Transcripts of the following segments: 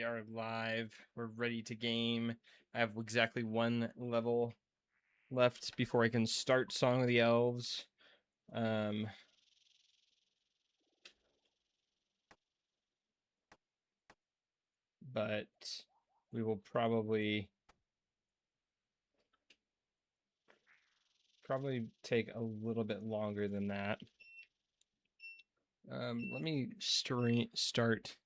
are live. We're ready to game. I have exactly one level left before I can start Song of the Elves. But we will probably take a little bit longer than that. Let me start.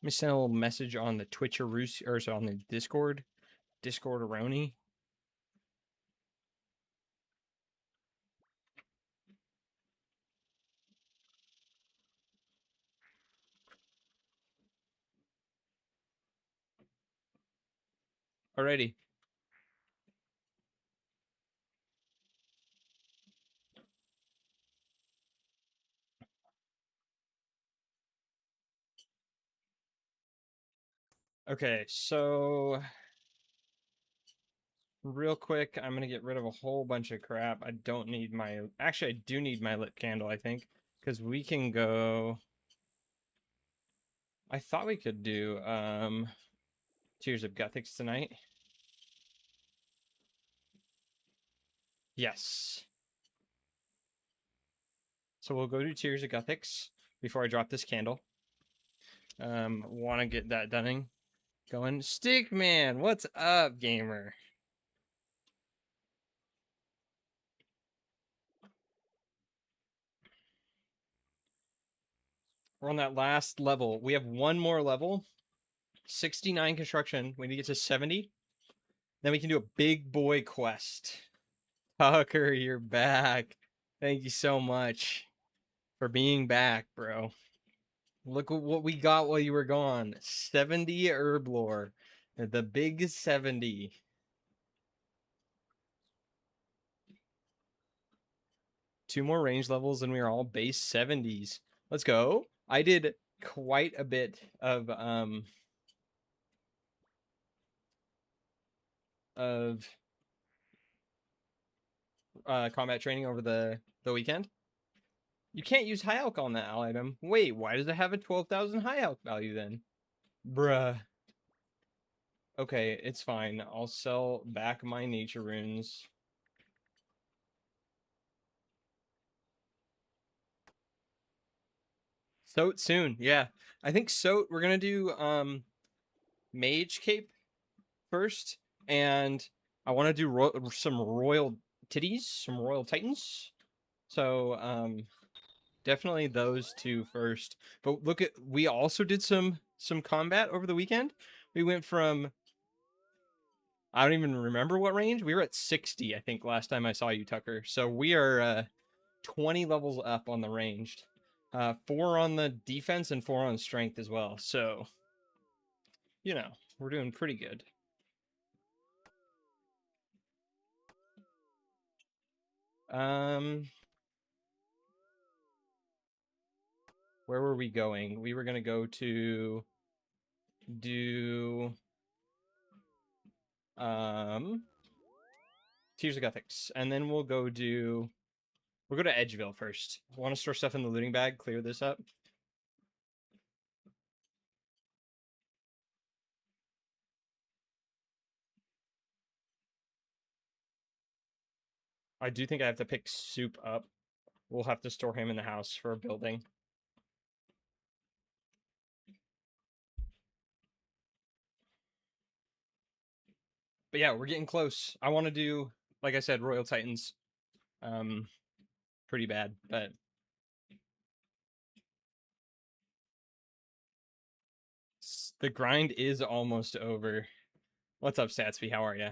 Let me send a little message on the Twitcheroosie, or so on the Discord-aroni. Alrighty. Okay, so real quick, I'm going to get rid of a whole bunch of crap. I don't need my... Actually, I do need my lit candle, I think. Because we can go... I thought we could do Tears of Gothics tonight. Yes. So we'll go do Tears of Gothics before I drop this candle. Want to get that done. Going. Stickman, what's up, gamer? We're on that last level. We have one more level. 69 construction. We need to get to 70. Then we can do a big boy quest. Tucker, you're back. Thank you so much for being back, bro. Look what we got while you were gone. 70 herb lore. The big 70. Two more range levels and we are all base 70s. Let's go. I did quite a bit of combat training over the weekend. You can't use high alc on that item. Wait, why does it have a 12,000 high alc value then? Bruh. Okay, it's fine. I'll sell back my nature runes. Soat soon, yeah. I think Soat, we're gonna do Mage Cape first, and I want to do some Royal Titties, some Royal Titans. So definitely those two first. But look at, we also did some combat over the weekend. We went from, I don't even remember what range. We were at 60, I think, last time I saw you, Tucker. So we are 20 levels up on the ranged. 4 on the defense and 4 on strength as well. So, you know, we're doing pretty good. Where were we going? We were going to go to do Tears of Gothics, and then we'll go to Edgeville first. I want to store stuff in the looting bag, clear this up. I do think I have to pick Soup up. We'll have to store him in the house for a building. But yeah, we're getting close. I want to do, like I said, Royal Titans. Pretty bad, but the grind is almost over. What's up, Statsby? How are ya?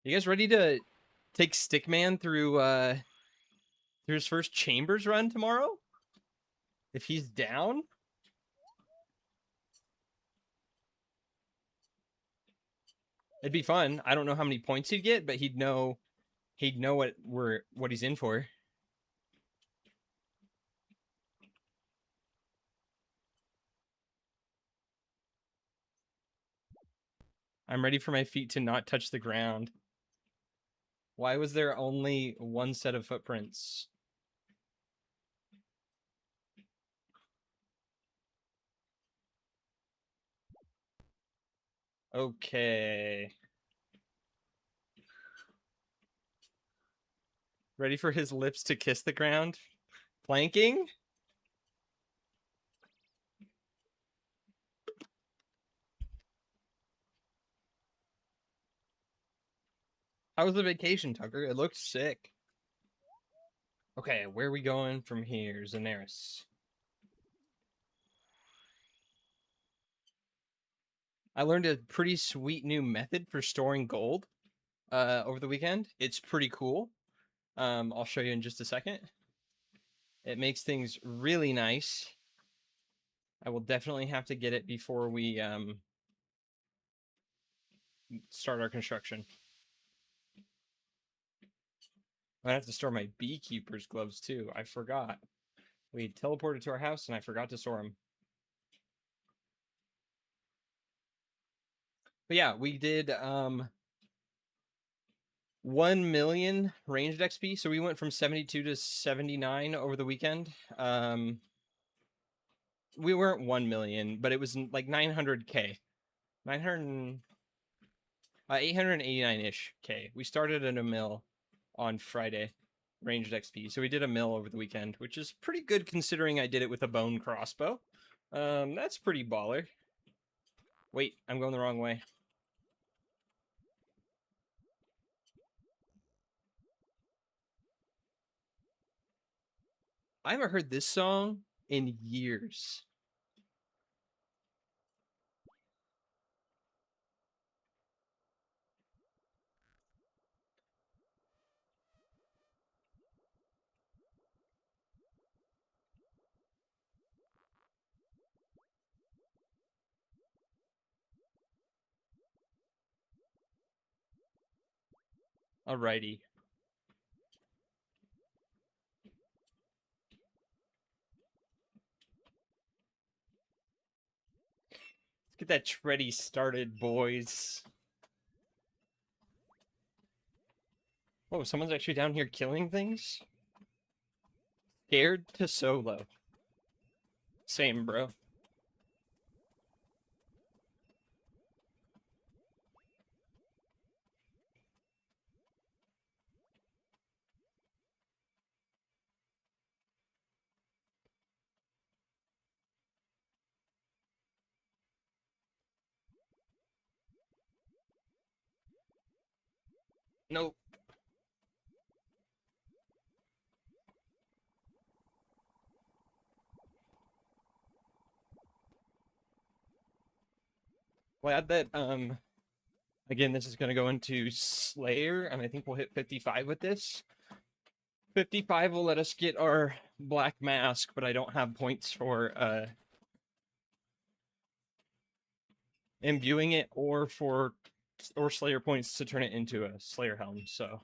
You guys ready to take Stickman through his first Chambers run tomorrow? If he's down? It'd be fun. I don't know how many points he'd get, but he'd know what he's in for. I'm ready for my feet to not touch the ground. Why was there only one set of footprints? Okay. Ready for his lips to kiss the ground? Planking? How was the vacation, Tucker? It looked sick. Okay, where are we going from here, Xanaris? I learned a pretty sweet new method for storing gold over the weekend. It's pretty cool. I'll show you in just a second. It makes things really nice. I will definitely have to get it before we start our construction. I have to store my beekeeper's gloves too. I forgot. We teleported to our house and I forgot to store them. But yeah, we did 1 million ranged XP. So we went from 72 to 79 over the weekend. We weren't 1 million, but it was like 900k. 900 889-ish K. We started at a mill on Friday, ranged XP. So we did a mill over the weekend, which is pretty good considering I did it with a bone crossbow. That's pretty baller. Wait, I'm going the wrong way. I haven't heard this song in years. Alrighty. Let's get that tready started, boys. Oh, someone's actually down here killing things? Scared to solo. Same, bro. Nope. Glad that again, this is going to go into Slayer, and I think we'll hit 55 with this. 55 will let us get our black mask, but I don't have points for imbuing it or Slayer points to turn it into a Slayer helm. So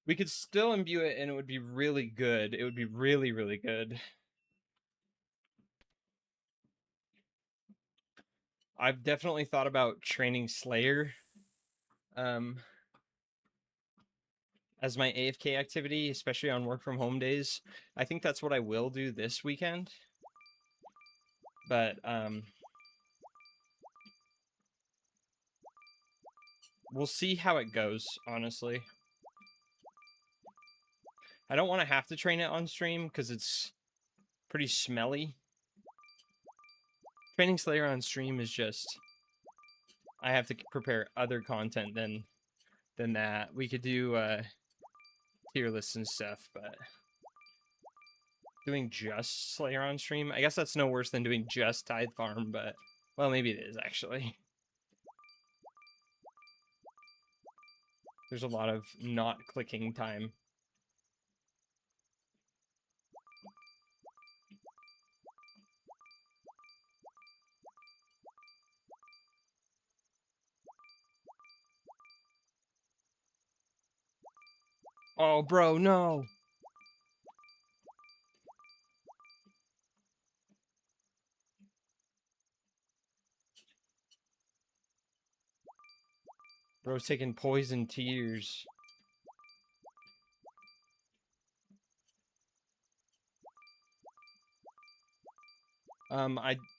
we could still imbue it, and it would be really good. It would be really, really good. I've definitely thought about training Slayer as my AFK activity, especially on work from home days. I think that's what I will do this weekend. But we'll see how it goes, honestly. I don't want to have to train it on stream because it's pretty smelly. Training Slayer on stream is just I have to prepare other content than that. We could do tier lists and stuff, but doing just Slayer on stream, I guess that's no worse than doing just Tithe Farm, but well, maybe it is actually. There's a lot of not clicking time. Oh, bro, no. Bro's taking poison tears.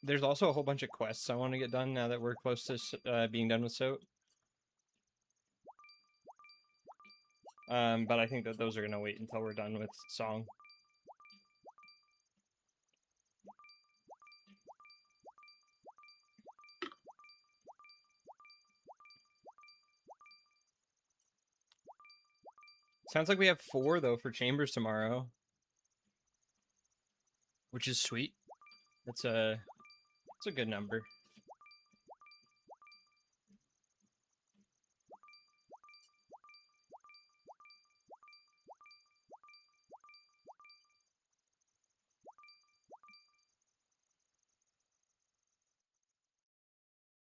There's also a whole bunch of quests I want to get done now that we're close to being done with SOAT. But I think that those are gonna wait until we're done with Song. Sounds like we have 4 though for Chambers tomorrow, which is sweet. It's a good number.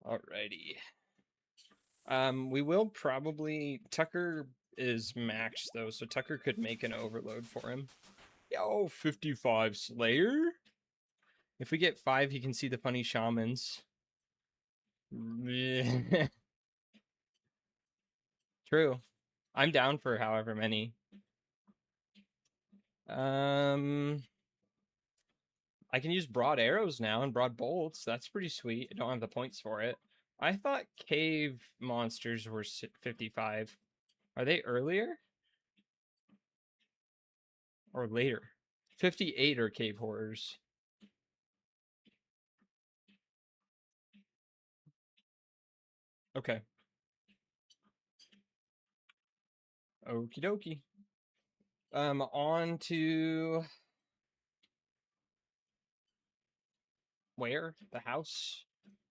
Alrighty. We will probably... Tucker is maxed, though, so Tucker could make an overload for him. Yo, 55 Slayer? If we get 5, he can see the funny shamans. True. I'm down for however many. I can use broad arrows now and broad bolts. That's pretty sweet. I don't have the points for it. I thought cave monsters were 55. Are they earlier? Or later? 58 are cave horrors. Okay. Okie dokie. On to... Where? The house?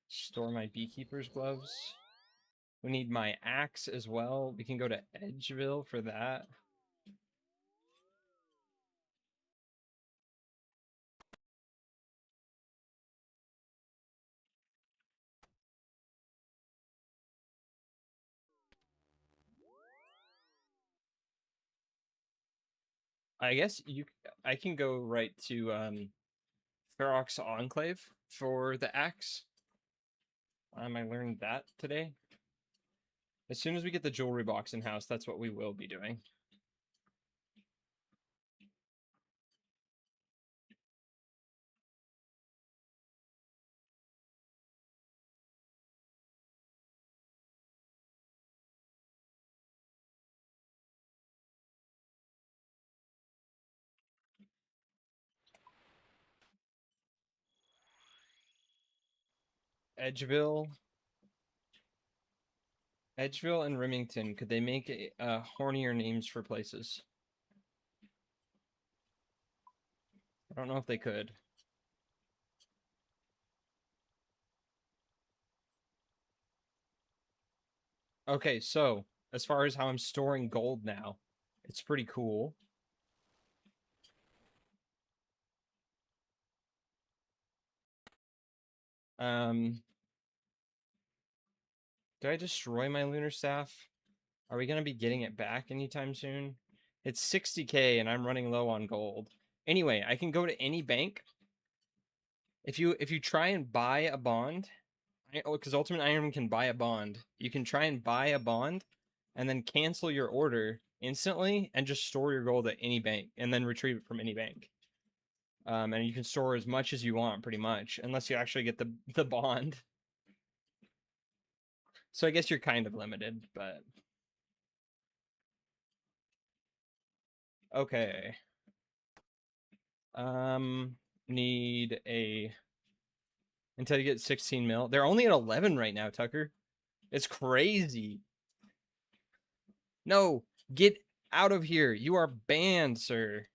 Store my beekeeper's gloves. We need my axe as well. We can go to Edgeville for that. I guess I can go right to Ferox Enclave for the axe. I learned that today. As soon as we get the jewelry box in house, that's what we will be doing. Edgeville and Remington, could they make hornier names for places? I don't know if they could. Okay, so as far as how I'm storing gold now, it's pretty cool. Did I destroy my lunar staff? Are we going to be getting it back anytime soon? It's 60K and I'm running low on gold. Anyway, I can go to any bank. If you try and buy a bond, because Ultimate Iron can buy a bond, you can try and buy a bond and then cancel your order instantly and just store your gold at any bank and then retrieve it from any bank. And you can store as much as you want, pretty much, unless you actually get the bond. So I guess you're kind of limited, but okay. Need a until you get 16 mil. They're only at 11 right now, Tucker. It's crazy. No, get out of here. You are banned, sir.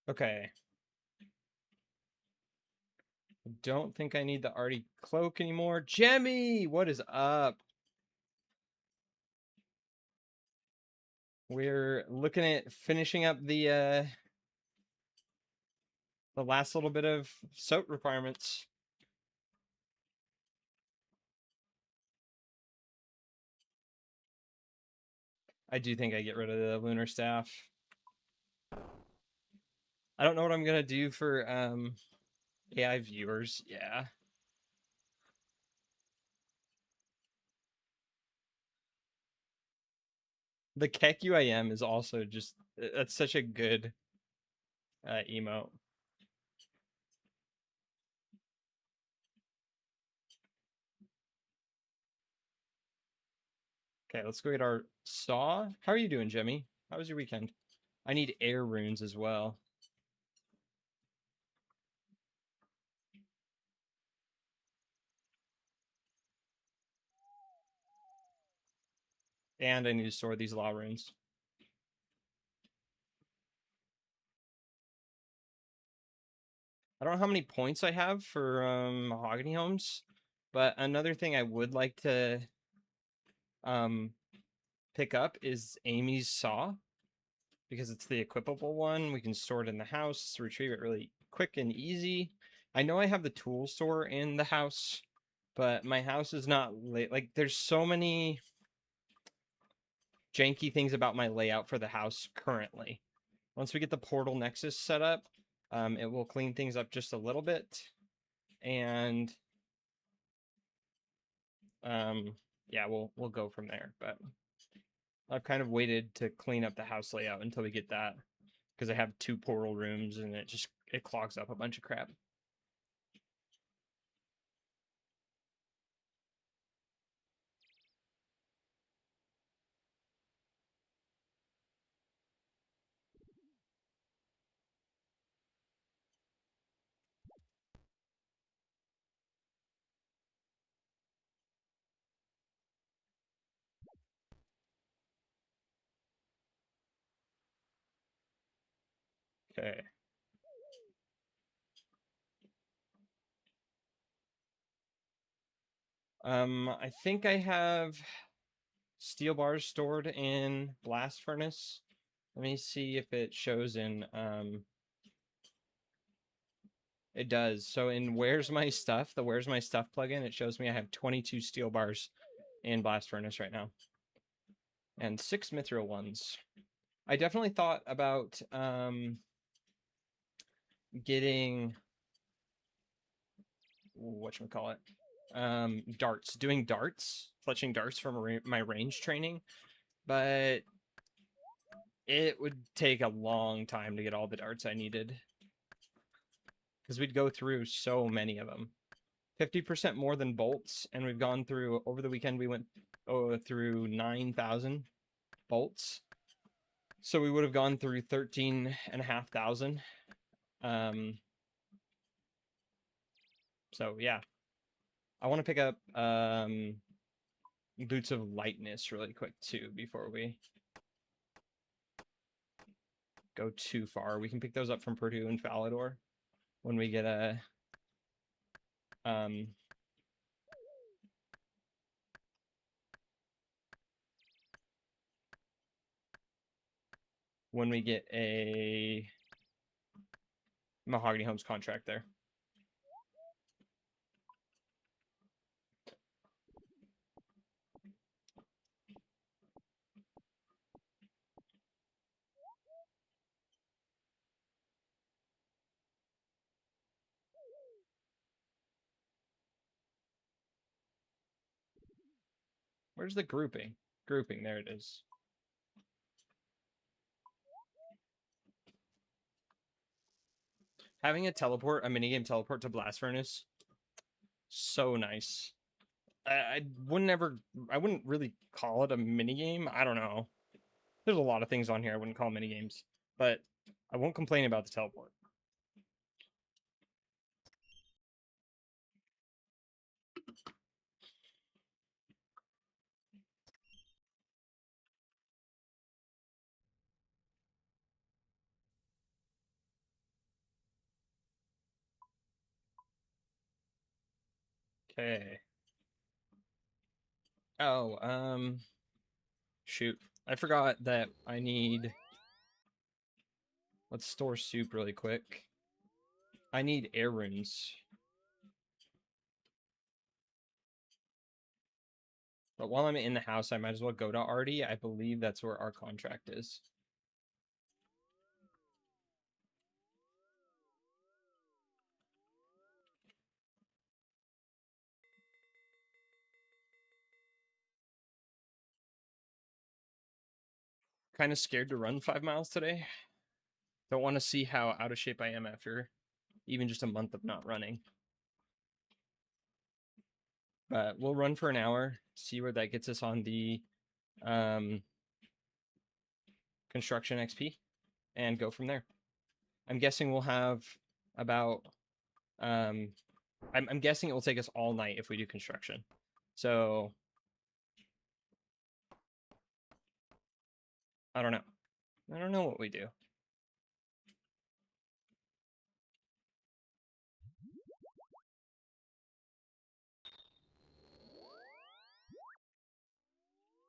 Okay. I don't think I need the arty cloak anymore. Jemmy, what is up? We're looking at finishing up the last little bit of soap requirements. I do think I get rid of the lunar staff. I don't know what I'm gonna do for AI viewers. Yeah. The Keck UIM is also just that's such a good emote. Okay, let's go get our saw. How are you doing, Jimmy? How was your weekend? I need air runes as well. And I need to store these law runes. I don't know how many points I have for mahogany homes, but another thing I would like to um pick up is Amy's saw because it's the equipable one. We can store it in the house, retrieve it really quick and easy. I know I have the tool store in the house, but my house is not like there's so many janky things about my layout for the house currently. Once we get the portal nexus set up, it will clean things up just a little bit, and yeah, we'll go from there. But I've kind of waited to clean up the house layout until we get that because I have 2 portal rooms and it clogs up a bunch of crap. Okay. I think I have steel bars stored in blast furnace. Let me see if it shows in it does. So in where's my stuff, the where's my stuff plugin, it shows me I have 22 steel bars in blast furnace right now. And 6 mithril ones. I definitely thought about getting whatchamacallit, darts, doing darts, fletching darts from my range training, but it would take a long time to get all the darts I needed because we'd go through so many of them. 50% more than bolts, and we've gone through, over the weekend, we went through 9,000 bolts. So we would have gone through 13,500. So yeah, I want to pick up boots of lightness really quick too before we go too far. We can pick those up from Purdue and Falador when we get a when we get a Mahogany Homes contract there. Where's the grouping? Grouping, there it is. Having a minigame teleport to Blast Furnace, so nice. I wouldn't really call it a minigame. I don't know. There's a lot of things on here I wouldn't call minigames, but I won't complain about the teleport. Okay. Oh, shoot. I forgot that I need... Let's store soup really quick. I need air runes. But while I'm in the house, I might as well go to Artie. I believe that's where our contract is. kind of scared to run 5 miles today. Don't want to see how out of shape I am after even just a month of not running. But we'll run for an hour, see where that gets us on the construction XP, and go from there. I'm guessing we'll have about I'm guessing it will take us all night if we do construction. So I don't know. I don't know what we do.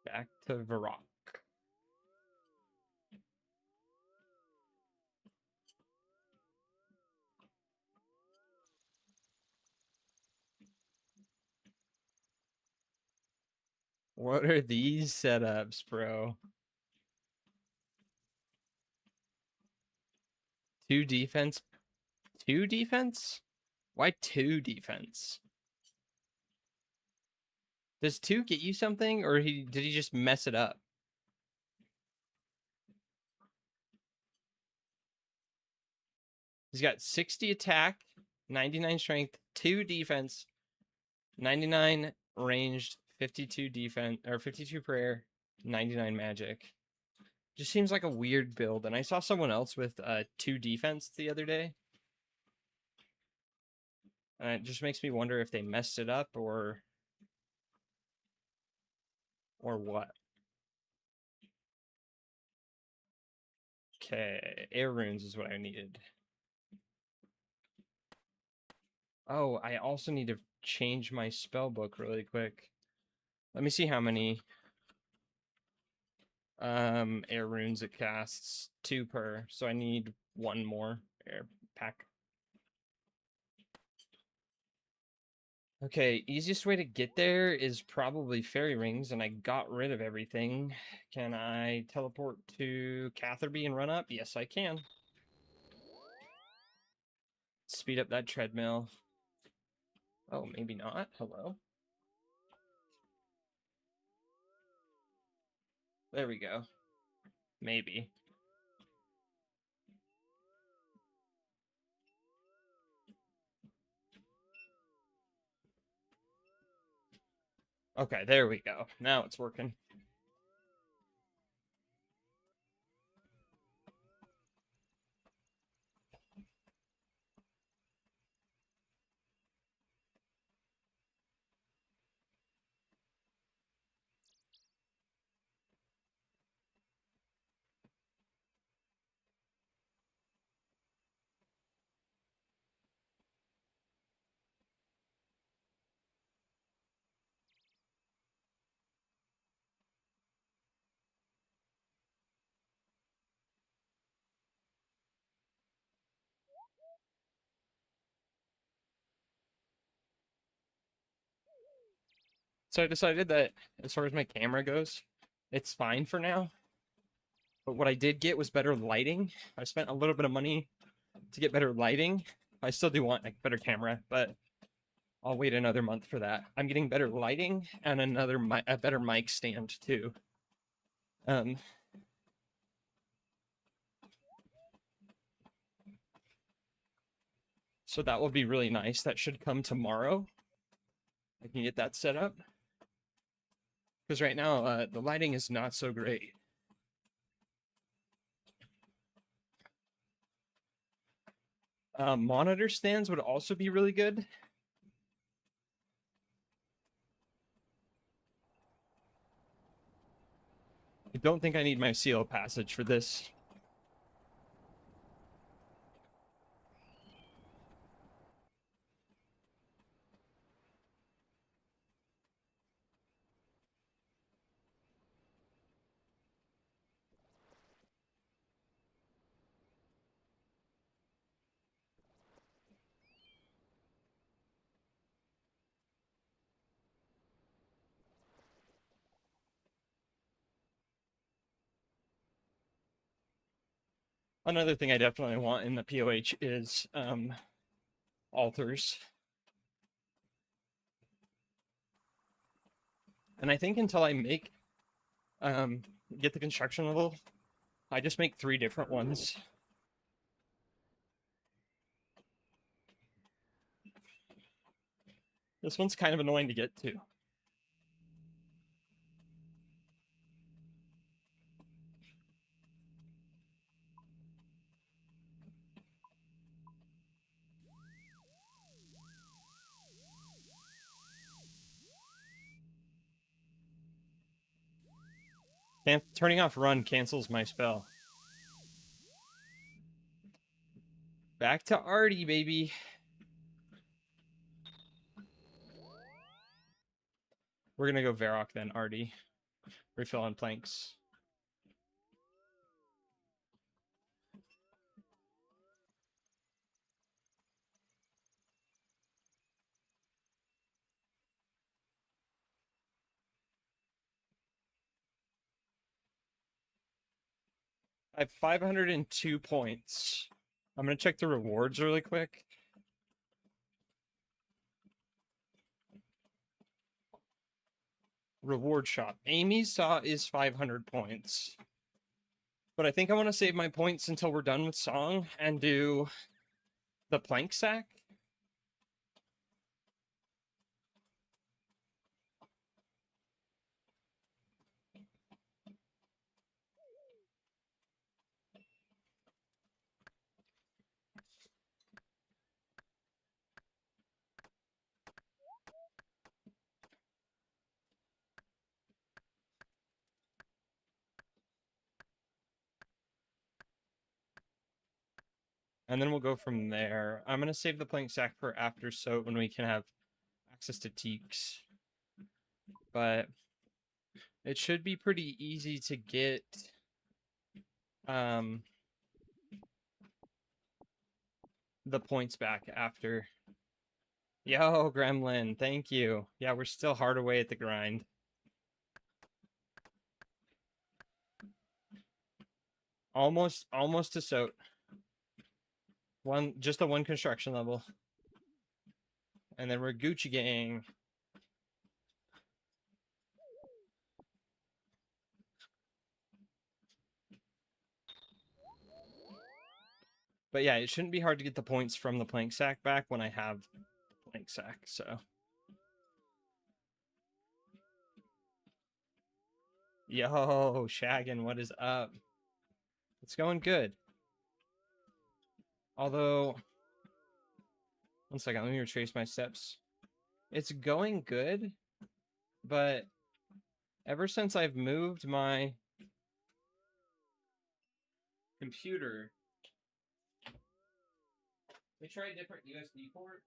Back to Varrock. What are these setups, bro? 2 defense? 2 defense? Why 2 defense? Does 2 get you something, or did he just mess it up? He's got 60 attack, 99 strength, 2 defense, 99 ranged, 52 defense, or 52 prayer, 99 magic. Just seems like a weird build. And I saw someone else with 2 defense the other day. And it just makes me wonder if they messed it up or what. Okay, air runes is what I needed. Oh, I also need to change my spell book really quick. Let me see how many air runes it casts. 2 per, so I need 1 more air pack. Okay, easiest way to get there is probably fairy rings, and I got rid of everything. Can I teleport to Catherby and run up? Yes, I can. Speed up that treadmill. Oh, maybe not. Hello? There we go. Maybe. Okay, there we go. Now it's working. So I decided that as far as my camera goes, it's fine for now. But what I did get was better lighting. I spent a little bit of money to get better lighting. I still do want a better camera, but I'll wait another month for that. I'm getting better lighting and a better mic stand too. So that will be really nice. That should come tomorrow. I can get that set up. Because right now, the lighting is not so great. Monitor stands would also be really good. I don't think I need my seal passage for this. Another thing I definitely want in the POH is altars. And I think until I make get the construction level I just make 3 different ones. This one's kind of annoying to get to. Turning off run cancels my spell. Back to Artie, baby. We're gonna go Varrock then, Artie. Refill on planks. I have 502 points. I'm gonna check the rewards really quick. Reward shop. Amy's saw is 500 points. But I think I want to save my points until we're done with song and do the plank sack. And then we'll go from there. I'm going to save the plank sack for after so when we can have access to teaks. But it should be pretty easy to get the points back after. Yo, Gremlin, thank you. Yeah, we're still hard away at the grind. Almost to soat. Just the 1 construction level. And then we're Gucci gang. But yeah, it shouldn't be hard to get the points from the plank sack back when I have the plank sack, so. Yo, Shaggin, what is up? It's going good. Although, one second, let me retrace my steps. It's going good, but ever since I've moved my computer, we tried a different USB port,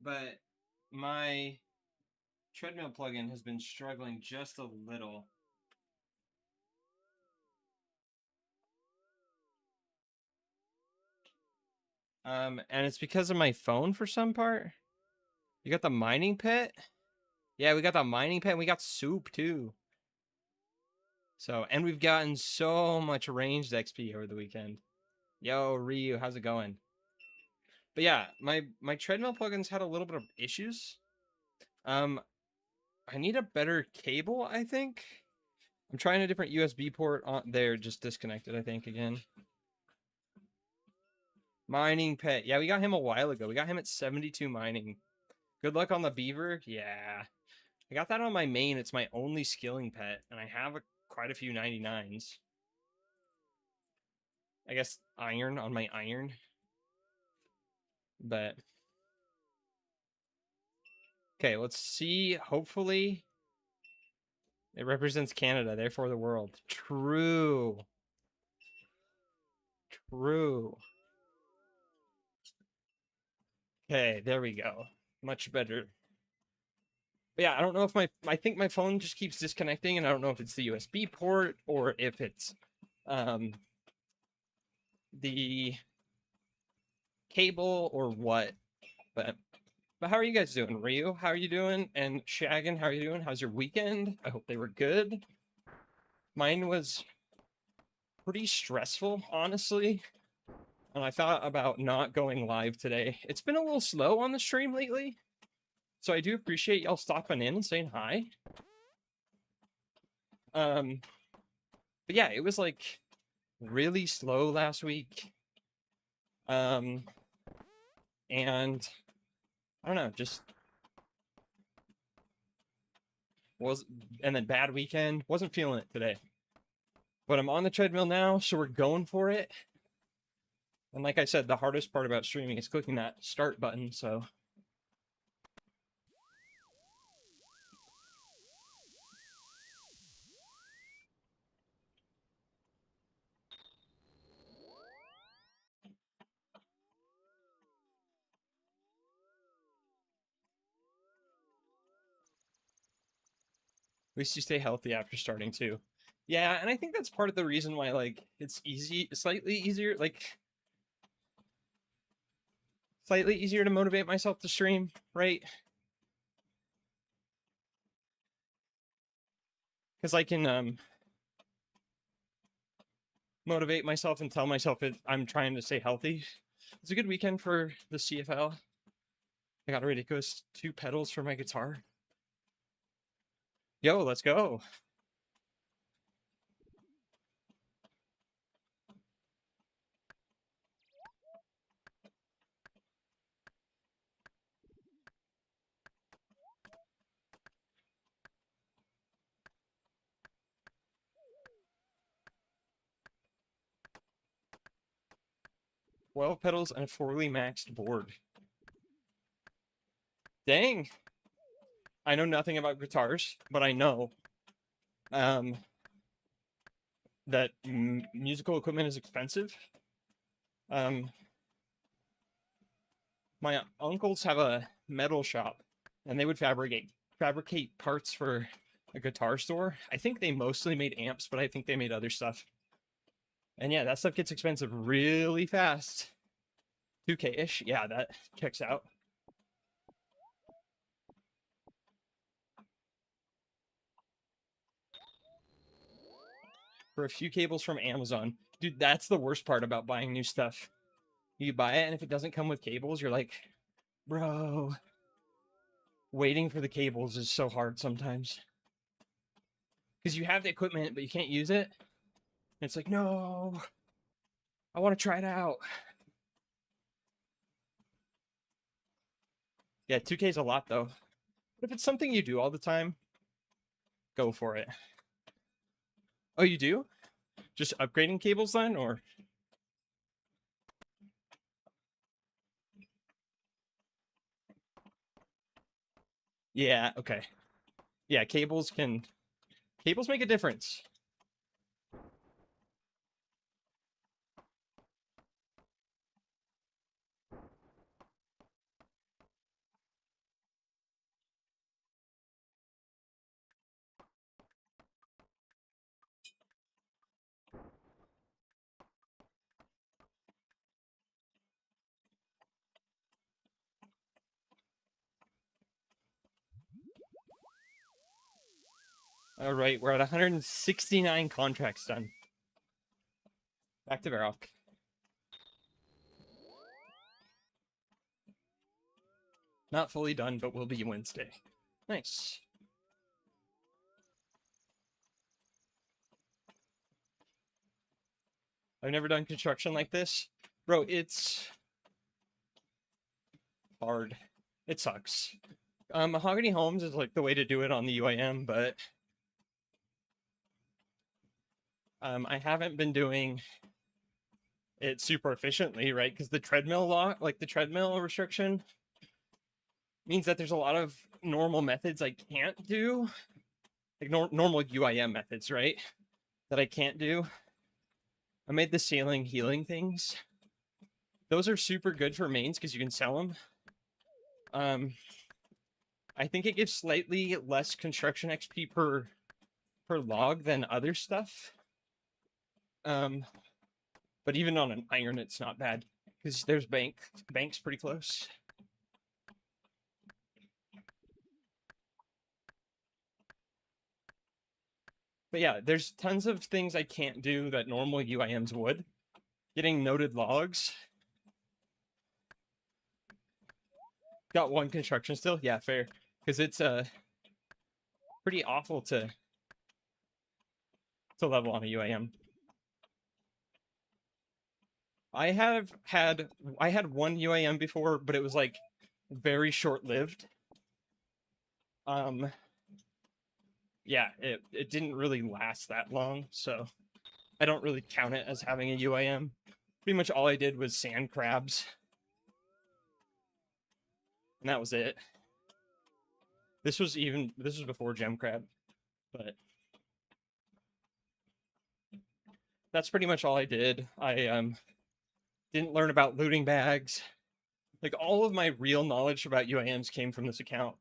but my Treadmill plugin has been struggling just a little. And it's because of my phone for some part. You got the mining pit? Yeah, we got the mining pit and we got soup too. So, and we've gotten so much ranged XP over the weekend. Yo, Ryu, how's it going? But yeah, my Treadmill plugins had a little bit of issues. I need a better cable, I think. I'm trying a different USB port on there, just disconnected, I think, again. Mining pet. Yeah, we got him a while ago. We got him at 72 mining. Good luck on the beaver. Yeah. I got that on my main. It's my only skilling pet, and I have quite a few 99s. I guess iron on my iron. But okay, let's see. Hopefully it represents Canada, therefore the world. True. True. Okay, there we go. Much better. But yeah, I don't know if I think my phone just keeps disconnecting, and I don't know if it's the USB port or if it's the cable or what. But how are you guys doing? Ryu, how are you doing? And Shaggin, how are you doing? How's your weekend? I hope they were good. Mine was pretty stressful, honestly. And I thought about not going live today. It's been a little slow on the stream lately. So I do appreciate y'all stopping in and saying hi. But yeah, it was like really slow last week. And I don't know, just was, and then bad weekend. Wasn't feeling it today. But I'm on the treadmill now, so we're going for it. And like I said, the hardest part about streaming is clicking that start button, so at least you stay healthy after starting too. Yeah, and I think that's part of the reason why like it's slightly easier, like slightly easier to motivate myself to stream, right? Because I can motivate myself and tell myself I'm trying to stay healthy. It's a good weekend for the CFL. I got a ridiculous 2 pedals for my guitar. Yo, let's go. Well, pedals and a fully maxed board. Dang. I know nothing about guitars, but I know um, that musical equipment is expensive. Um, my uncles have a metal shop, and they would fabricate parts for a guitar store. I think they mostly made amps, but I think they made other stuff. And yeah, that stuff gets expensive really fast. 2K-ish. Yeah, that checks out. For a few cables from Amazon. Dude, that's the worst part about buying new stuff. You buy it, and if it doesn't come with cables, you're like, bro, waiting for the cables is so hard sometimes. Because you have the equipment, but you can't use it. And it's like, no, I want to try it out. Yeah, 2K is a lot though. But if it's something you do all the time, go for it. Oh, you do? Just upgrading cables then, or? Yeah, okay. Yeah, cables make a difference. All right, we're at 169 contracts done. Back to Varrock. Not fully done, but will be Wednesday. Nice. I've never done construction like this. Bro, it's hard. It sucks. Mahogany Homes is like the way to do it on the UIM, but I haven't been doing it super efficiently, right? Because the treadmill law, like the treadmill restriction, means that there's a lot of normal methods I can't do, like normal UIM methods, right? That I can't do. I made the sailing healing things. Those are super good for mains because you can sell them. I think it gives slightly less construction XP per log than other stuff. But even on an iron, it's not bad because there's banks pretty close. But yeah, there's tons of things I can't do that normal UIMs would. Getting noted logs. Got 1 construction still? Yeah, fair. Because it's pretty awful to to level on a UIM. I had one UIM before, but it was like very short-lived. Yeah, it didn't really last that long, so I don't really count it as having a UIM. Pretty much all I did was sand crabs, and that was it. This was before gem crab, but that's pretty much all I did. I didn't learn about looting bags. Like, all of my real knowledge about UIMs came from this account.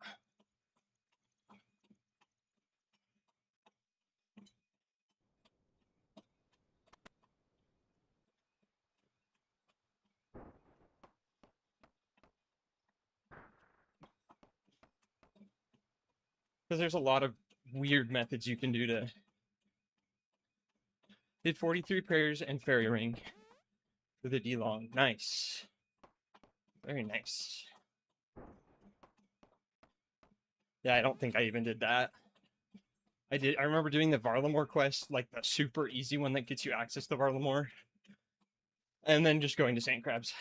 Because there's a lot of weird methods you can do to... Did 43 prayers and fairy ring for the D-long. Nice. Very nice. Yeah, I don't think I even did that. I remember doing the Varlamore quest, like the super easy one that gets you access to Varlamore. And then just going to sand crabs.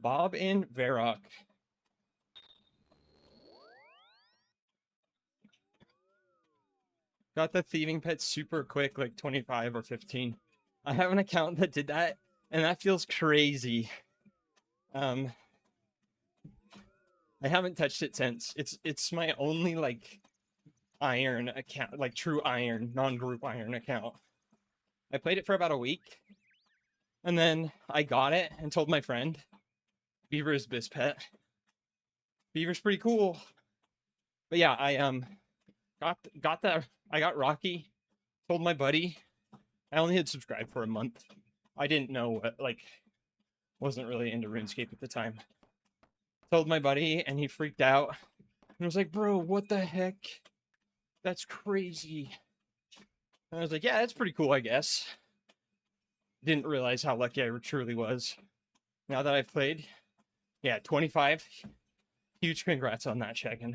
Bob and Varrock. Got the thieving pet super quick, like 25 or 15. I have an account that did that, and that feels crazy. I haven't touched it since. It's my only like iron account, like true iron, non-group iron account. I played it for about a week, and then I got it and told my friend, Beaver is Biz Pet. Beaver's pretty cool. But yeah, I got Rocky, told my buddy. I only had subscribed for a month. I didn't know what, like, wasn't really into RuneScape at the time. Told my buddy, and he freaked out. And was like, bro, what the heck? That's crazy. And I was like, yeah, that's pretty cool, I guess. Didn't realize how lucky I truly was. Now that I've played, yeah, 25. Huge congrats on that, Shagan.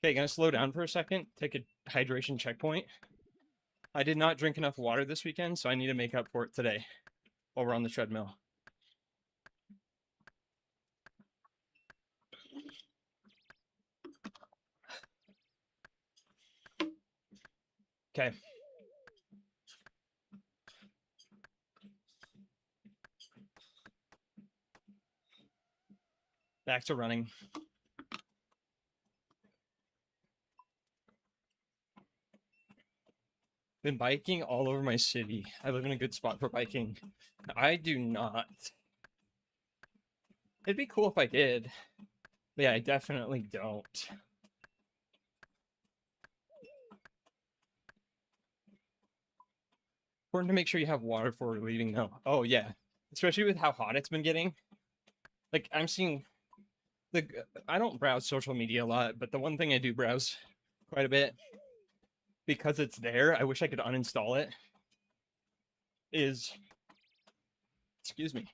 Okay, gonna slow down for a second, take a hydration checkpoint. I did not drink enough water this weekend, so I need to make up for it today while we're on the treadmill. Okay. Back to running. Been biking all over my city. I live in a good spot for biking. I do not. It'd be cool if I did. But yeah, I definitely don't. Important to make sure you have water before leaving though. Oh yeah. Especially with how hot it's been getting. Like, I'm seeing I don't browse social media a lot, but the one thing I do browse quite a bit, because it's there, I wish I could uninstall it, is, excuse me,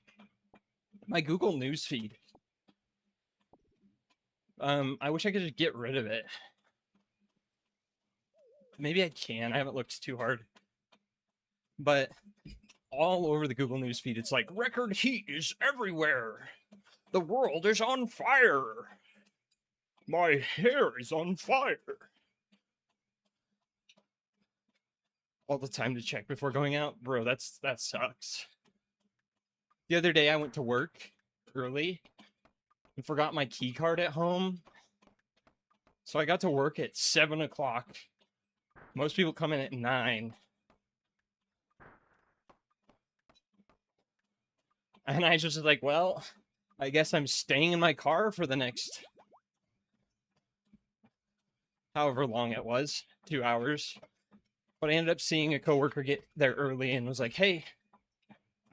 my Google News feed. I wish I could just get rid of it. Maybe I can. I haven't looked too hard. But all over the Google News feed, it's like, record heat is everywhere. The world is on fire. My hair is on fire. All the time to check before going out. Bro, that sucks. The other day I went to work early and forgot my key card at home. So I got to work at 7 o'clock. Most people come in at 9. And I just was like, well, I guess I'm staying in my car for the next however long it was, 2 hours. But I ended up seeing a coworker get there early and was like, hey,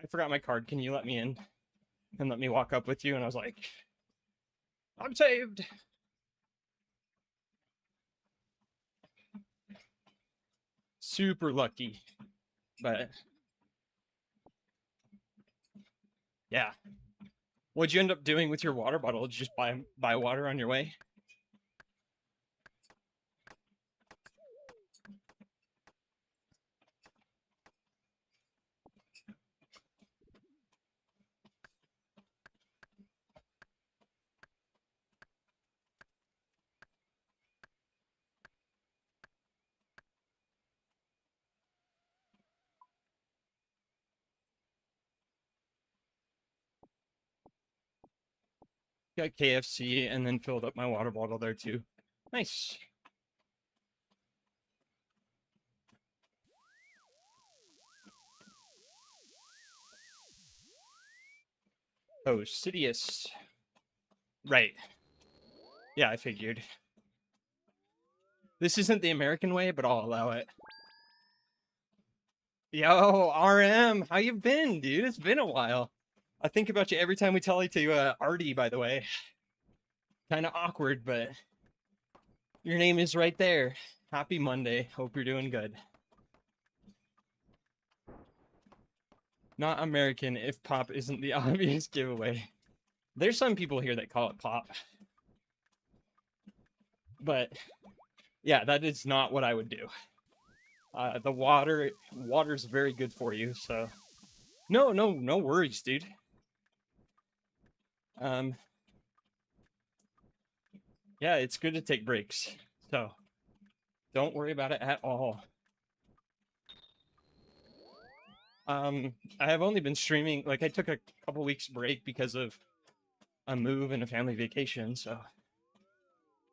I forgot my card. Can you let me in and let me walk up with you? And I was like, I'm saved. super lucky. But yeah. What'd you end up doing with your water bottle? Did you just buy water on your way? Got KFC and then filled up my water bottle there too. Nice. Oh, Sidious. Right. Yeah, I figured. This isn't the American way, but I'll allow it. Yo, RM, how you been, dude? It's been a while. I think about you every time we tell you to Artie, by the way. Kind of awkward, but your name is right there. Happy Monday. Hope you're doing good. Not American if pop isn't the obvious giveaway. There's some people here that call it pop. But yeah, that is not what I would do. The water's very good for you, so no worries, dude. Yeah, it's good to take breaks, so don't worry about it at all. I have only been streaming, like I took a couple weeks break because of a move and a family vacation, so.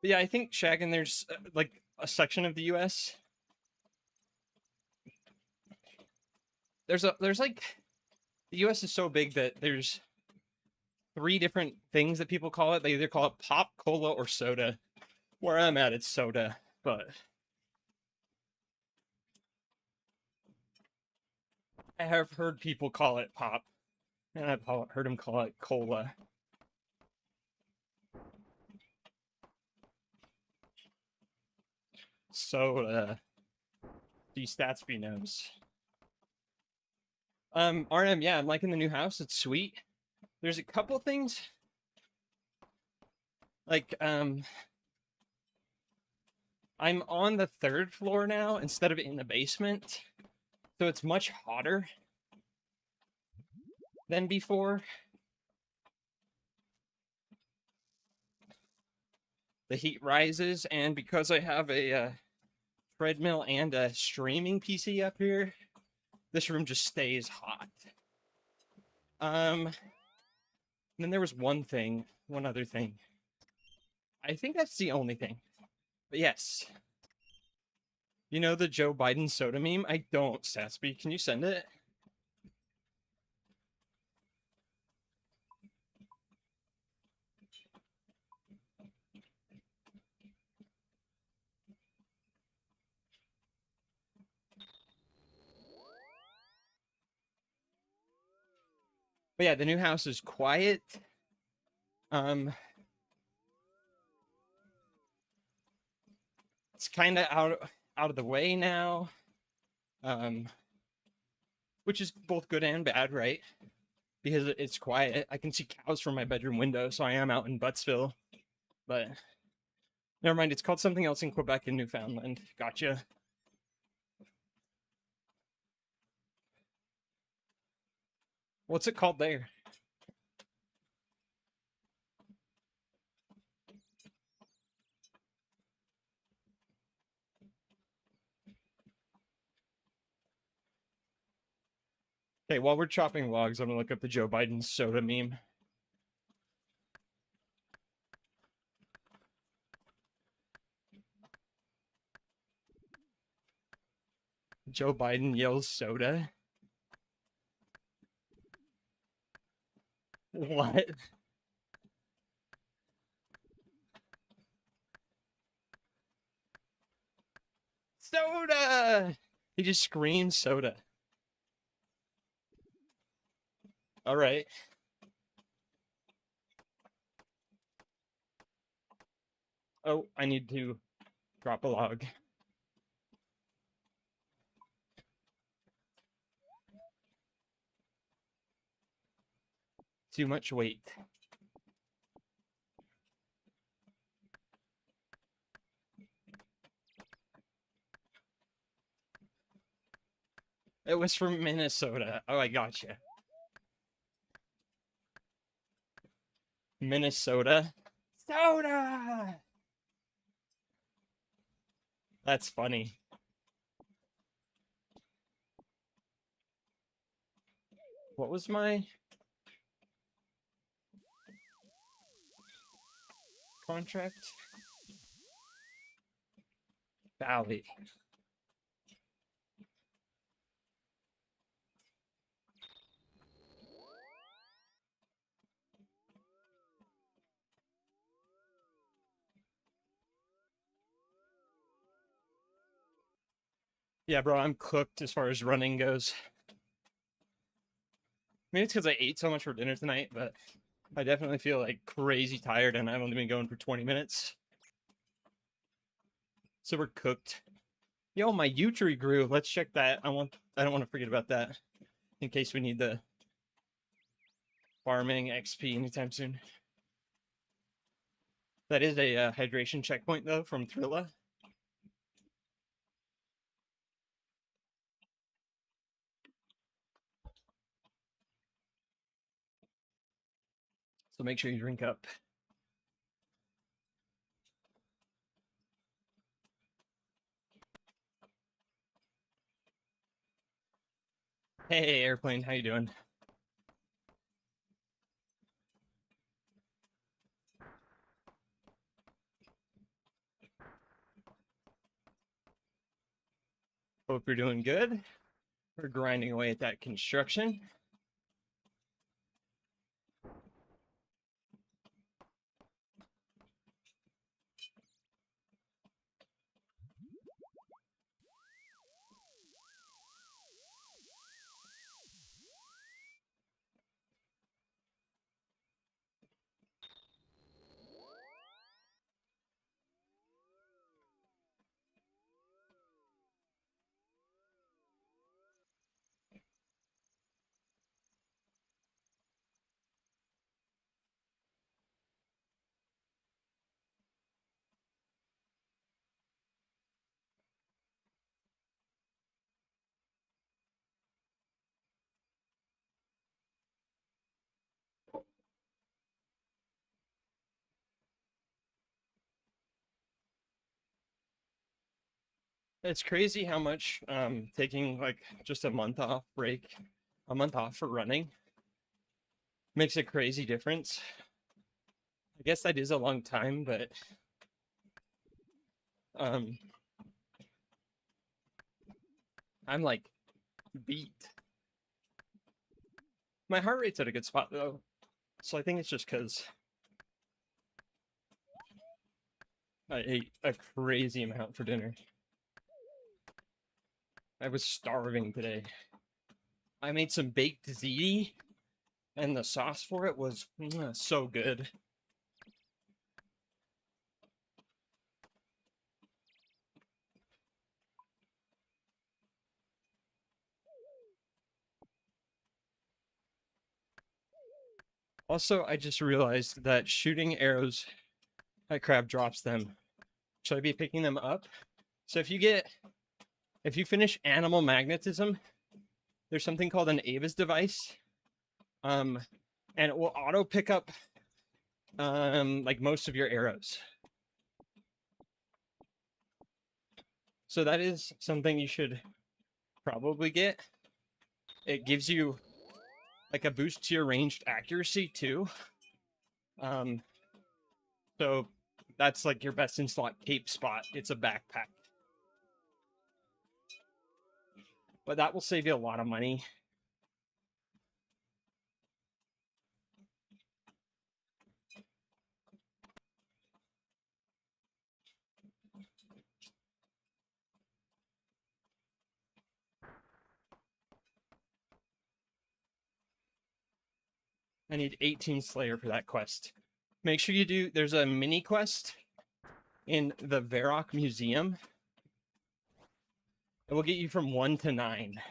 But yeah, I think Shaggin, there's like a section of the U.S. There's like the U.S. is so big that there's 3 different things that people call it. They either call it pop, cola, or soda. Where I'm at, it's soda, but I have heard people call it pop, and I've heard them call it cola. Soda. These stats be knows. RM, yeah, I'm liking the new house. It's sweet. There's a couple things like I'm on the 3rd floor now instead of in the basement, so it's much hotter than before. The heat rises, and because I have a treadmill and a streaming PC up here, this room just stays hot. Then there was one other thing. I think that's the only thing. But yes. You know the Joe Biden soda meme? I don't, Satsby. Can you send it? But yeah, the new house is quiet. It's kind of out of the way now. Which is both good and bad, right? Because it's quiet. I can see cows from my bedroom window, so I am out in Buttsville. But never mind, it's called something else in Quebec and Newfoundland. Gotcha. What's it called there? Okay, while we're chopping logs, I'm gonna look up the Joe Biden soda meme. Joe Biden yells soda. What? Soda! He just screams soda. All right. Oh, I need to drop a log. too much weight. It was from Minnesota. Oh, I gotcha. Minnesota. Soda! That's funny. What was my contract? Valley. Yeah, bro, I'm cooked as far as running goes. Maybe it's because I ate so much for dinner tonight, but I definitely feel like crazy tired and I've only been going for 20 minutes. So we're cooked. Yo, my yew tree grew. Let's check that. I don't want to forget about that in case we need the farming XP anytime soon. That is a hydration checkpoint though from Thrilla. So make sure you drink up. Hey, airplane, how you doing? Hope you're doing good. We're grinding away at that construction. It's crazy how much taking like just a month off for running makes a crazy difference. I guess that is a long time, but um I'm like beat. My heart rate's at a good spot though. So I think it's just because I ate a crazy amount for dinner. I was starving today. I made some baked ziti and the sauce for it was so good. Also, I just realized that shooting arrows at crab drops them. Should I be picking them up? So if you finish animal magnetism, there's something called an Avis device. And it will auto pick up like most of your arrows. So that is something you should probably get. It gives you like a boost to your ranged accuracy too. So that's like your best in slot cape spot. It's a backpack. But that will save you a lot of money. I need 18 Slayer for that quest. Make sure you do, there's a mini quest in the Varrock Museum. It will get you from 1 to 9.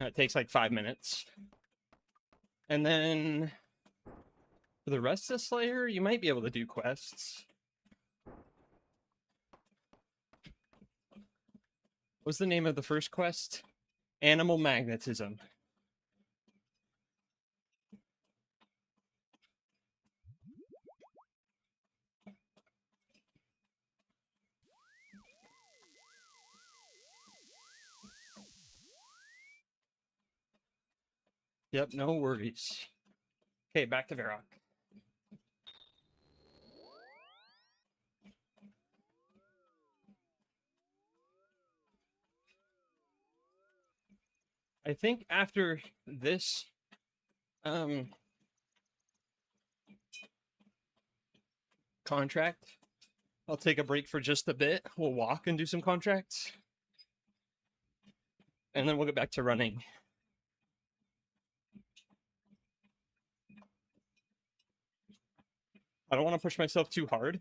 That takes like 5 minutes. And then for the rest of Slayer, you might be able to do quests. What's the name of the first quest? Animal magnetism. Yep, no worries. Okay, back to Varrock. I think after this, contract, I'll take a break for just a bit. We'll walk and do some contracts. And then we'll get back to running. I don't want to push myself too hard,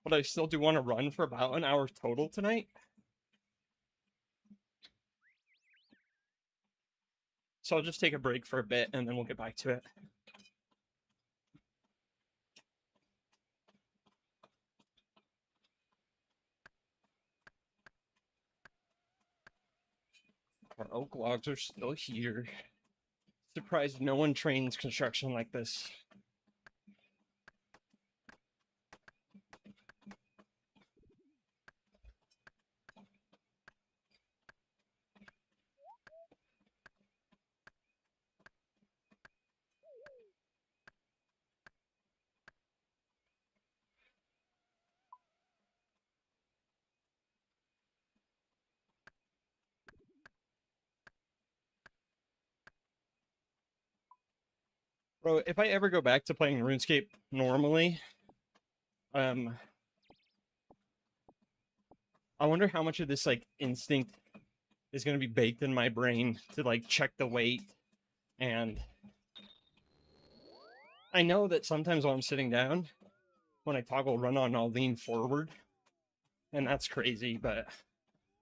but I still do want to run for about an hour total tonight. So I'll just take a break for a bit and then we'll get back to it. Our oak logs are still here. Surprised no one trains construction like this. Bro, if I ever go back to playing RuneScape normally, I wonder how much of this like instinct is going to be baked in my brain to like check the weight. And I know that sometimes while I'm sitting down, when I toggle run on, I'll lean forward, and that's crazy, but I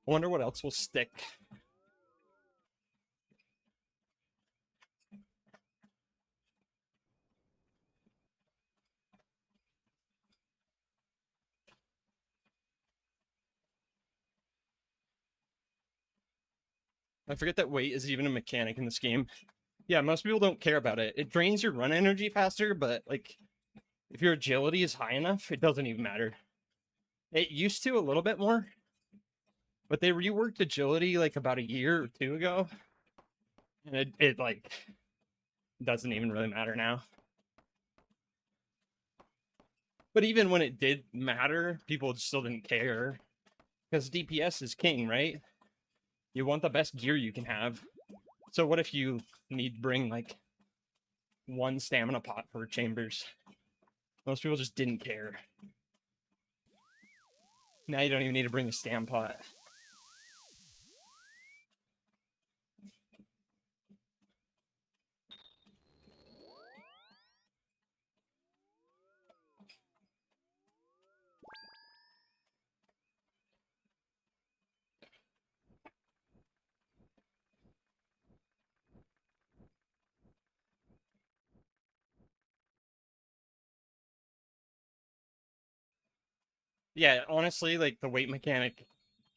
wonder what else will stick. I forget that weight is even a mechanic in this game. Yeah, most people don't care about it. It drains your run energy faster, but like if your agility is high enough, it doesn't even matter. It used to a little bit more, but they reworked agility like about a year or two ago, and it like doesn't even really matter now. But even when it did matter, people still didn't care because DPS is king, right? You want the best gear you can have. So what if you need to bring like one stamina pot for chambers? Most people just didn't care. Now you don't even need to bring a stam pot. Yeah, honestly, like the weight mechanic,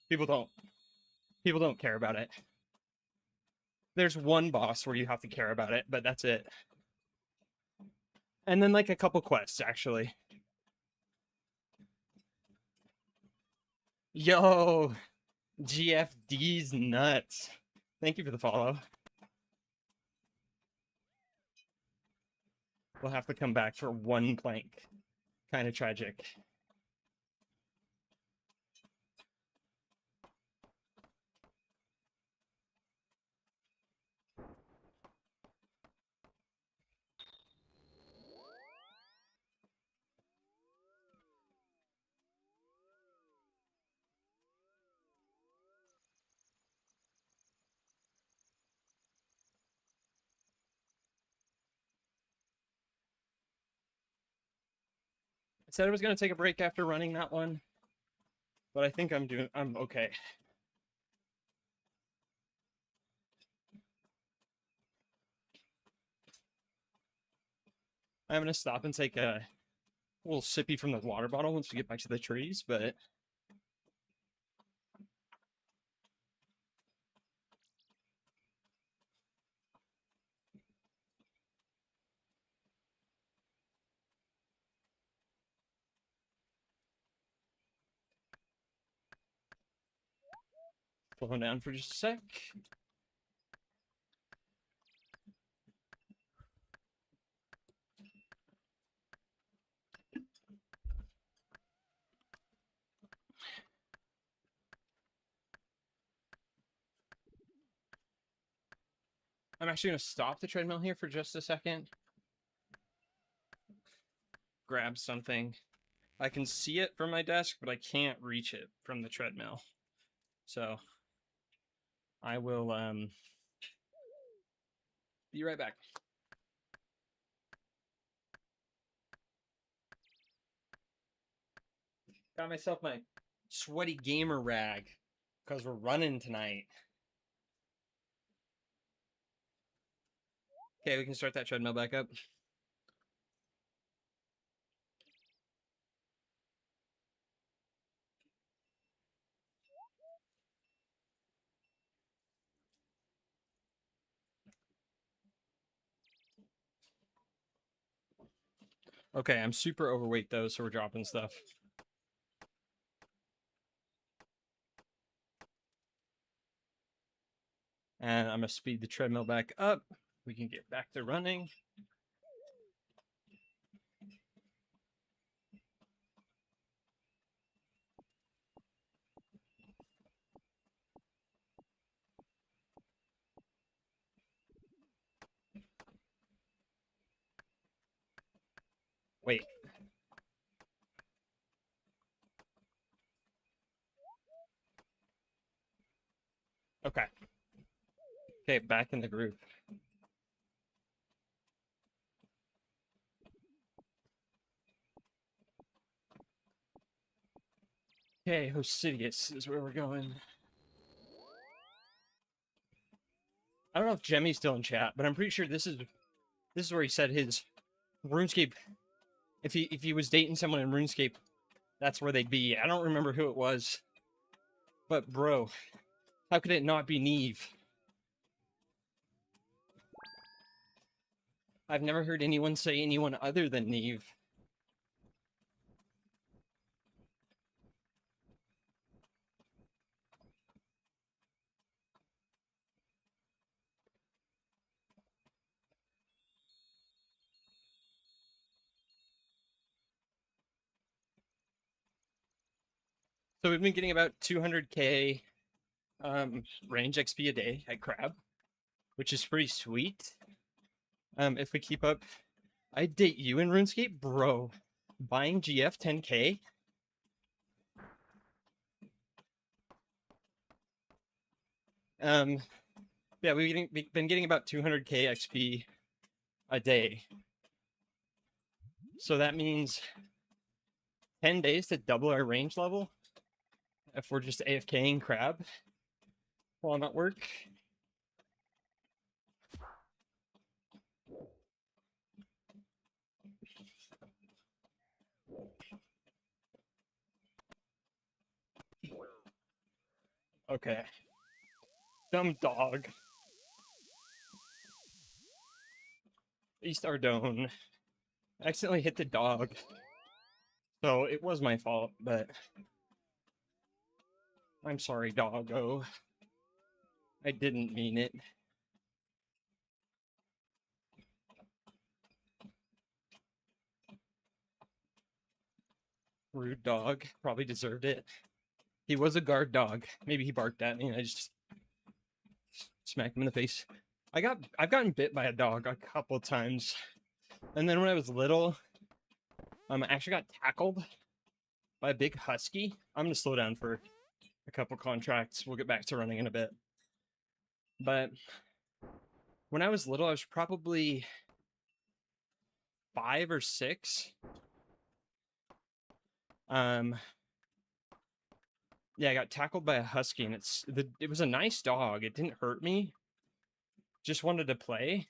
people don't care about it. There's one boss where you have to care about it, but that's it. And then like a couple quests actually. Yo, GFD's nuts. Thank you for the follow. We'll have to come back for one plank. Kind of tragic. I said I was going to take a break after running that one, but I think I'm okay. I'm gonna stop and take a little sippy from the water bottle once we get back to the trees, but slow down for just a sec. I'm actually gonna stop the treadmill here for just a second. Grab something. I can see it from my desk, but I can't reach it from the treadmill. So I will be right back. Got myself my sweaty gamer rag because we're running tonight. Okay, we can start that treadmill back up. Okay, I'm super overweight though, so we're dropping stuff. And I'm gonna speed the treadmill back up. We can get back to running. Wait. Okay. Okay, back in the groove. Okay, Hosidius is where we're going. I don't know if Jemmy's still in chat, but I'm pretty sure this is where he said his RuneScape. If he was dating someone in RuneScape, that's where they'd be. I don't remember who it was, but bro, how could it not be Neve? I've never heard anyone say anyone other than Neve. So we've been getting about 200k range XP a day at Crab, which is pretty sweet. If we keep up, I'd date you in RuneScape, bro. Buying GF 10k. Yeah, we've been getting about 200k XP a day. So that means 10 days to double our range level if we're just AFKing Crab while I'm at work. Okay. Dumb dog. East Ardone. I accidentally hit the dog. So it was my fault, but I'm sorry, doggo. I didn't mean it. Rude dog. Probably deserved it. He was a guard dog. Maybe he barked at me and I just smacked him in the face. I've gotten bit by a dog a couple times. And then when I was little, I actually got tackled by a big husky. I'm gonna slow down for a couple contracts. We'll get back to running in a bit. But when I was little, I was probably 5 or 6. Yeah, I got tackled by a husky, and it was a nice dog. It didn't hurt me. Just wanted to play.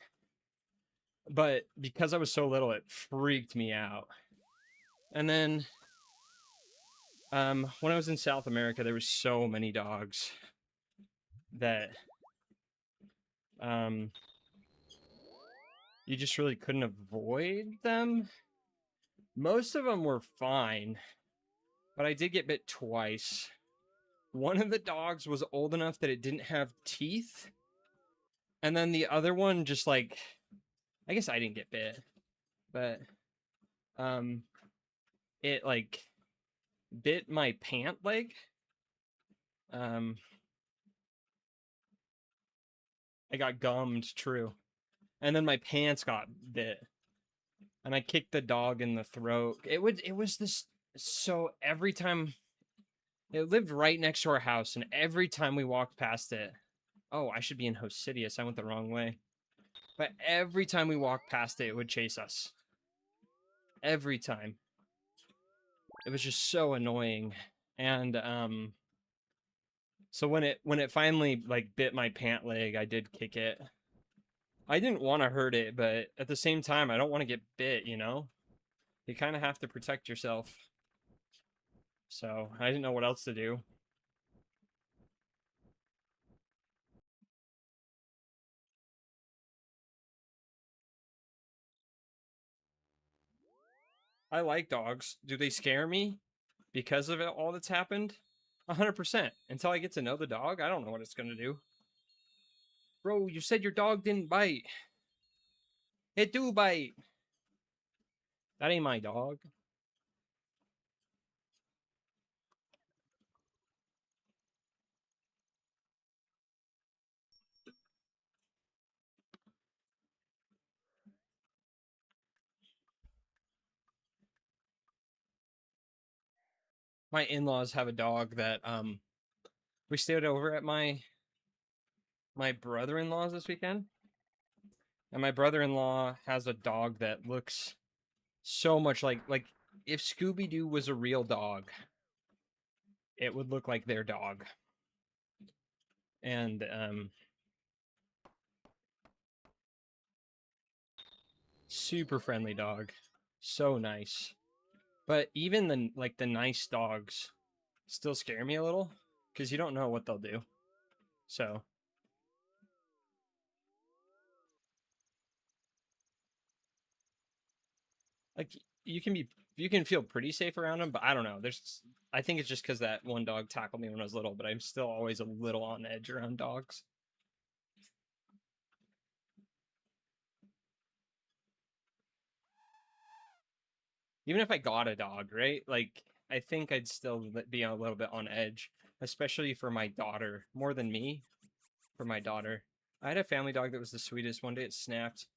But because I was so little, it freaked me out. And then when I was in South America, there was so many dogs that um you just really couldn't avoid them. Most of them were fine, but I did get bit twice. One of the dogs was old enough that it didn't have teeth, and then the other one just like, I guess I didn't get bit, but um it like bit my pant leg. Um I got gummed, true. And then my pants got bit. And I kicked the dog in the throat. It was this, so every time it lived right next to our house, and every time we walked past it, oh, I should be in Hosidius. I went the wrong way. But every time we walked past it, it would chase us. Every time. It was just so annoying. And so when it finally like bit my pant leg, I did kick it. I didn't want to hurt it, but at the same time, I don't want to get bit, you know? You kind of have to protect yourself. So I didn't know what else to do. I like dogs. Do they scare me because of it, all that's happened? 100%. Until I get to know the dog, I don't know what it's going to do. Bro, you said your dog didn't bite. It do bite. That ain't my dog. My in-laws have a dog that we stayed over at my brother-in-law's this weekend. And my brother-in-law has a dog that looks so much like if Scooby-Doo was a real dog, it would look like their dog. And super friendly dog. So nice. But even the nice dogs still scare me a little because you don't know what they'll do. So like you can feel pretty safe around them, but I don't know. I think it's just because that one dog tackled me when I was little, but I'm still always a little on edge around dogs. Even if I got a dog, right? Like I think I'd still be a little bit on edge, especially for my daughter, more than me, for my daughter. I had a family dog that was the sweetest. One day it snapped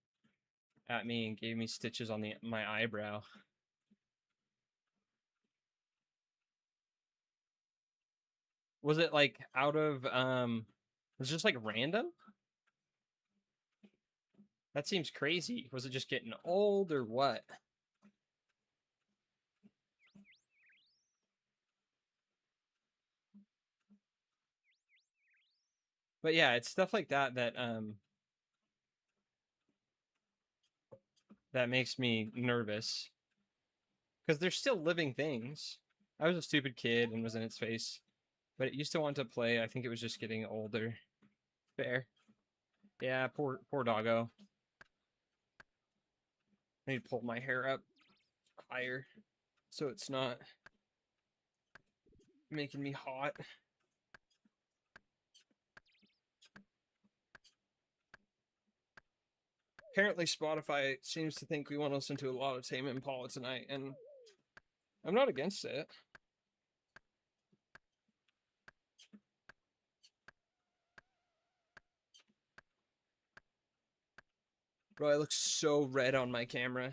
at me and gave me stitches on the my eyebrow. Was it like out of was it just like random? That seems crazy. Was it just getting old or what? But yeah, it's stuff like that that makes me nervous because they're still living things. I was a stupid kid and was in its face, but it used to want to play. I think it was just getting older. Fair. Yeah, poor doggo. I need to pull my hair up higher so it's not making me hot. Apparently Spotify seems to think we want to listen to a lot of Tame Impala tonight, and I'm not against it. Bro, I look so red on my camera.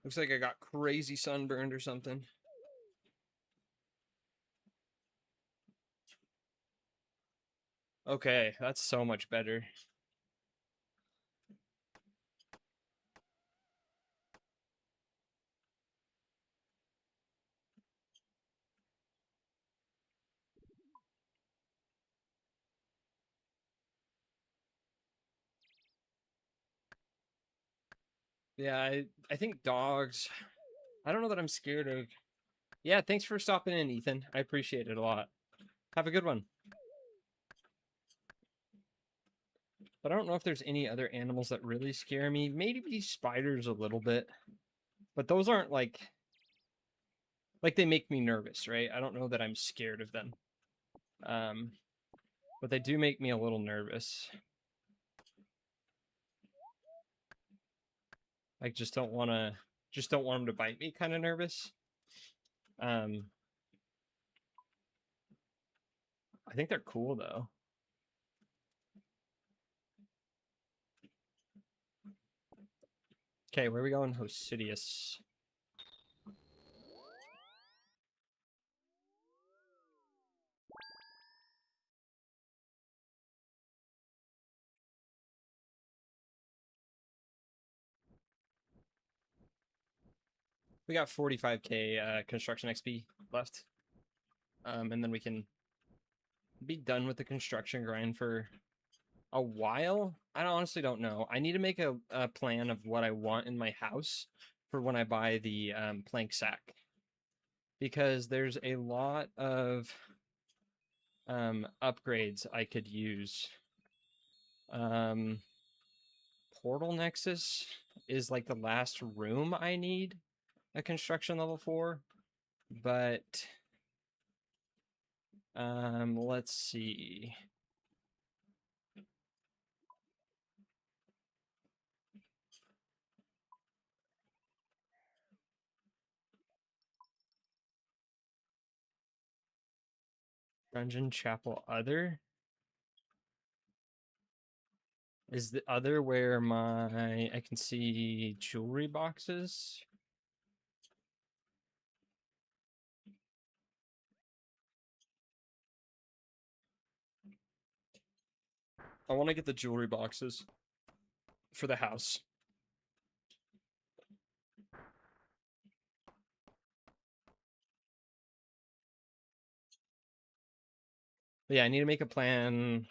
Looks like I got crazy sunburned or something. Okay, that's so much better. Yeah, I think dogs. I don't know that I'm scared of. Yeah, thanks for stopping in, Ethan. I appreciate it a lot. Have a good one. But I don't know if there's any other animals that really scare me. Maybe spiders a little bit. But those aren't like they make me nervous, right? I don't know that I'm scared of them. But they do make me a little nervous. Like just don't want them to bite me kind of nervous. I think they're cool though. Okay, where are we going? Hosidius. We got 45k construction XP left. And then we can be done with the construction grind for a while. I honestly don't know. I need to make a plan of what I want in my house for when I buy the plank sack. Because there's a lot of upgrades I could use. Portal Nexus is like the last room I need a construction level 4, but let's see. Dungeon Chapel Other? Is the other where I can see jewelry boxes? I want to get the jewelry boxes for the house. But yeah, I need to make a plan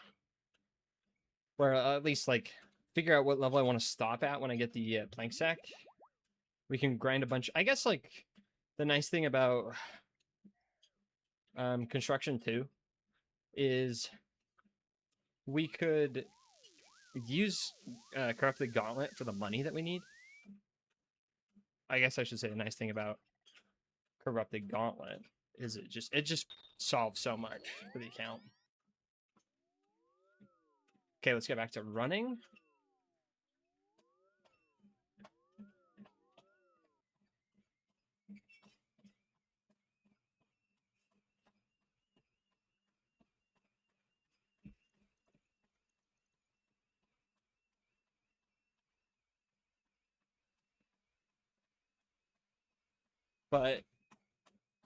where at least like figure out what level I want to stop at when I get the plank sack. We can grind a bunch. I guess like the nice thing about construction 2 is we could use corrupted gauntlet for the money that we need. I guess I should say the nice thing about corrupted gauntlet is it just solves so much for the account. Okay, let's get back to running.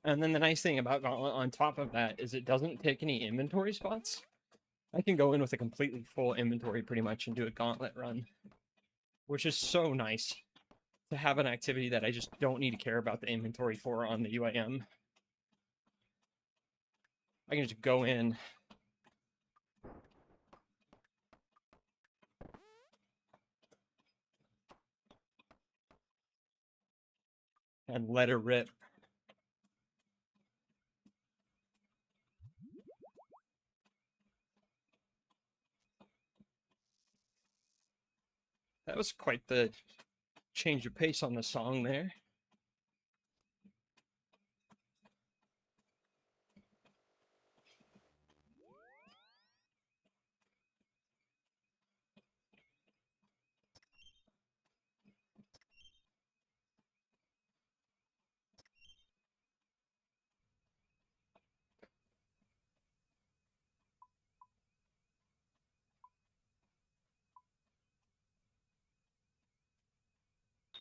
And then the nice thing about Gauntlet on top of that is it doesn't take any inventory spots. I can go in with a completely full inventory pretty much and do a Gauntlet run, which is so nice to have an activity that I just don't need to care about the inventory for on the UIM. I can just go in and let her rip. That was quite the change of pace on the song there.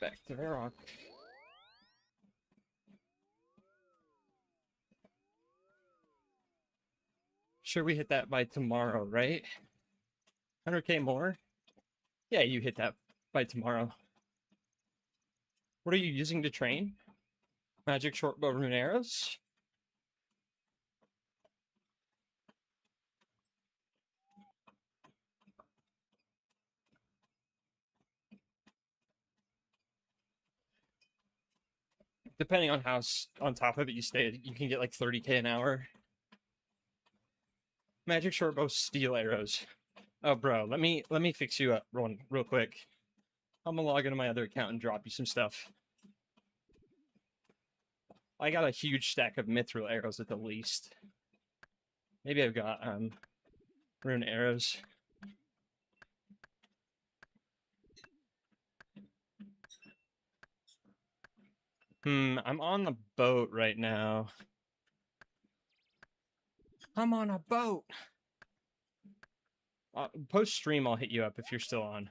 Back to the rock. Sure, we hit that by tomorrow, right? 100k more? Yeah, you hit that by tomorrow. What are you using to train? Magic short bow rune arrows? depending on how on top of it you stay, you can get like 30k an hour. Magic shortbow steel arrows. Oh, bro, let me fix you up real quick. I'm gonna log into my other account and drop you some stuff. I got a huge stack of mithril arrows at the least. Maybe I've got rune arrows. I'm on the boat right now. I'm on a boat. Post stream, I'll hit you up if you're still on.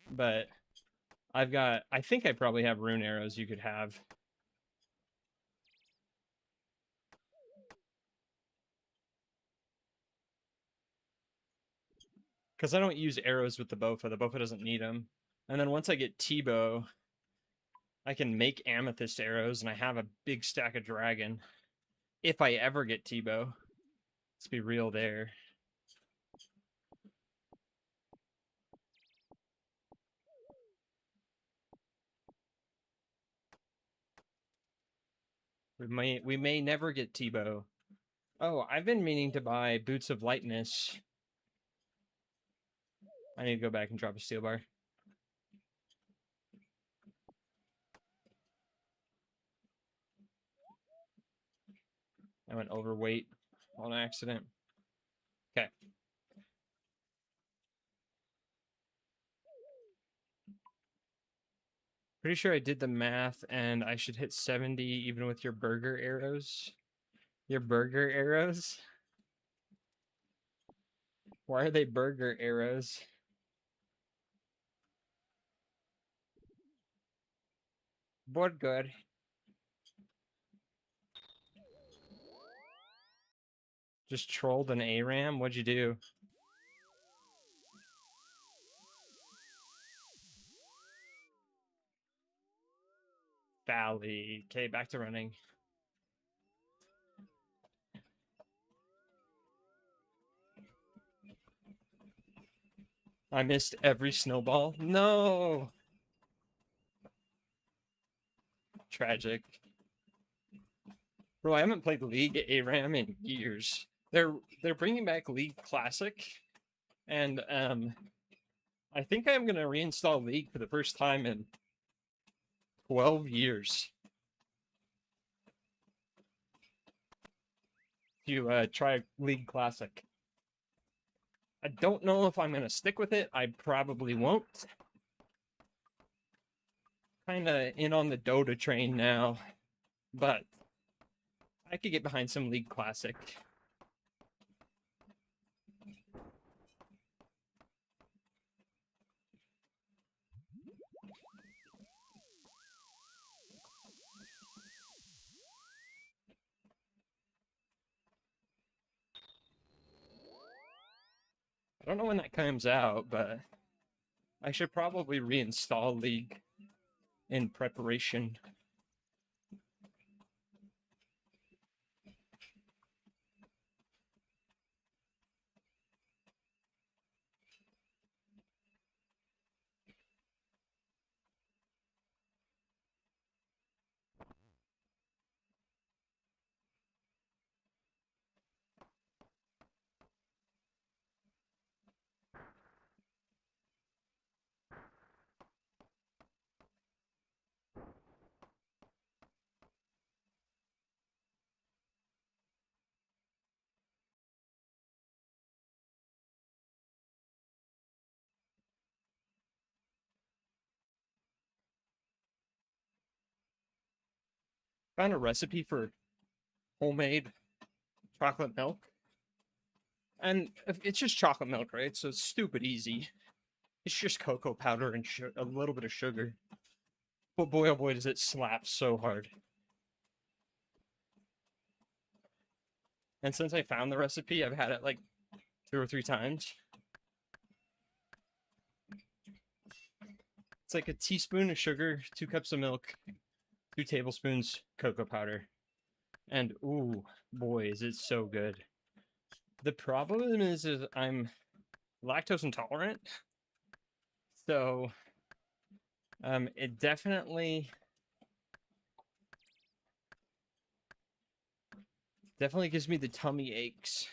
But I think I probably have rune arrows you could have. Because I don't use arrows with the bowfa. The bowfa doesn't need them. And then once I get T-bow, I can make amethyst arrows, and I have a big stack of dragon. If I ever get T-bow. Let's be real there. We may never get T-bow. Oh, I've been meaning to buy Boots of Lightness. I need to go back and drop a steel bar. I went overweight on accident. Okay. Pretty sure I did the math and I should hit 70 even with your burger arrows. Your burger arrows? Why are they burger arrows? Burger. Just trolled an ARAM? What'd you do? Valley. Okay, back to running. I missed every snowball. No! Tragic. Bro, I haven't played League ARAM in years. They're bringing back League Classic, and I think I'm gonna reinstall League for the first time in 12 years. To try League Classic. I don't know if I'm gonna stick with it. I probably won't. Kinda in on the Dota train now, but I could get behind some League Classic. I don't know when that comes out, but I should probably reinstall League in preparation. Found a recipe for homemade chocolate milk. And it's just chocolate milk, right? So it's stupid easy. It's just cocoa powder and a little bit of sugar. But boy, oh boy, does it slap so hard. And since I found the recipe, I've had it like 2 or 3 times. It's like a teaspoon of sugar, 2 cups of milk, 2 tablespoons cocoa powder. And ooh, boy, is it so good. The problem is I'm lactose intolerant. So, it definitely gives me the tummy aches.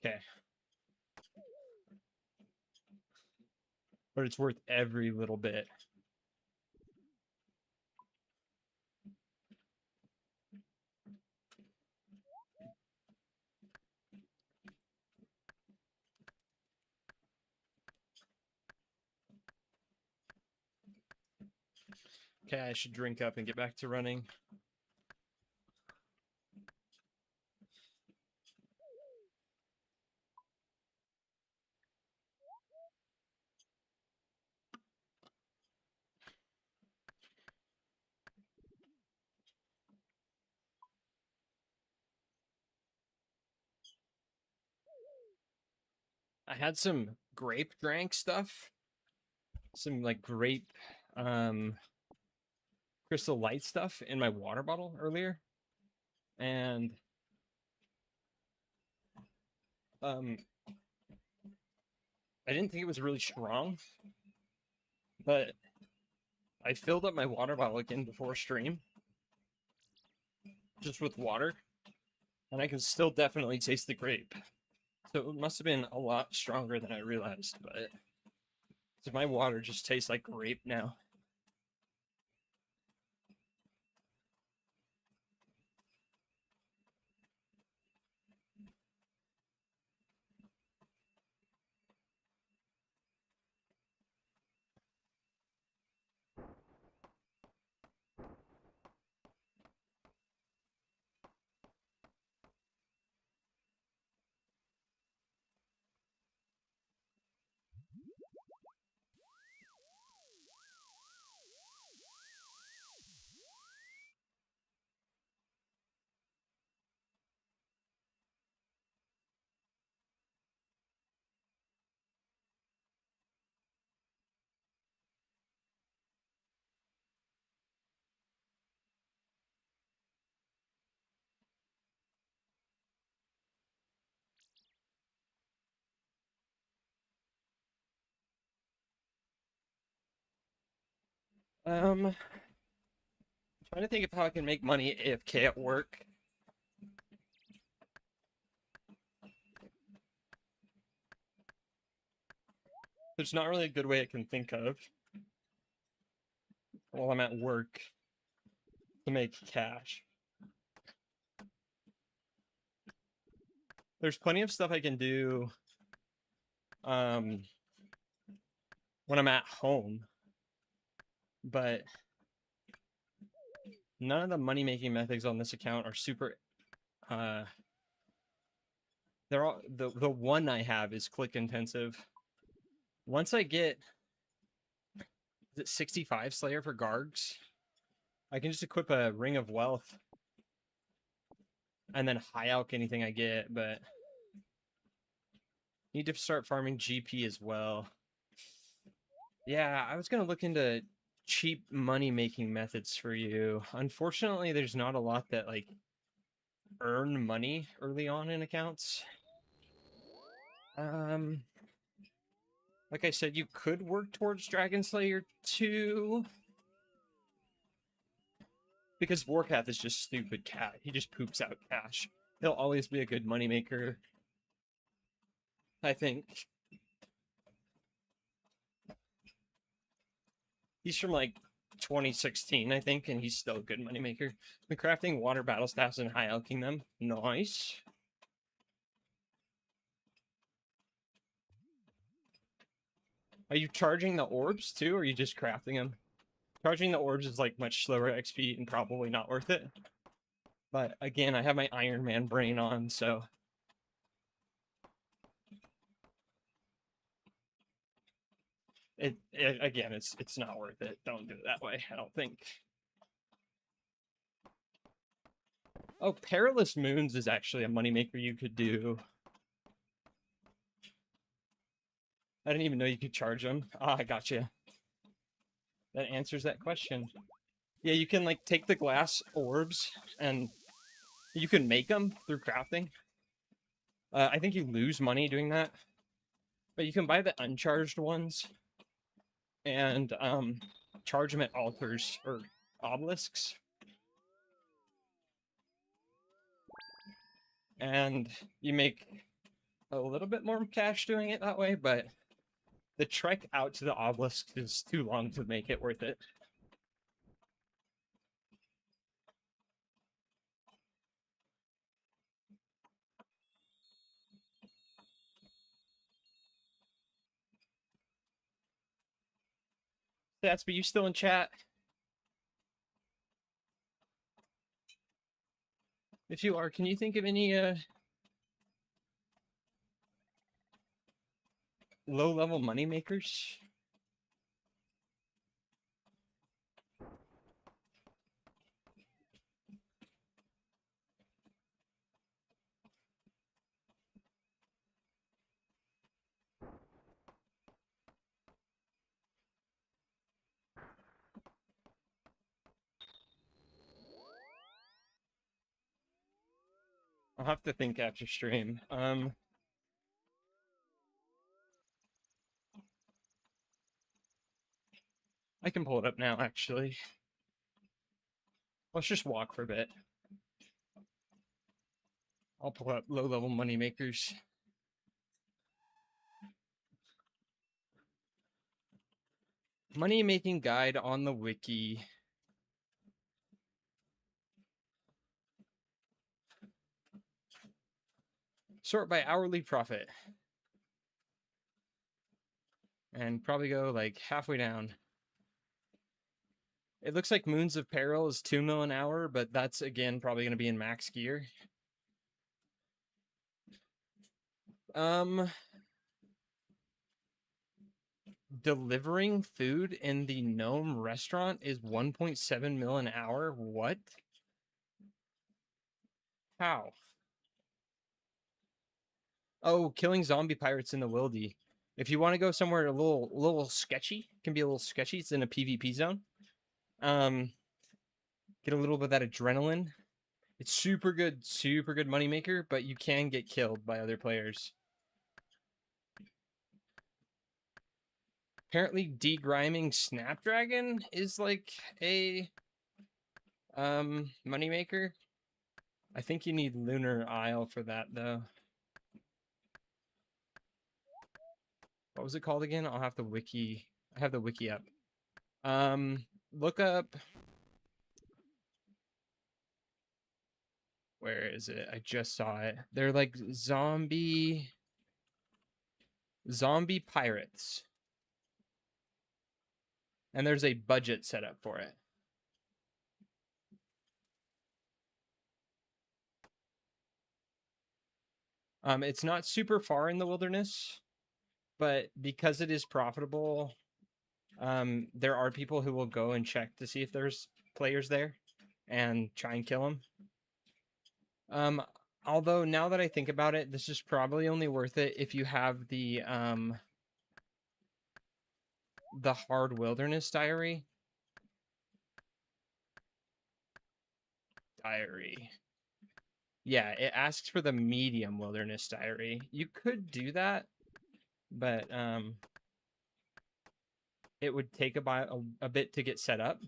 Okay. But it's worth every little bit. Okay, I should drink up and get back to running. I had some grape drank stuff. Some like grape crystal light stuff in my water bottle earlier. And I didn't think it was really strong, but I filled up my water bottle again before stream, just with water, and I can still definitely taste the grape. So it must have been a lot stronger than I realized, but my water just tastes like grape now. Um, trying to think of how I can make money AFK at work. There's not really a good way I can think of while I'm at work to make cash. There's plenty of stuff I can do when I'm at home, but none of the money making methods on this account are super they're all the one I have is click intensive. Once I get, is it 65 Slayer for Gargs, I can just equip a Ring of Wealth and then high alch anything I get, but need to start farming GP as well. Yeah, I was gonna look into cheap money making methods for you. Unfortunately, there's not a lot that like earn money early on in accounts. Like I said, you could work towards Dragon Slayer 2. Because Warpath is just stupid cat. He just poops out cash. He'll always be a good moneymaker, I think. He's from like 2016, I think, and he's still a good moneymaker. Been crafting water battle staffs and high alching them. Nice. Are you charging the orbs too, or are you just crafting them? Charging the orbs is like much slower XP and probably not worth it. But again, I have my Iron Man brain on, so again, it's not worth it. Don't do it that way, I don't think. Oh, Perilous Moons is actually a moneymaker you could do. I didn't even know you could charge them. Ah, I gotcha. That answers that question. Yeah, you can like take the glass orbs and You can make them through crafting. I think you lose money doing that, but you can buy the uncharged ones and charge them at altars or obelisks. And you make a little bit more cash doing it that way, but the trek out to the obelisk is too long to make it worth it. That's but you still in chat? If you are, can you think of any low-level money makers? I'll have to think after stream. I can pull it up now, actually. Let's just walk for a bit. I'll pull up low-level money makers. Money making guide on the wiki. Sort by hourly profit. And probably go like halfway down. It looks like Moons of Peril is 2 mil an hour, but that's again probably going to be in max gear. Delivering food in the Gnome restaurant is 1.7 mil an hour. What? How? Oh, killing zombie pirates in the wildy. If you want to go somewhere a little sketchy, can be a little sketchy. It's in a PvP zone. Get a little bit of that adrenaline. It's super good moneymaker, but you can get killed by other players. Apparently, degriming Snapdragon is like a moneymaker. I think you need Lunar Isle for that though. What was it called again? I'll have the wiki. I have the wiki up. Look up. Where is it? I just saw it. They're like zombie pirates. And there's a budget set up for it. It's not super far in the wilderness, but because it is profitable, there are people who will go and check to see if there's players there and try and kill them. Although now that I think about it, this is probably only worth it if you have the hard wilderness diary. Yeah, it asks for the medium wilderness diary. You could do that, but it would take a bit to get set up.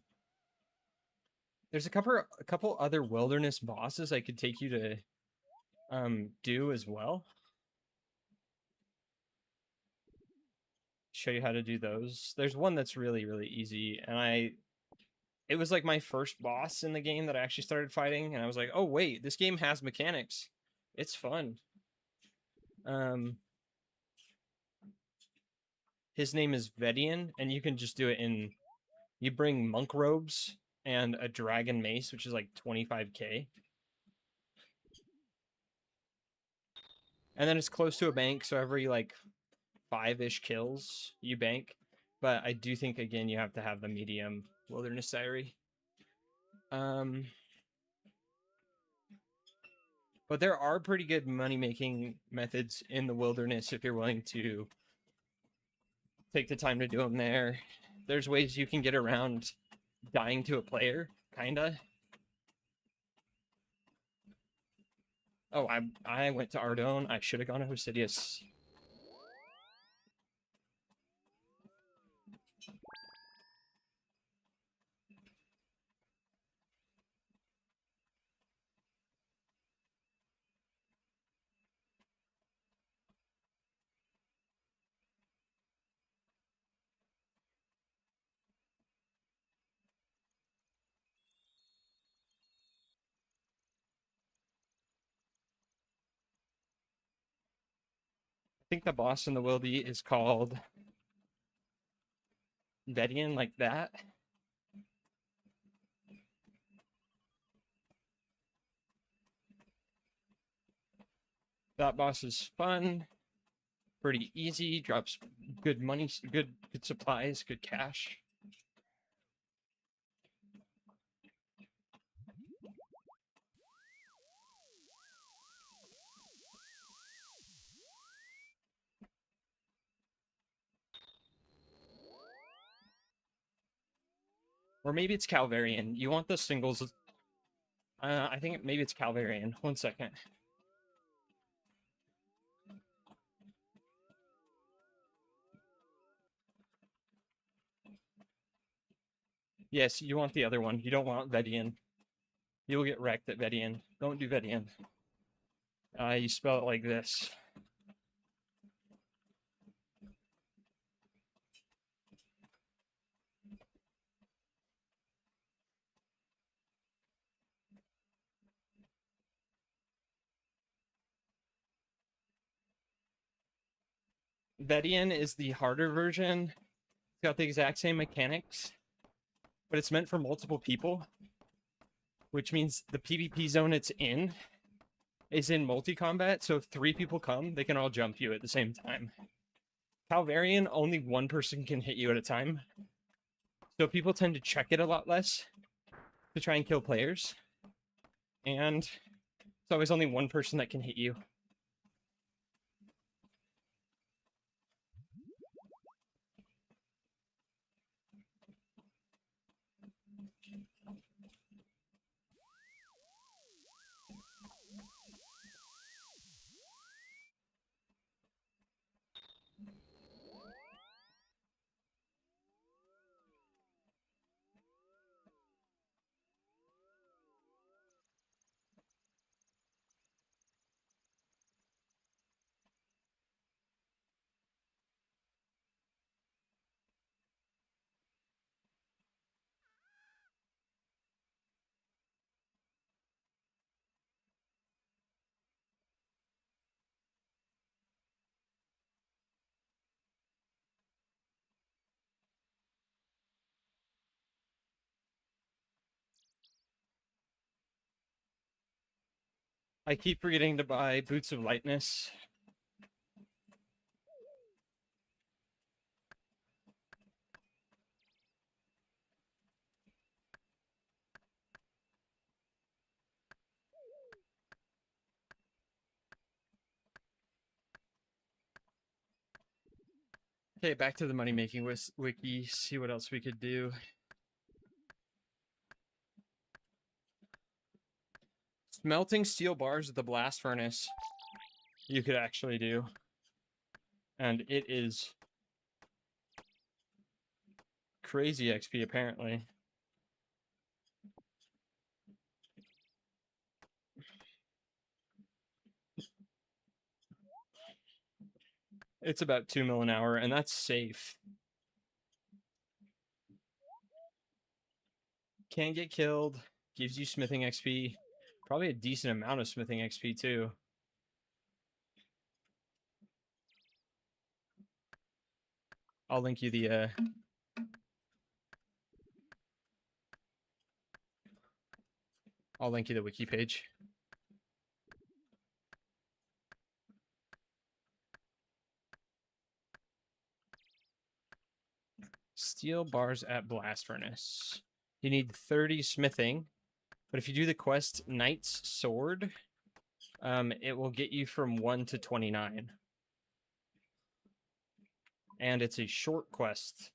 There's a couple other wilderness bosses I could take you to do as well. Show you how to do those. There's one that's really easy, and it was like my first boss in the game that I actually started fighting, and I was like, oh wait, this game has mechanics. It's fun. His name is Vedian, and you can just do it in, you bring monk robes and a dragon mace, which is like 25k. And then it's close to a bank, so every like 5-ish kills you bank. But I do think again you have to have the medium wilderness diary. But there are pretty good money making methods in the wilderness if you're willing to take the time to do them there. There's ways you can get around dying to a player, kinda. Oh, I went to Ardone. I should have gone to Hosidius. I think the boss in the Wildy is called Vedian, like that. That boss is fun, pretty easy, drops good money, good supplies, good cash. Or maybe it's Calvarian. You want the singles. I think maybe it's Calvarian. 1 second. Yes, you want the other one. You don't want Vedian. You'll get wrecked at Vedian. Don't do Vedian. You spell it like this. Vedian is the harder version. It's got the exact same mechanics, but it's meant for multiple people, which means the PvP zone it's in is in multi-combat, so if 3 people come, they can all jump you at the same time. Calvarian, only 1 person can hit you at a time, so people tend to check it a lot less to try and kill players, and it's always only 1 person that can hit you. I keep forgetting to buy Boots of Lightness. Okay, back to the money making wiki. See what else we could do. Smelting steel bars at the blast furnace. You could actually do, and it is crazy XP apparently. It's about 2 mil an hour, and that's safe. Can't get killed. Gives you smithing XP. Probably a decent amount of smithing XP too. I'll link you the I'll link you the wiki page. Steel bars at blast furnace. You need 30 smithing, but if you do the quest Knight's Sword, it will get you from 1 to 29. And it's a short quest.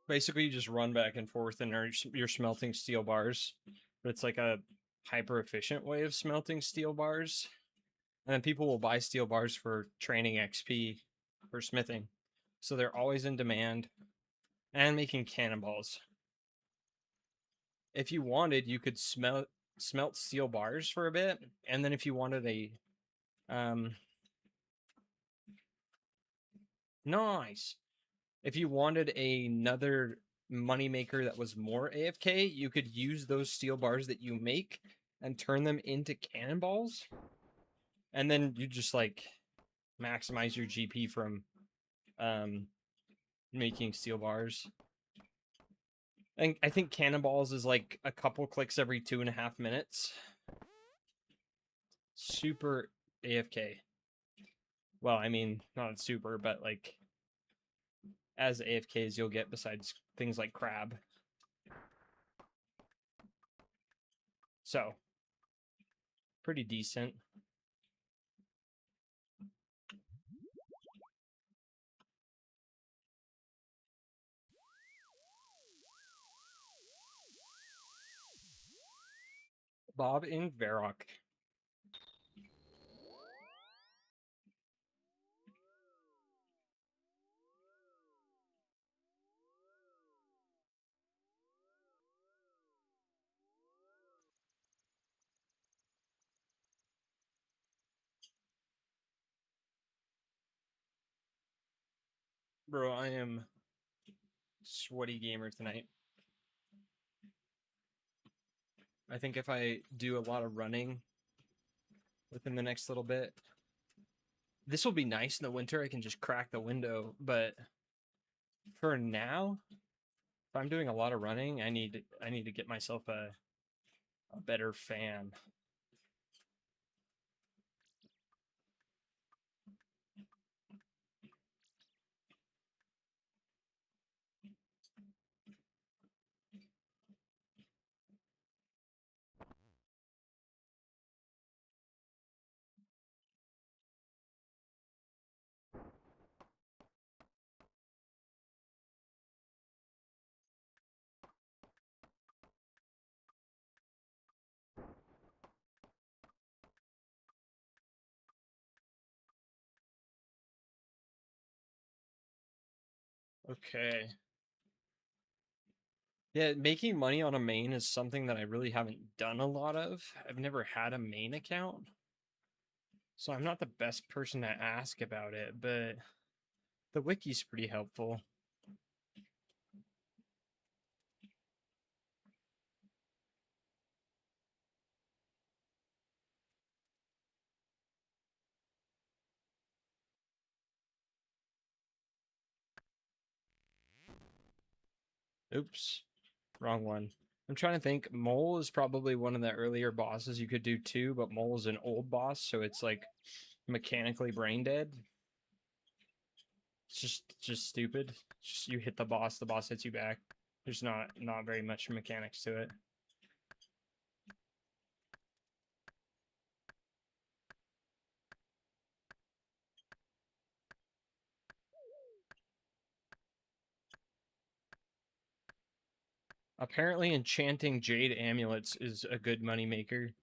Basically, you just run back and forth and you're smelting steel bars, but it's like a hyper efficient way of smelting steel bars. And then people will buy steel bars for training XP for smithing. So they're always in demand and making cannonballs. If you wanted, you could smelt steel bars for a bit, and then if you wanted a nice. If you wanted another moneymaker that was more AFK, you could use those steel bars that you make and turn them into cannonballs. And then you just like maximize your GP from um, making steel bars. And I think cannonballs is like a couple clicks every 2.5 minutes. Super AFK. Well, I mean, not super, but like as AFK as you'll get besides things like crab. So, pretty decent. Bob in Varrock. Bro, I am sweaty gamer tonight. I think if I do a lot of running within the next little bit, this will be nice in the winter. I can just crack the window, but for now, if I'm doing a lot of running, I need to get myself a better fan. Okay. Yeah, making money on a main is something that I really haven't done a lot of. I've never had a main account. So I'm not the best person to ask about it, but the wiki's pretty helpful. Oops, wrong one. I'm trying to think. Mole is probably one of the earlier bosses you could do too, but Mole is an old boss, so it's like mechanically brain dead. It's just stupid. Just you hit the boss hits you back. There's not very much mechanics to it. Apparently, enchanting jade amulets is a good moneymaker.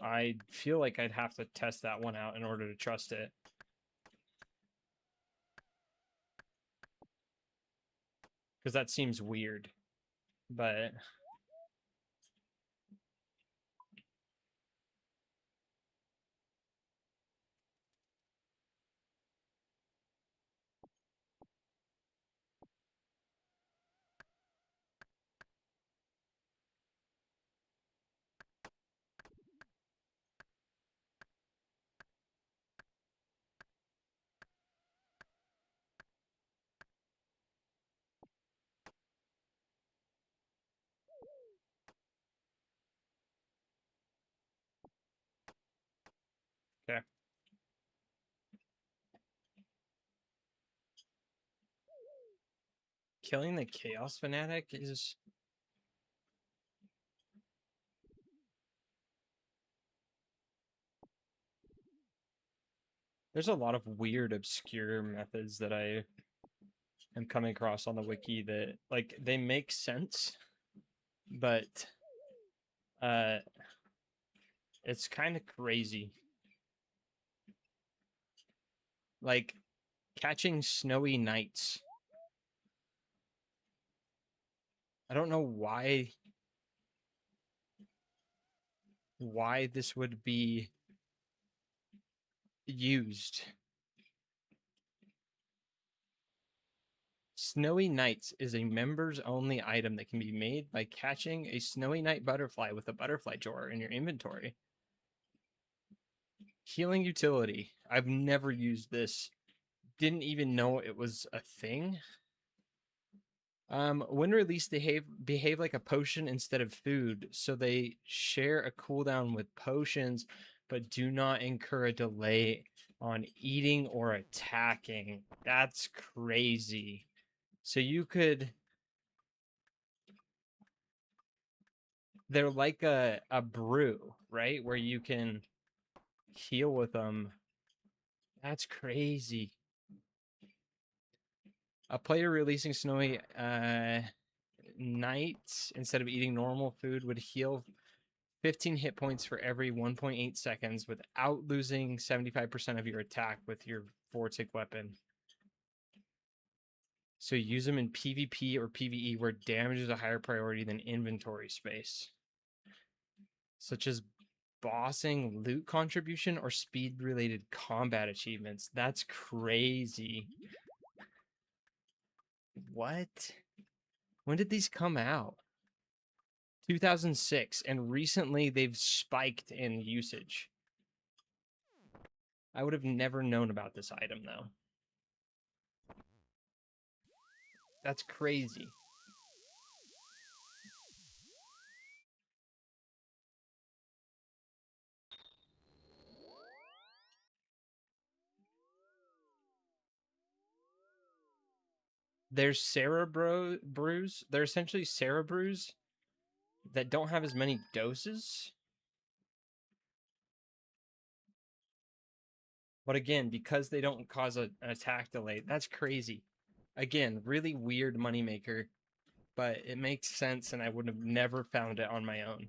I feel like I'd have to test that one out in order to trust it. Because that seems weird. But okay. Killing the Chaos Fanatic is... There's a lot of weird, obscure methods that I am coming across on the wiki that like they make sense, but uh it's kind of crazy. Like catching snowy nights. I don't know why this would be used. Snowy Nights is a members only item that can be made by catching a snowy night butterfly with a butterfly jar in your inventory. Healing utility. I've never used this. Didn't even know it was a thing. When released, they behave like a potion instead of food, so they share a cooldown with potions, but do not incur a delay on eating or attacking. That's crazy. So you could, they're like a brew, right? Where you can heal with them. That's crazy. A player releasing Snowy Night instead of eating normal food would heal 15 hit points for every 1.8 seconds without losing 75% of your attack with your Vortic weapon. So use them in PvP or PvE where damage is a higher priority than inventory space, such as bossing, loot contribution, or speed-related combat achievements. That's crazy. What? When did these come out? 2006, and recently they've spiked in usage. I would have never known about this item, though. That's crazy. There's brews. They're essentially brews that don't have as many doses. But again, because they don't cause an attack delay, that's crazy. Again, really weird moneymaker, but it makes sense, and I would have never found it on my own.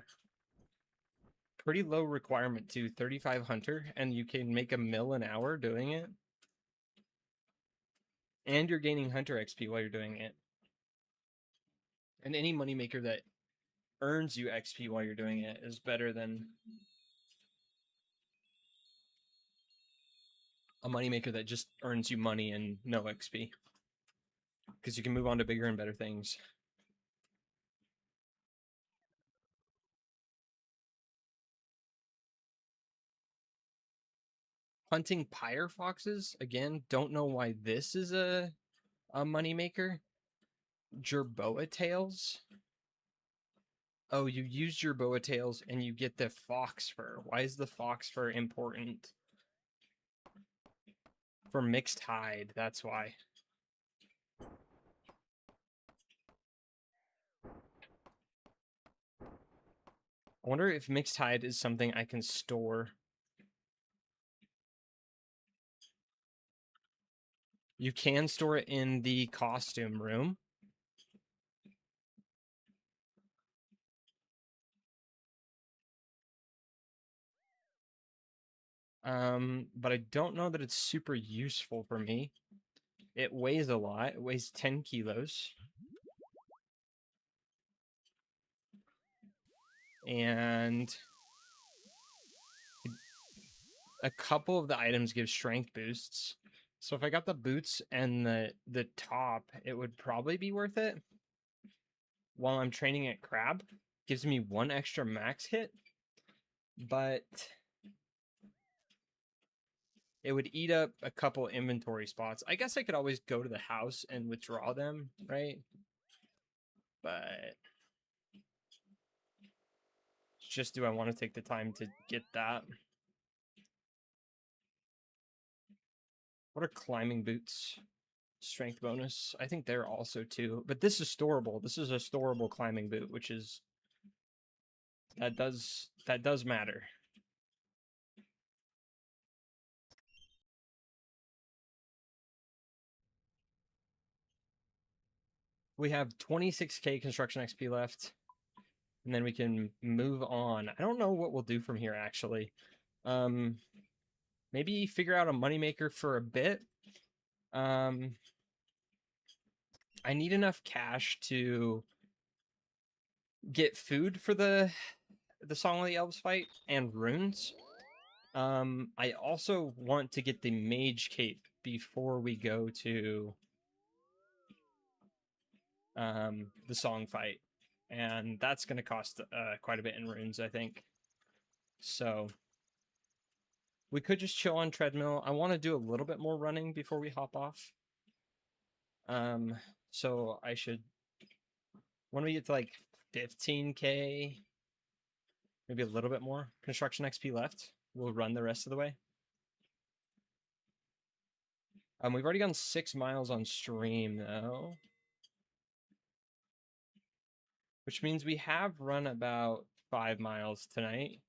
Pretty low requirement too, 35 hunter, and you can make a mill an hour doing it. And you're gaining hunter XP while you're doing it. And any moneymaker that earns you XP while you're doing it is better than a moneymaker that just earns you money and no XP. Because you can move on to bigger and better things. Hunting pyre foxes, again, don't know why this is a moneymaker. Jerboa tails. Oh, you use Jerboa tails and you get the fox fur. Why is the fox fur important? For mixed hide, that's why. I wonder if mixed hide is something I can store. You can store it in the costume room. But I don't know that it's super useful for me. It weighs a lot. It weighs 10 kilos. And a couple of the items give strength boosts. So if I got the boots and the top, it would probably be worth it. While I'm training at crab, gives me 1 extra max hit, but it would eat up a couple inventory spots. I guess I could always go to the house and withdraw them, right? But just, do I want to take the time to get that? What are climbing boots? Strength bonus. I think they're also too, but this is storable. This is a storable climbing boot, which is that does matter. We have 26k construction XP left, and then we can move on. I don't know what we'll do from here, actually. Maybe figure out a moneymaker for a bit. I need enough cash to get food for the Song of the Elves fight and runes. I also want to get the mage cape before we go to the song fight, and that's going to cost quite a bit in runes, I think. So we could just chill on treadmill. I want to do a little bit more running before we hop off. So I should, when we get to like 15k, maybe a little bit more construction XP left, we'll run the rest of the way. We've already gone 6 miles on stream though, which means we have run about 5 miles tonight,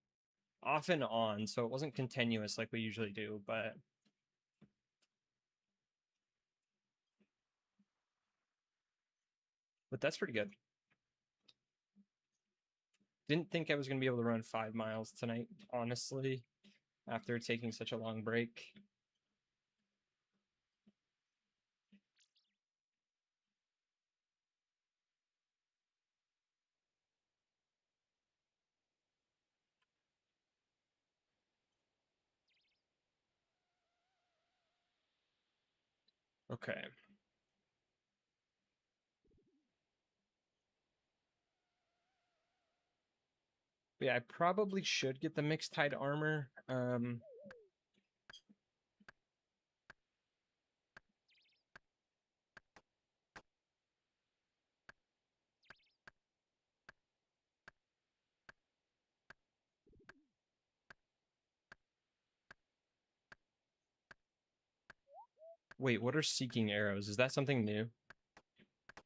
off and on, so it wasn't continuous like we usually do, but that's pretty good. Didn't think I was going to be able to run 5 miles tonight, honestly, after taking such a long break. Okay. But yeah, I probably should get the mixed tide armor. Wait, what are seeking arrows? Is that something new?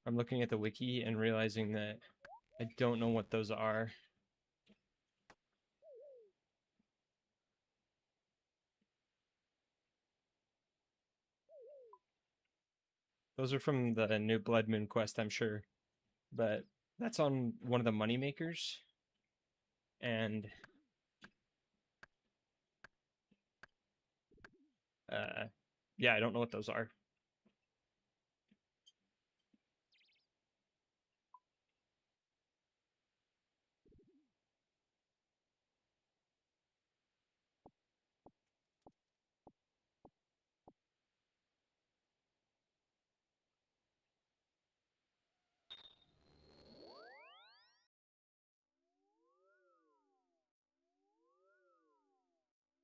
I'm looking at the wiki and realizing that I don't know what those are. Those are from the new Blood Moon quest, I'm sure. But that's on one of the money makers. And yeah, I don't know what those are.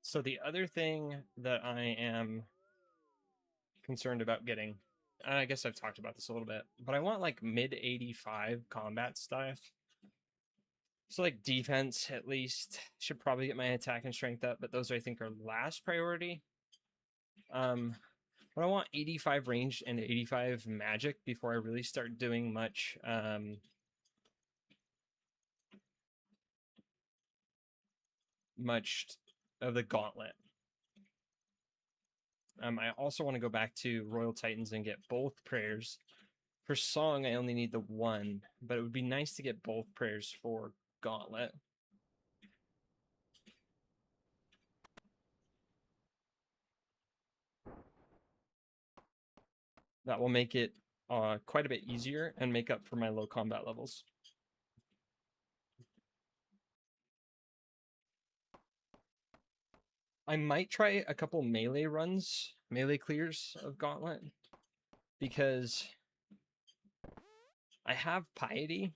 So the other thing that I am concerned about getting, and I guess I've talked about this a little bit, but I want like mid 85 combat stuff. So like defense at least, should probably get my attack and strength up, but those I think are last priority. But I want 85 range and 85 magic before I really start doing much much of the gauntlet. I also want to go back to Royal Titans and get both prayers. For song, I only need the one, but it would be nice to get both prayers for gauntlet. That will make it quite a bit easier and make up for my low combat levels. I might try a couple melee runs, melee clears of gauntlet, because I have piety,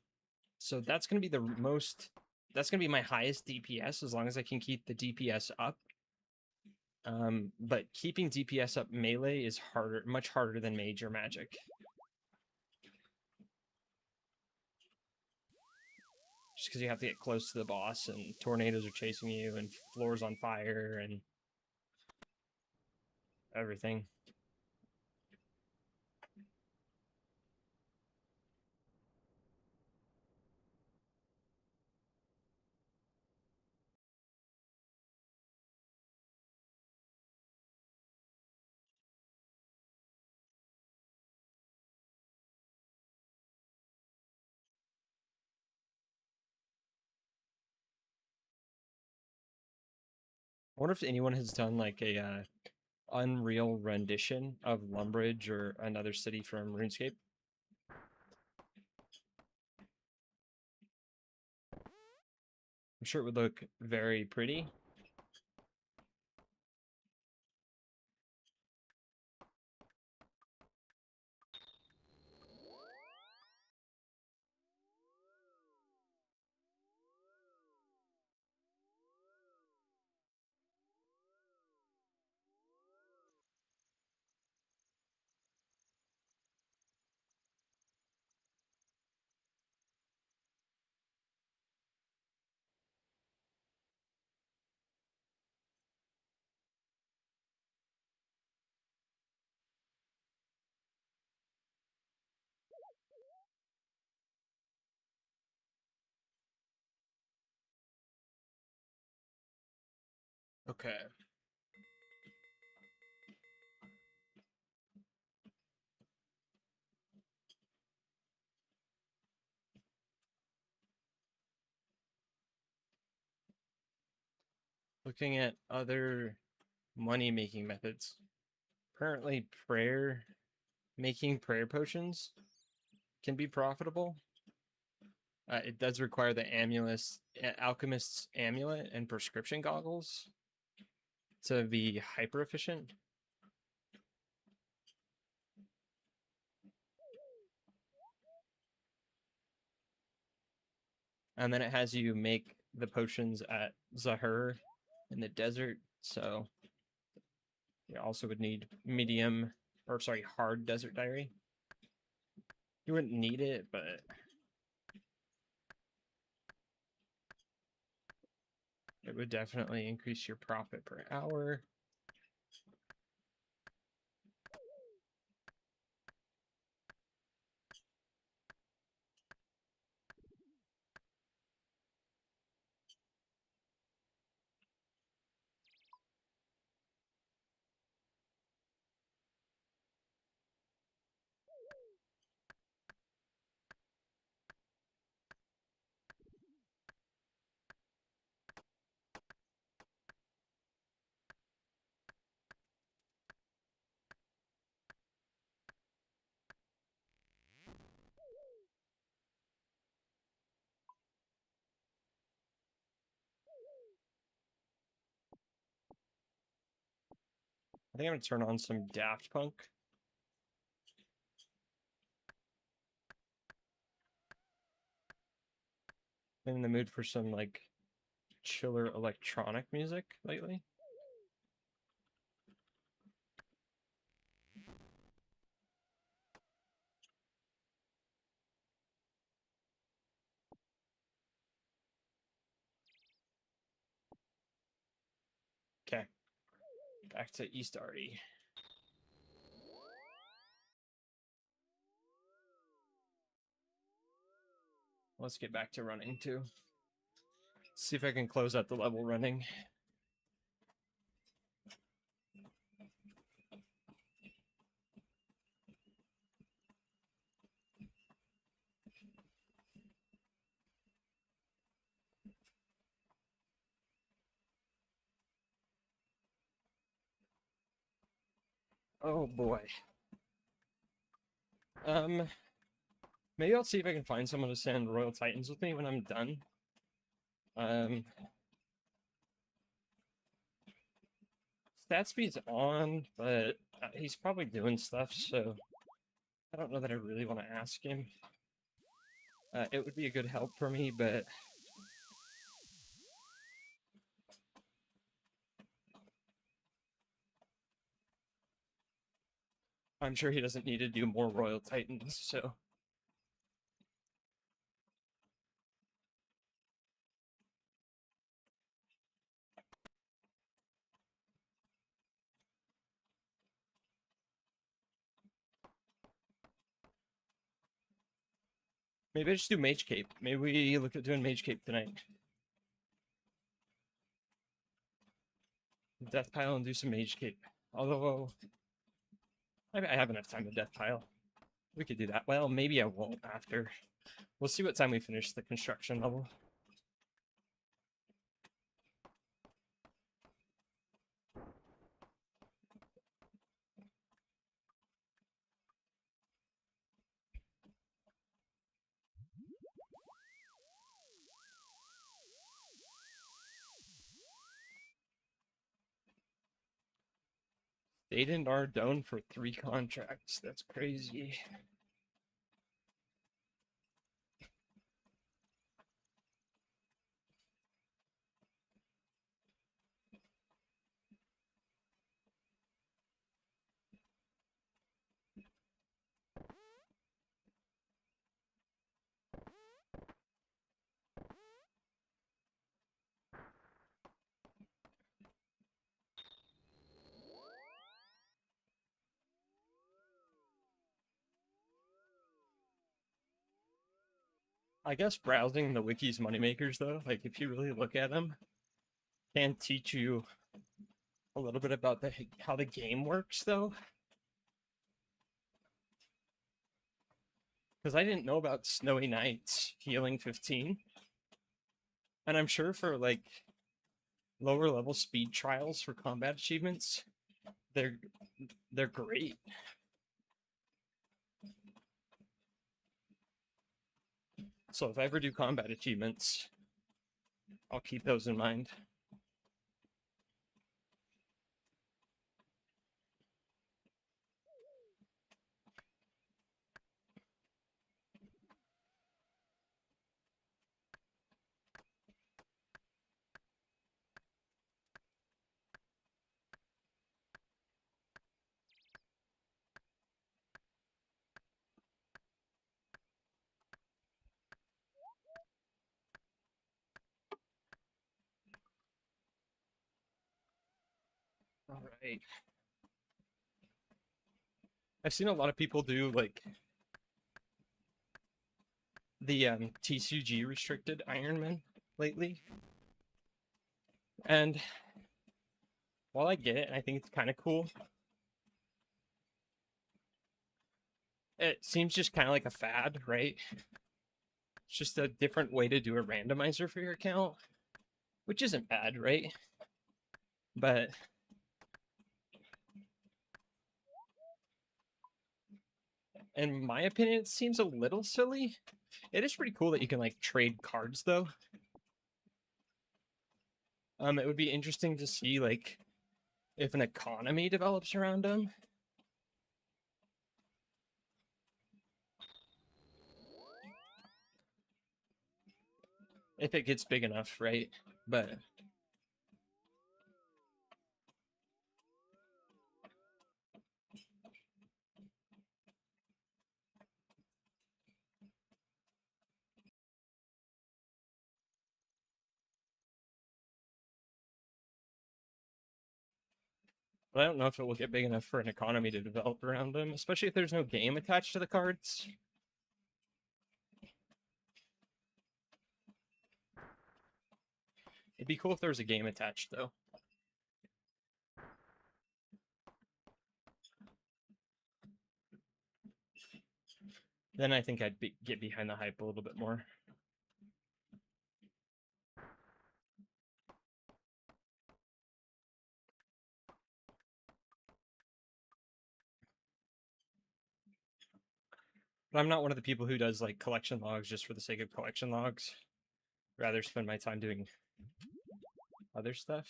so that's going to be the most, that's going to be my highest DPS as long as I can keep the DPS up. But keeping DPS up melee is harder, much harder than mage or magic. Just because you have to get close to the boss and tornadoes are chasing you and floors on fire and everything. wonder if anyone has done like a Unreal rendition of Lumbridge or another city from RuneScape. I'm sure it would look very pretty. Okay. Looking at other money-making methods. Apparently making prayer potions can be profitable. It does require the alchemist's amulet and prescription goggles to be hyper efficient. And then it has you make the potions at Zahur in the desert, so you also would need hard desert diary. You wouldn't need it, but it would definitely increase your profit per hour. I think I'm gonna turn on some Daft Punk. I'm in the mood for some like chiller electronic music lately. Okay, back to East Arty. Let's get back to running too. See if I can close out the level running. Oh boy. Maybe I'll see if I can find someone to send Royal Titans with me when I'm done. Stat speed's on, but he's probably doing stuff, so I don't know that I really want to ask him. It would be a good help for me, but I'm sure he doesn't need to do more Royal Titans, so. Maybe I just do Mage Cape. Maybe we look at doing Mage Cape tonight. Death Pile and do some Mage Cape. Although, I have enough time to Death Pile. We could do that. Well, maybe I won't after. We'll see what time we finish the construction level. Dayton and Ardone for 3 contracts. That's crazy. I guess browsing the wiki's moneymakers, though, like if you really look at them, can teach you a little bit about how the game works, though. Because I didn't know about Snowy Nights healing 15, and I'm sure for like lower level speed trials for combat achievements, they're great. So if I ever do combat achievements, I'll keep those in mind. All right. I've seen a lot of people do like the TCG restricted Ironman lately. And while I get it, and I think it's kind of cool, it seems just kind of like a fad, right? It's just a different way to do a randomizer for your account, which isn't bad, right? But in my opinion, it seems a little silly. It is pretty cool that you can like trade cards, though. It would be interesting to see like if an economy develops around them. If it gets big enough, right? But I don't know if it will get big enough for an economy to develop around them, especially if there's no game attached to the cards. It'd be cool if there was a game attached, though. Then I think I'd get behind the hype a little bit more. But I'm not one of the people who does like collection logs just for the sake of collection logs. Rather spend my time doing other stuff.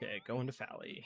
Okay, going to Fally.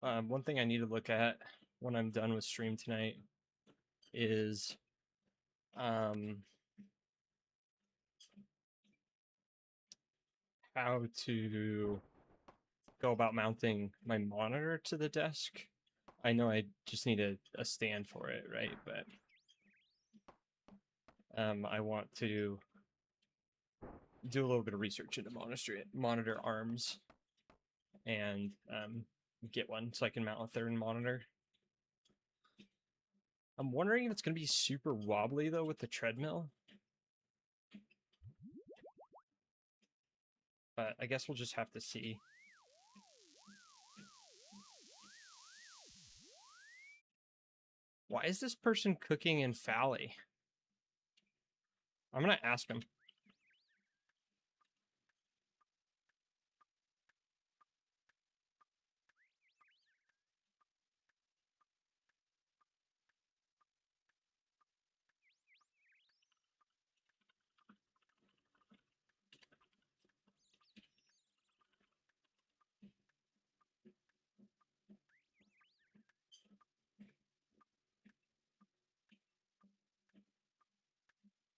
One thing I need to look at when I'm done with stream tonight is how to go about mounting my monitor to the desk. I know I just need a stand for it, right? But I want to do a little bit of research into monitor arms and get one so I can mount a third monitor. I'm wondering if it's going to be super wobbly though with the treadmill. But I guess we'll just have to see. Why is this person cooking in Fally? I'm going to ask him.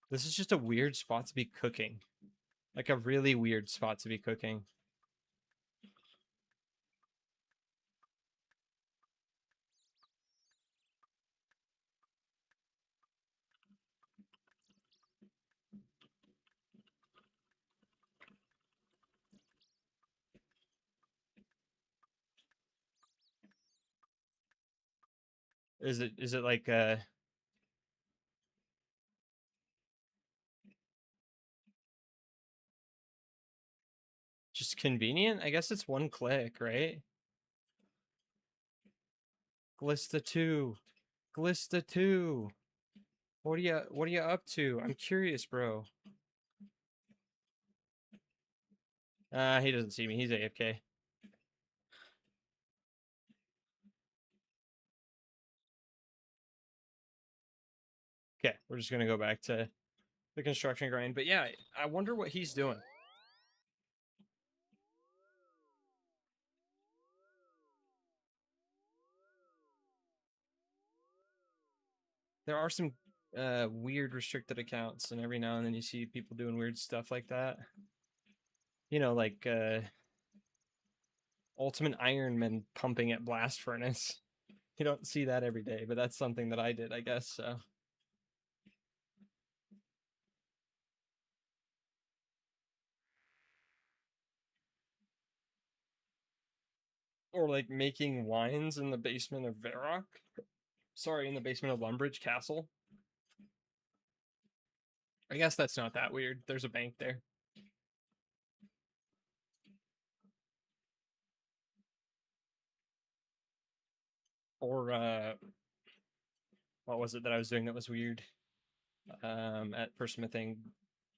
This is just a weird spot to be cooking. Like a really weird spot to be cooking. Is it like just convenient? I guess it's one click, right? Glista 2. Glista 2. What are you up to? I'm curious, bro. He doesn't see me. He's AFK. Okay, we're just gonna go back to the construction grind. But yeah, I wonder what he's doing. There are some weird restricted accounts, and every now and then you see people doing weird stuff like that. You know, like Ultimate Ironman pumping at blast furnace. You don't see that every day, but that's something that I did, I guess. So. Or like making wines in the basement of Varrock. Sorry, in the basement of Lumbridge Castle. I guess that's not that weird. There's a bank there. Or what was it that I was doing that was weird? At first smithing,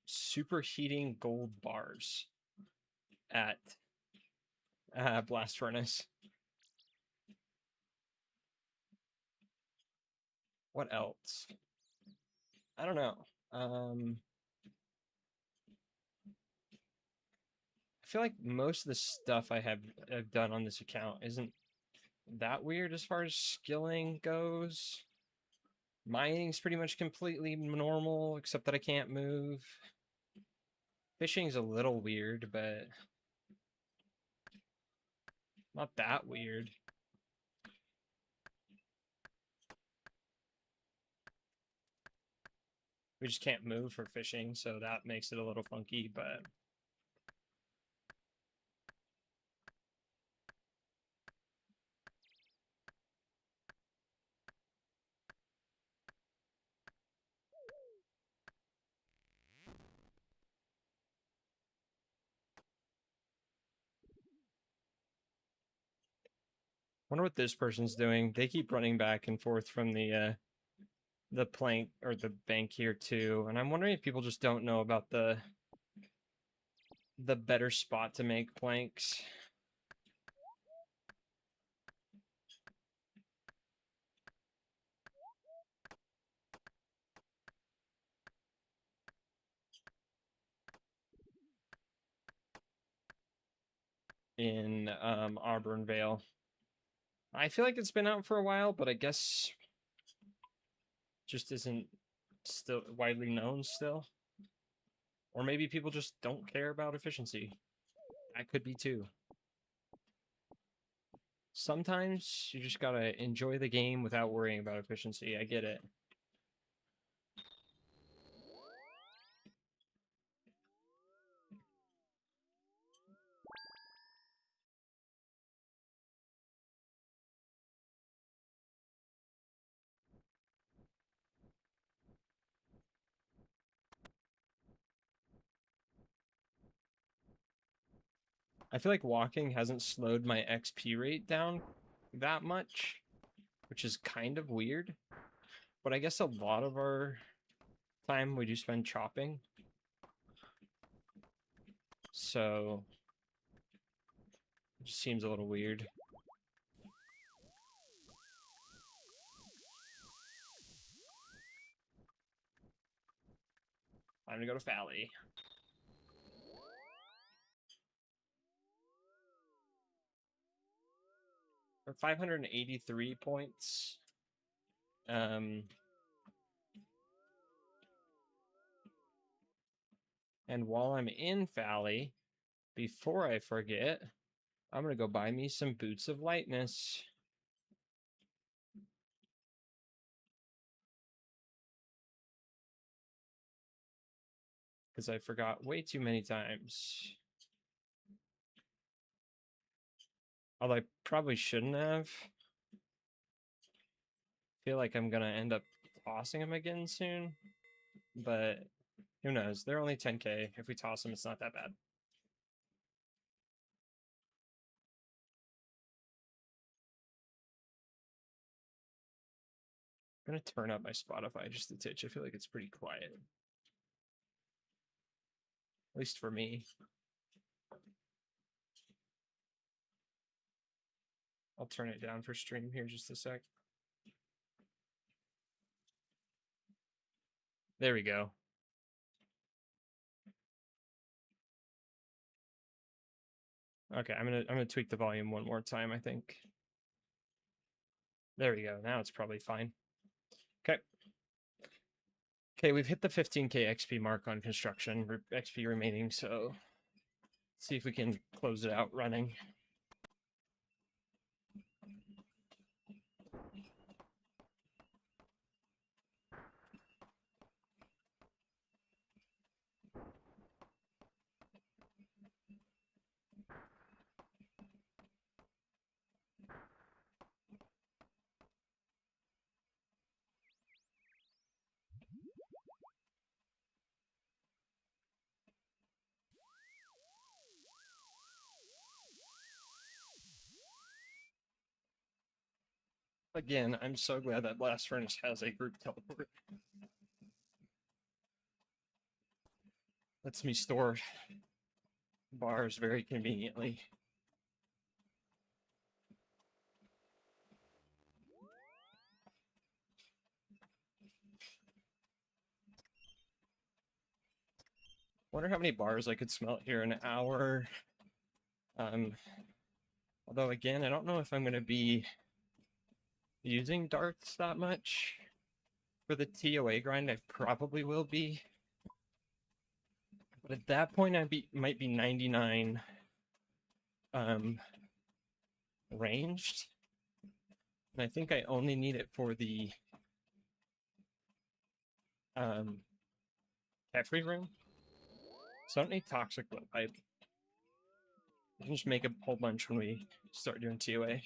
superheating gold bars at blast furnace. What else? I don't know. I feel like most of the stuff I've done on this account isn't that weird as far as skilling goes. Mining's pretty much completely normal, except that I can't move. Fishing's a little weird, but not that weird. We just can't move for fishing, so that makes it a little funky, but wonder what this person's doing. They keep running back and forth from the plank or the bank here too, and I'm wondering if people just don't know about the better spot to make planks. In Auburn Vale. I feel like it's been out for a while, but I guess just isn't still widely known still. Or maybe people just don't care about efficiency. I could be too. Sometimes you just gotta enjoy the game without worrying about efficiency. I get it. I feel like walking hasn't slowed my XP rate down that much, which is kind of weird. But I guess a lot of our time we do spend chopping. So it just seems a little weird. I'm gonna go to Valley. For 583 points. And while I'm in Valley, before I forget, I'm gonna go buy me some Boots of Lightness. Because I forgot way too many times. Although I probably shouldn't have. Feel like I'm gonna end up tossing them again soon. But who knows? They're only 10k. If we toss them, it's not that bad. I'm gonna turn up my Spotify just a titch. I feel like it's pretty quiet. At least for me. I'll turn it down for stream here just a sec. There we go. Okay, I'm gonna tweak the volume one more time, I think. There we go. Now it's probably fine. Okay. Okay, we've hit the 15k XP mark on construction, XP remaining, so let's see if we can close it out running. Again, I'm so glad that Blast Furnace has a group teleport. Lets me store bars very conveniently. Wonder how many bars I could smelt here in an hour. Although again, I don't know if I'm gonna be using darts that much. For the TOA grind, I probably will be. But at that point, might be 99 ranged. And I think I only need it for the cat-free room. So I don't need toxic blood pipe. I can just make a whole bunch when we start doing TOA.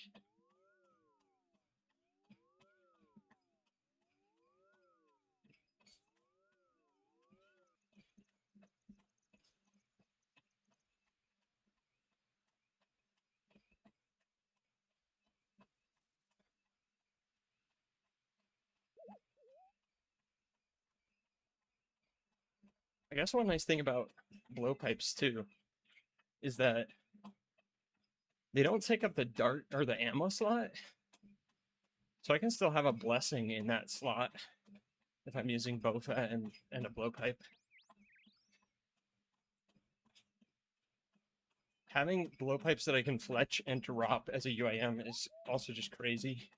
I guess one nice thing about blowpipes too is that they don't take up the dart or the ammo slot. So I can still have a blessing in that slot if I'm using Bofa and a blowpipe. Having blowpipes that I can fletch and drop as a UIM is also just crazy.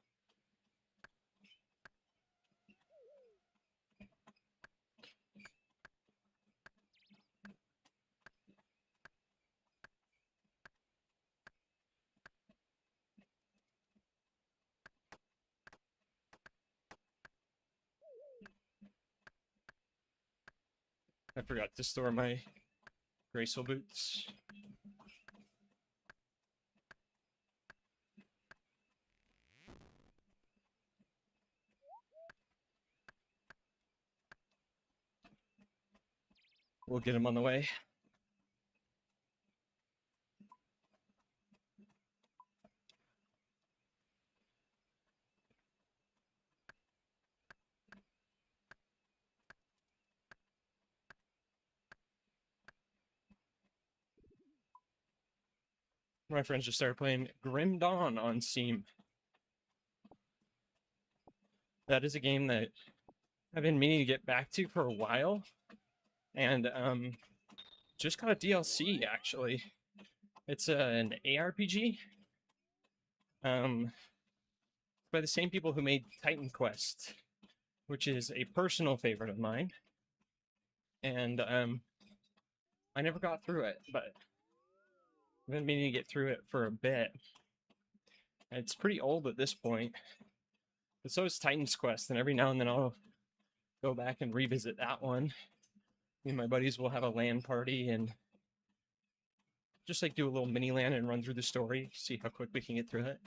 I forgot to store my graceful boots. We'll get him on the way. My friends just started playing Grim Dawn on Steam. That is a game that I've been meaning to get back to for a while, and just got a DLC actually. It's an ARPG, by the same people who made Titan Quest, which is a personal favorite of mine, and I never got through it, but I've been meaning to get through it for a bit. It's pretty old at this point, but so is Titan's Quest, and every now and then I'll go back and revisit that one. Me and my buddies will have a LAN party and just like do a little mini LAN and run through the story, see how quick we can get through it.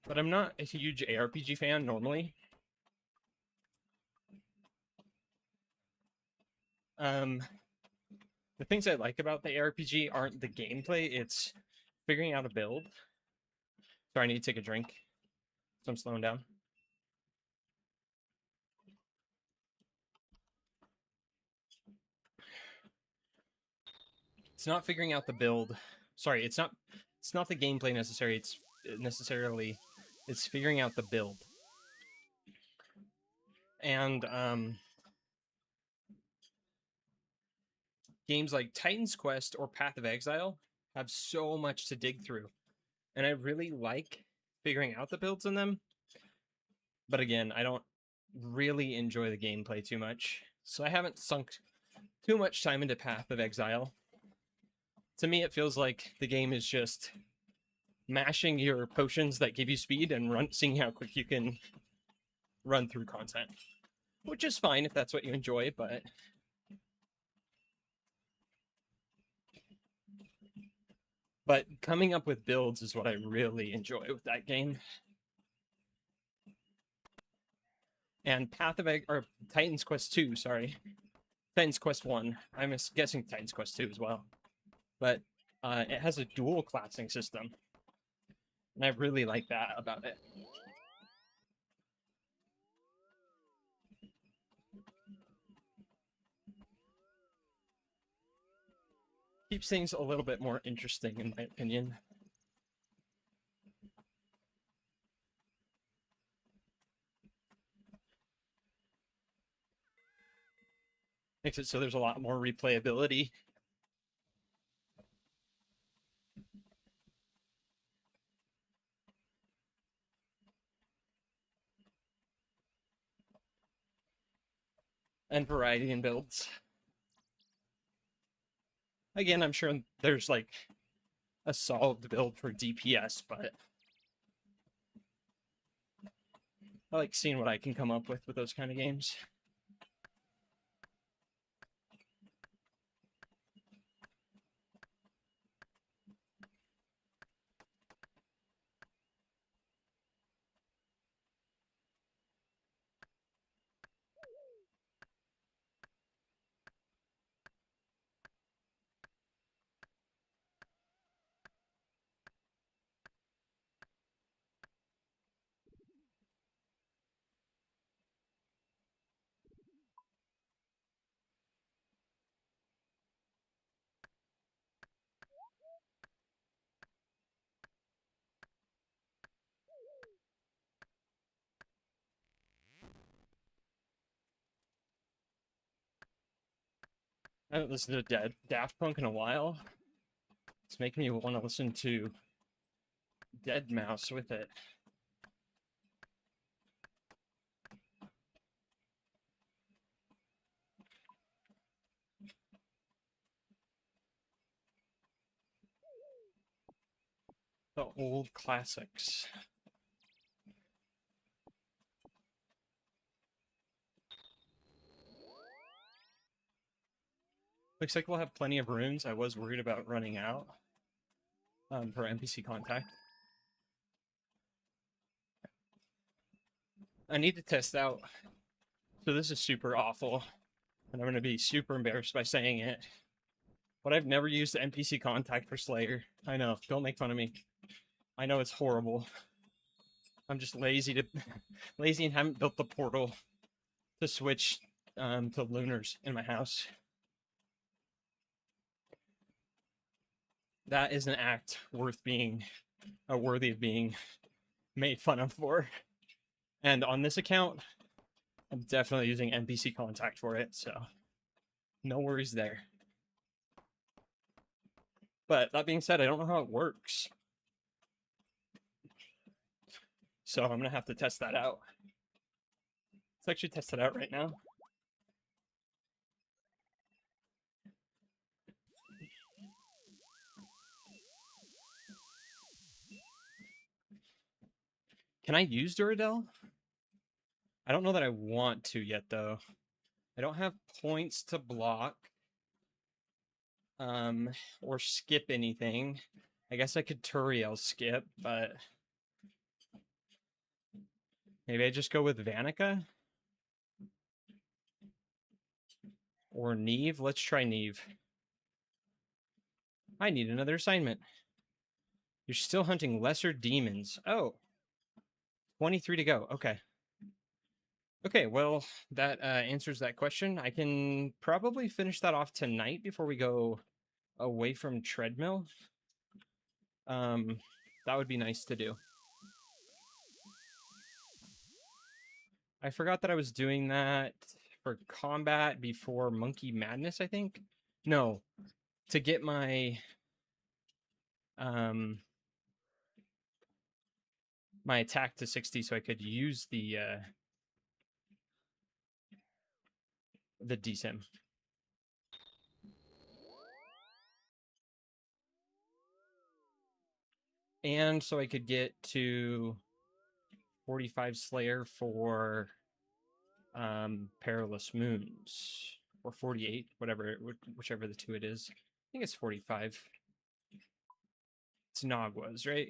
But I'm not a huge ARPG fan normally. The things I like about the ARPG aren't the gameplay, it's figuring out a build. Sorry, I need to take a drink, so I'm slowing down. It's not figuring out the build. Sorry, it's not the gameplay necessarily, it's figuring out the build. And games like Titan's Quest or Path of Exile have so much to dig through. And I really like figuring out the builds in them. But again, I don't really enjoy the gameplay too much. So I haven't sunk too much time into Path of Exile. To me, it feels like the game is just mashing your potions that give you speed and seeing how quick you can run through content. Which is fine if that's what you enjoy, but coming up with builds is what I really enjoy with that game. And Titan's Quest 2, sorry. Titan's Quest 1. I'm guessing Titan's Quest 2 as well. But it has a dual classing system. And I really like that about it. Keeps things a little bit more interesting, in my opinion. Makes it so there's a lot more replayability. And variety in builds. Again, I'm sure there's like a solved build for DPS, but I like seeing what I can come up with those kind of games. I haven't listened to Daft Punk in a while. It's making me want to listen to Dead Mouse with it. The old classics. Looks like we'll have plenty of runes. I was worried about running out for NPC contact. I need to test out. So this is super awful, and I'm going to be super embarrassed by saying it. But I've never used NPC contact for Slayer. I know. Don't make fun of me. I know it's horrible. I'm just lazy and haven't built the portal to switch to lunars in my house. That is an act worthy of being made fun of for. And on this account, I'm definitely using NPC contact for it, so no worries there. But that being said, I don't know how it works. So I'm going to have to test that out. Let's actually test it out right now. Can I use Duradel? I don't know that I want to yet, though. I don't have points to block or skip anything. I guess I could Turiel skip, but maybe I just go with Vanica or Neve. Let's try Neve. I need another assignment. You're still hunting lesser demons. Oh, 23 to go. Okay. Okay, well, that answers that question. I can probably finish that off tonight before we go away from Treadmill. That would be nice to do. I forgot that I was doing that for combat before Monkey Madness, I think. No, to get my my attack to 60 so I could use the DSIM. And so I could get to 45 Slayer for Perilous Moons, or 48, whichever the two it is. I think it's 45. It's Nagwa's, right?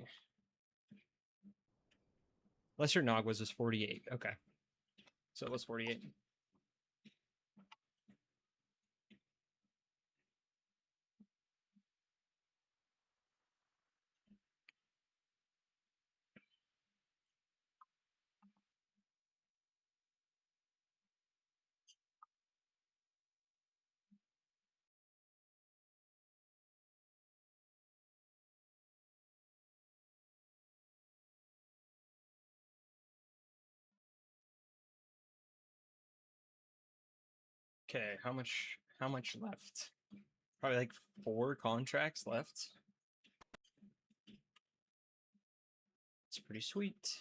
Lesser Nagwa's is 48. Okay. So it was 48. Okay, how much left? Probably like 4 contracts left. It's pretty sweet.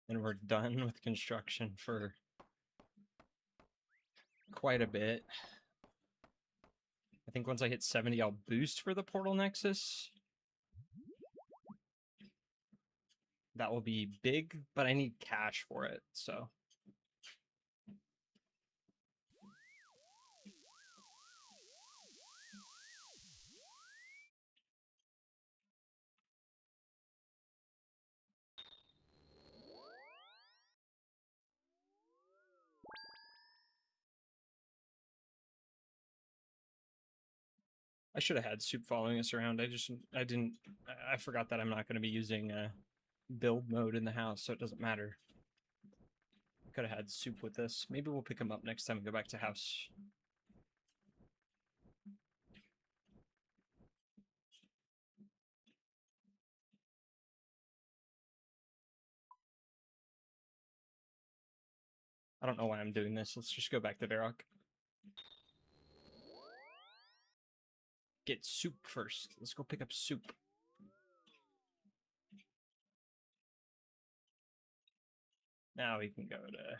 And we're done with construction for quite a bit. I think once I hit 70, I'll boost for the Portal Nexus. That will be big, but I need cash for it, so. I should have had Soup following us around. I forgot that I'm not going to be using build mode in the house, so it doesn't matter. Could have had Soup with this. Maybe we'll pick him up next time we go back to house. I don't know why I'm doing this. Let's just go back to Varrock. Get Soup first. Let's go pick up Soup. now we can go to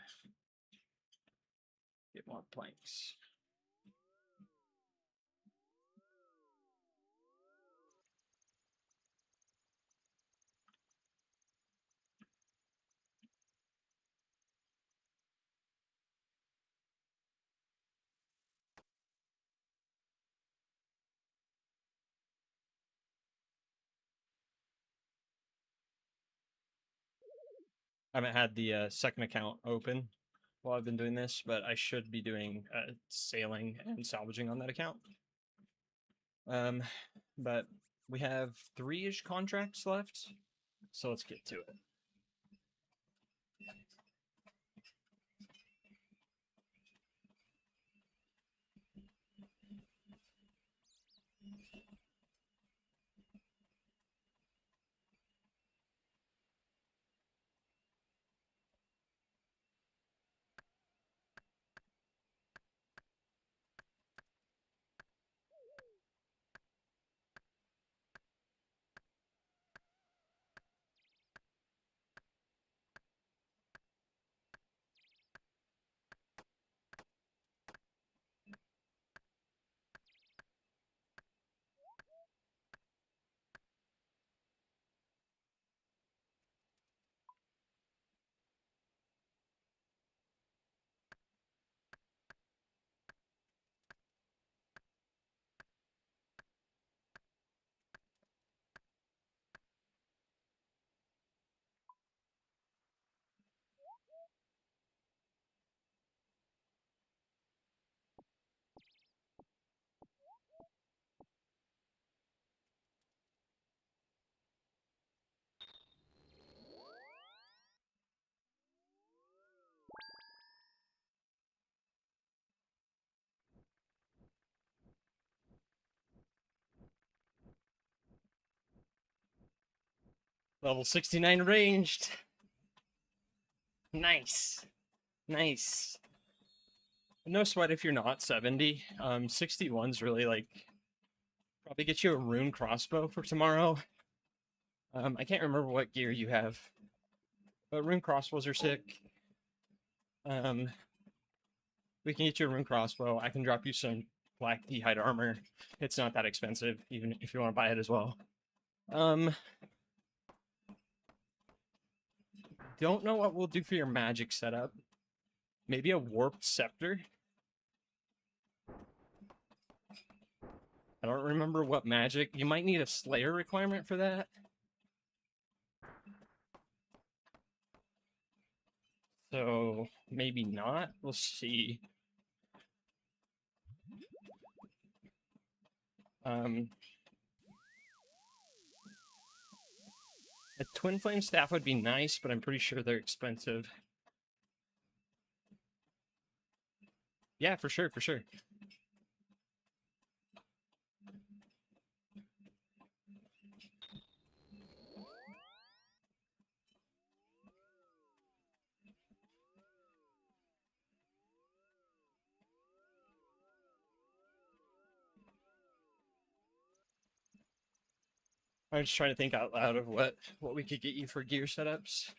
get more planks. I haven't had the second account open while I've been doing this, but I should be doing sailing and salvaging on that account. But we have 3-ish contracts left, so let's get to it. Level 69 ranged. Nice. Nice. No sweat if you're not 70. 61's really like probably get you a rune crossbow for tomorrow. I can't remember what gear you have, but rune crossbows are sick. We can get you a rune crossbow. I can drop you some black D-hide armor. It's not that expensive, even if you want to buy it as well. Don't know what we'll do for your magic setup. Maybe a warped scepter. I don't remember what magic. You might need a slayer requirement for that. So maybe not. We'll see. A twin flame staff would be nice, but I'm pretty sure they're expensive. Yeah, for sure, for sure. I'm just trying to think out loud of what we could get you for gear setups.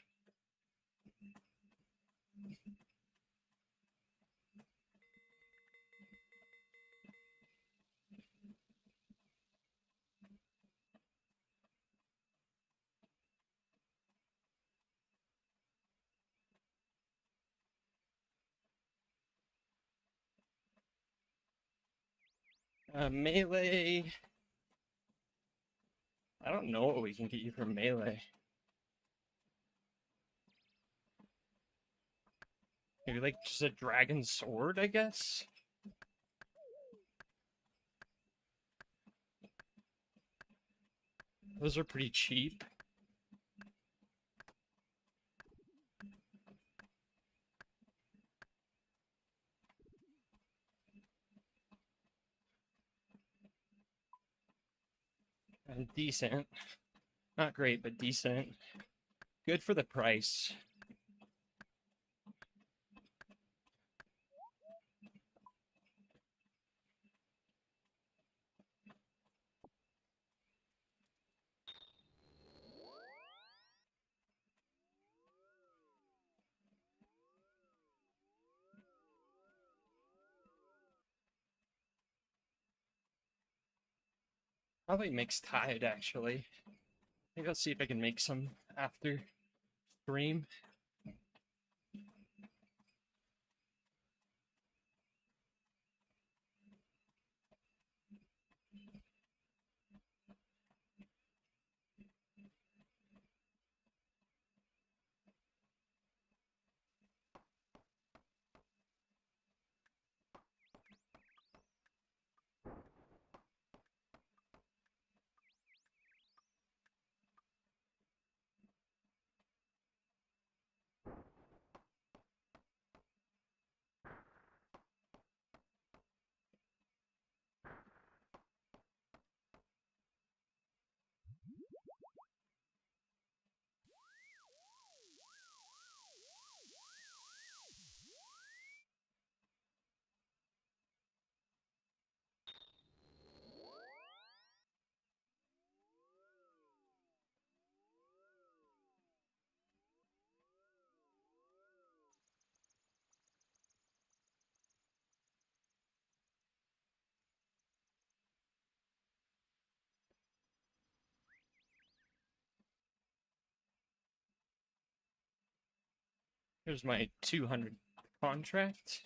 Melee. I don't know what we can get you for melee. Maybe like just a dragon sword, I guess? Those are pretty cheap. And decent. Not great, but decent. Good for the price. Probably mixed tide, actually. Maybe I'll see if I can make some after stream. Here's my 200 contract.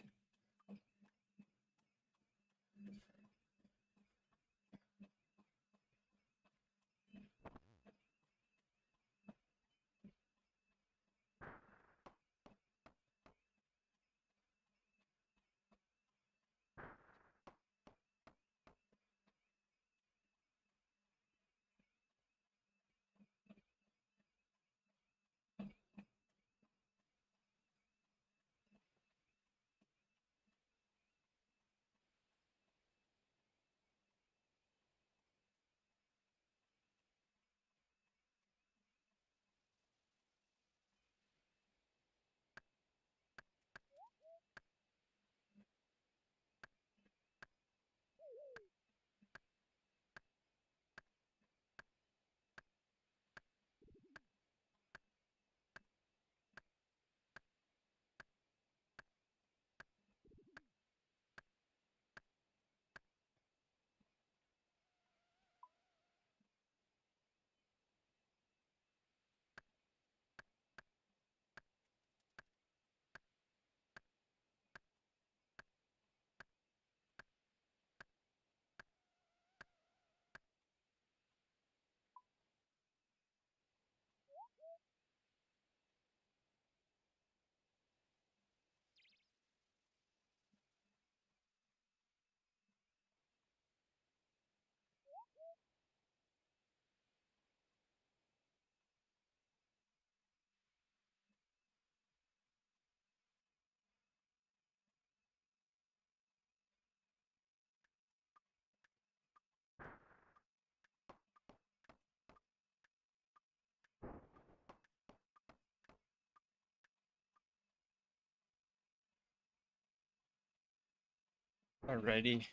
Alrighty.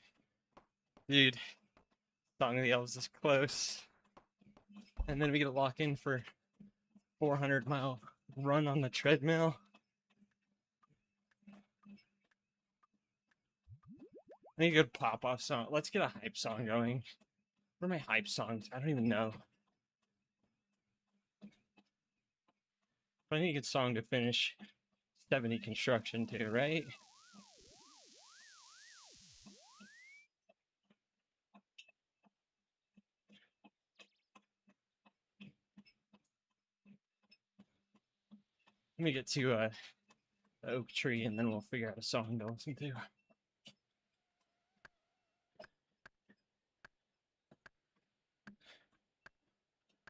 Dude, Song of the Elves is close. And then we get to lock in for 400-mile run on the treadmill. I need a good pop-off song. Let's get a hype song going. What are my hype songs? I don't even know. But I need a good song to finish 70 construction too, right? Let me get to the oak tree and then we'll figure out a song to listen to.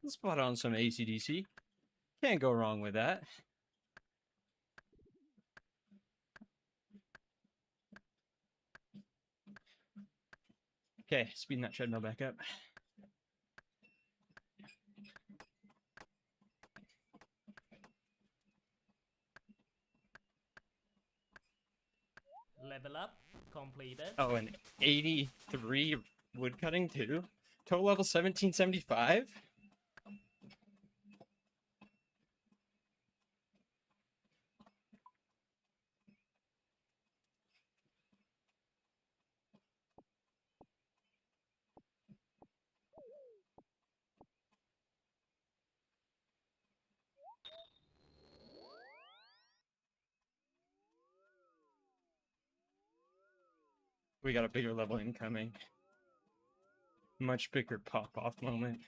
Let's put on some AC/DC. Can't go wrong with that. Okay, speeding that treadmill back up. Level up completed. Oh, and 83 woodcutting too. Total level 1775. We got a bigger level incoming. Much bigger pop-off moment.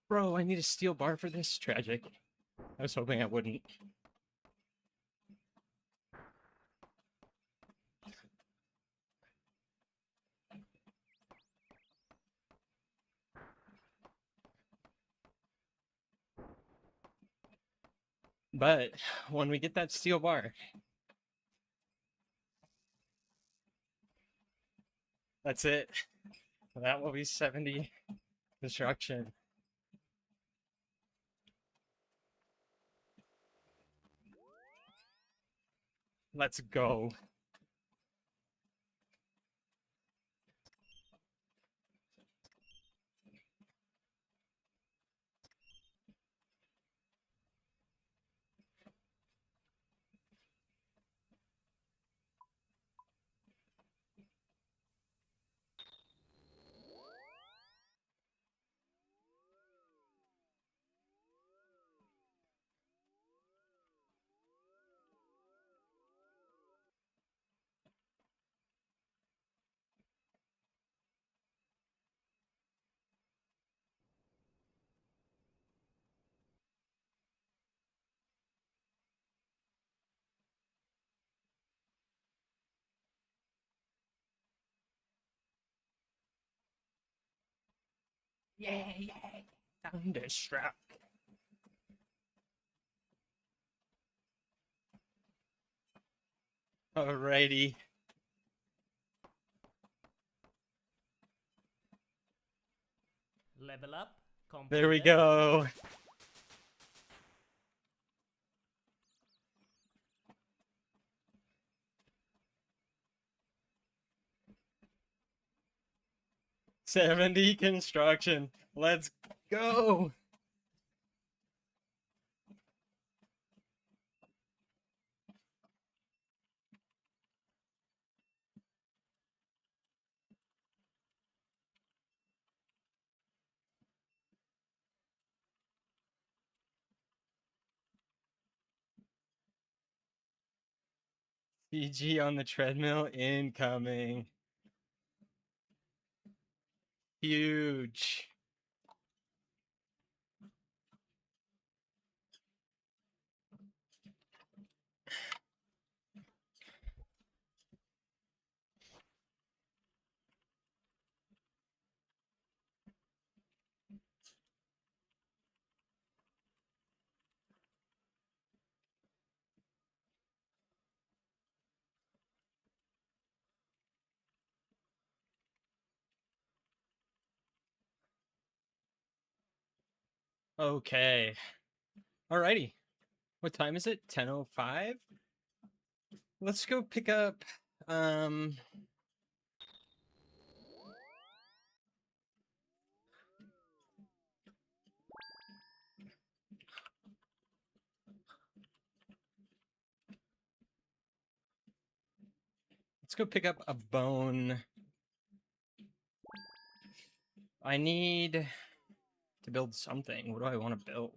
Bro, I need a steel bar for this. Tragic. I was hoping I wouldn't. But when we get that steel bar, that's it. That will be 70 construction. Let's go. Yay! Thunderstruck. Alrighty. Level up. Completed. There we go. '70 construction. Let's go. CG on the treadmill incoming. Huge. Okay. Alrighty. What time is it? 10:05? Let's go pick up let's go pick up a bone. I need to build something. What do I want to build?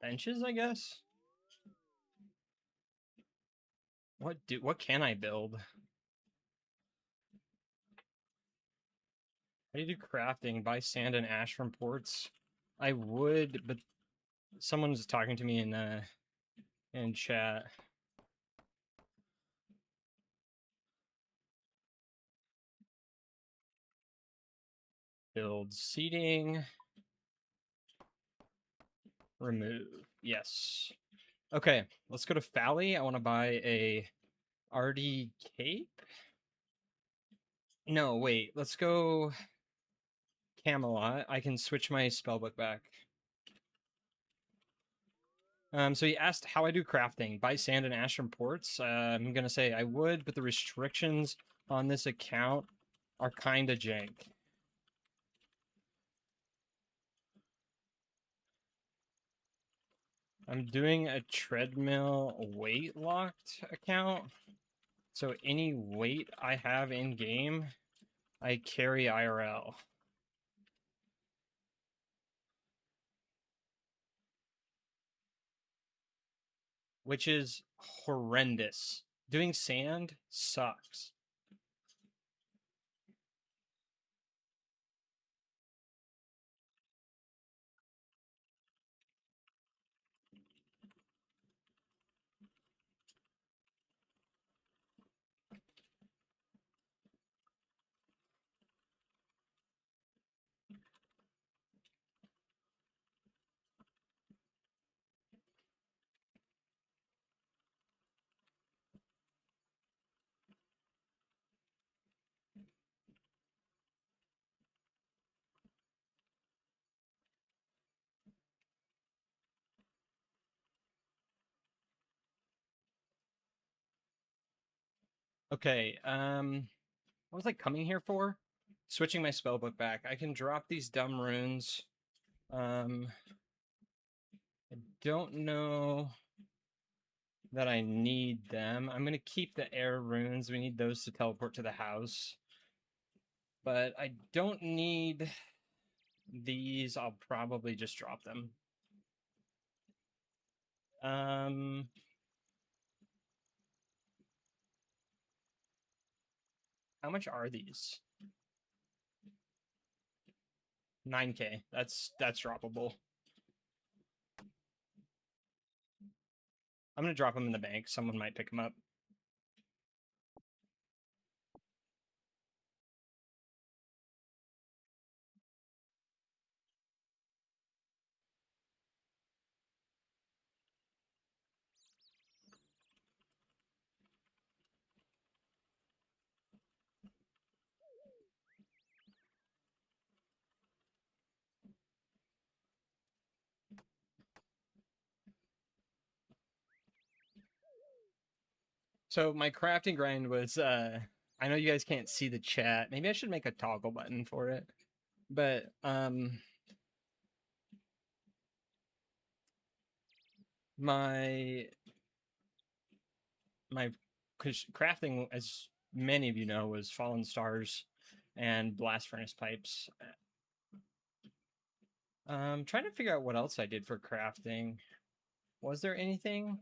Benches, I guess. What can I build? How do you do crafting? Buy sand and ash from ports. I would, but someone's talking to me in chat. Build seating. Remove. Yes. Okay, let's go to Fally. I want to buy a RD cape. No, wait. Let's go Camelot. I can switch my spellbook back. So he asked how I do crafting. Buy sand and ash from ports. I'm gonna say I would, but the restrictions on this account are kinda jank. I'm doing a treadmill weight locked account. So any weight I have in game, I carry IRL. Which is horrendous. Doing sand sucks. Okay, what was I coming here for? Switching my spellbook back. I can drop these dumb runes. I don't know that I need them. I'm gonna keep the air runes. We need those to teleport to the house. But I don't need these. I'll probably just drop them. How much are these? 9K. That's droppable. I'm gonna drop them in the bank. Someone might pick them up. So my crafting grind was I know you guys can't see the chat. Maybe I should make a toggle button for it. But my crafting, as many of you know, was fallen stars and blast furnace pipes. Trying to figure out what else I did for crafting. Was there anything?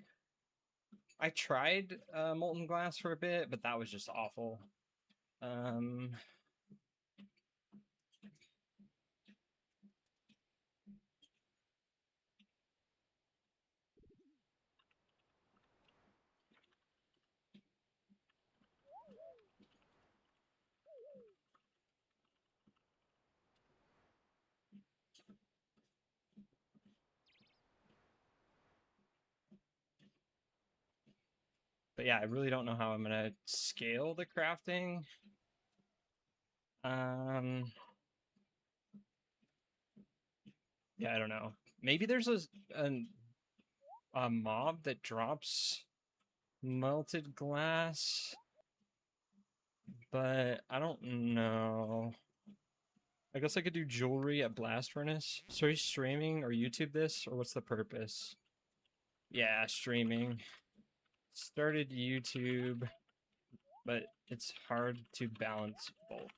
I tried molten glass for a bit, but that was just awful. But yeah, I really don't know how I'm gonna scale the crafting. Yeah, I don't know. Maybe there's a mob that drops melted glass, but I don't know. I guess I could do jewelry at blast furnace. So are you streaming or YouTube this, or what's the purpose? Yeah, streaming. Started YouTube, but it's hard to balance both.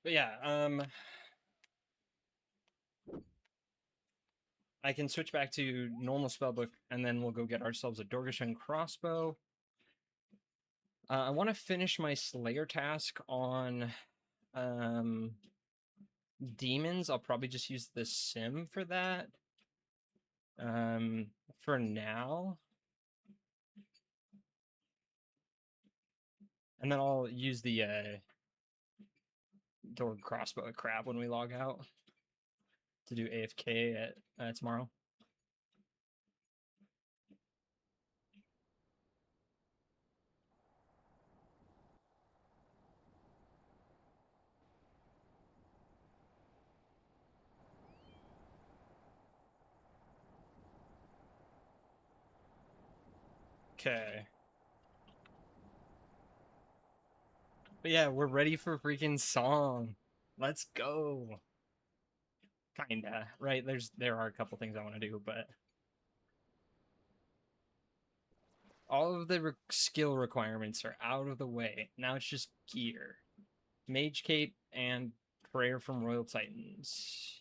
But yeah, I can switch back to normal spellbook, and then we'll go get ourselves a Dorgashan crossbow. I want to finish my Slayer task on demons. I'll probably just use the sim for that. For now. And then I'll use the door crossbow at crab when we log out to do AFK at tomorrow. Okay. But yeah, we're ready for freaking song. Let's go. Kinda, right? There are a couple things I want to do, but all of the skill requirements are out of the way. Now it's just gear. Mage Cape and Prayer from Royal Titans.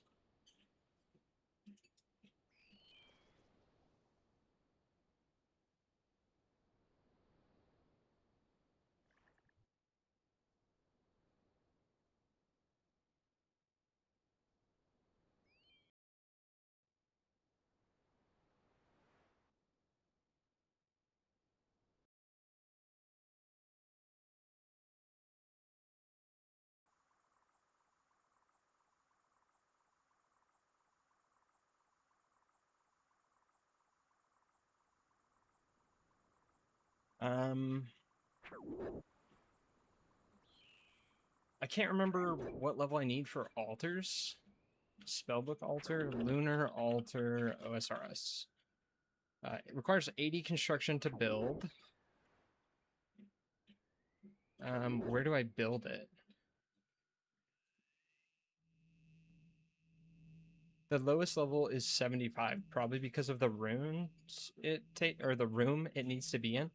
Um, I can't remember what level I need for altars. Spellbook altar, lunar altar, OSRS. It requires 80 construction to build. Where do I build it? The lowest level is 75, probably because of the runes or the room it needs to be in.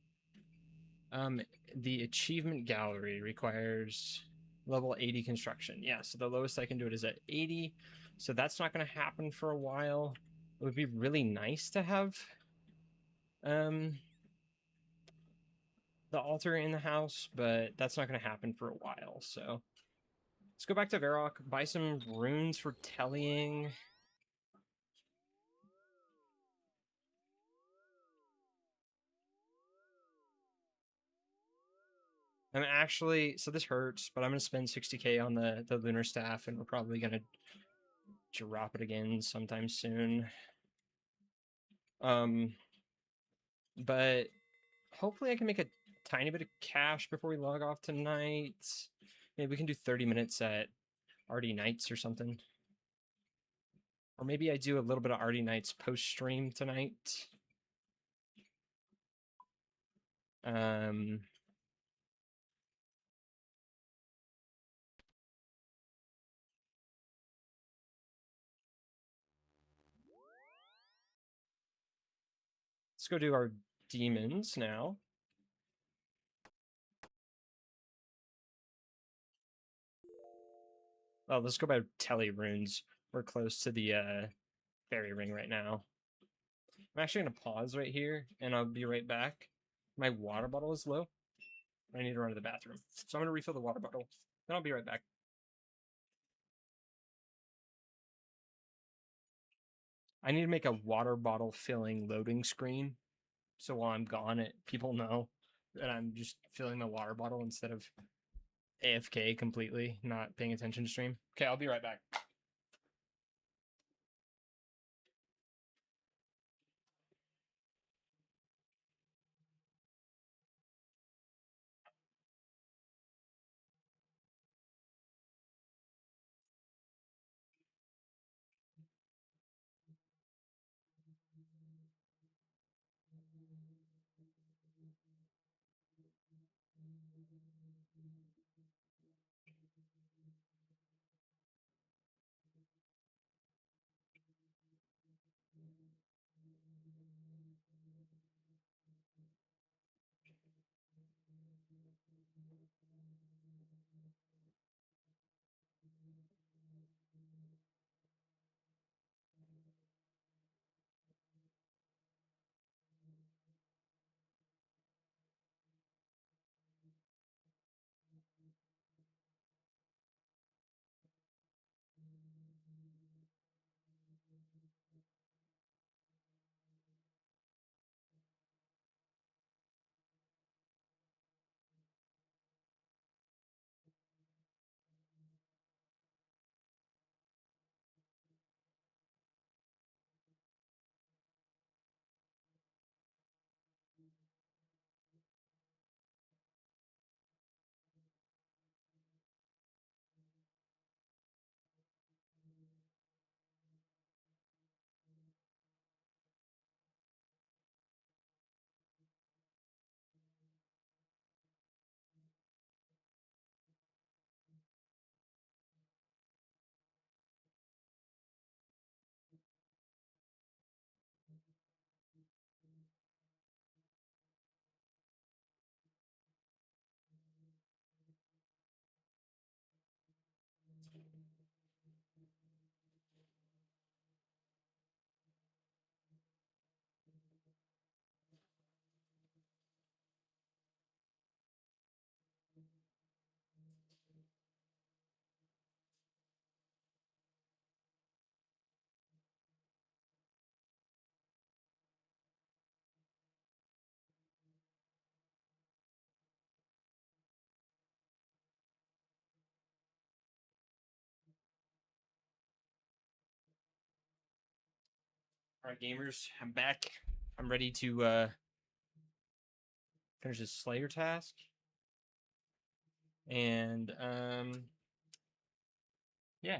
The achievement gallery requires level 80 construction. Yeah, so the lowest I can do it is at 80. So that's not going to happen for a while. It would be really nice to have the altar in the house, but that's not going to happen for a while. So let's go back to Varrock, buy some runes for tellying. I'm actually, so this hurts, but I'm going to spend 60k on the lunar staff, and we're probably going to drop it again sometime soon. But hopefully I can make a tiny bit of cash before we log off tonight. Maybe we can do 30 minutes at Artie Nights or something. Or maybe I do a little bit of Artie Nights post-stream tonight. Um, let's go do our demons now. Oh, let's go by Telly runes. We're close to the fairy ring right now. I'm actually going to pause right here, and I'll be right back. My water bottle is low. I need to run to the bathroom. So I'm going to refill the water bottle. Then I'll be right back. I need to make a water bottle filling loading screen. So while I'm gone, people know that I'm just filling my water bottle instead of AFK completely, not paying attention to stream. Okay, I'll be right back. All right, gamers, I'm back. I'm ready to finish this Slayer task. And yeah.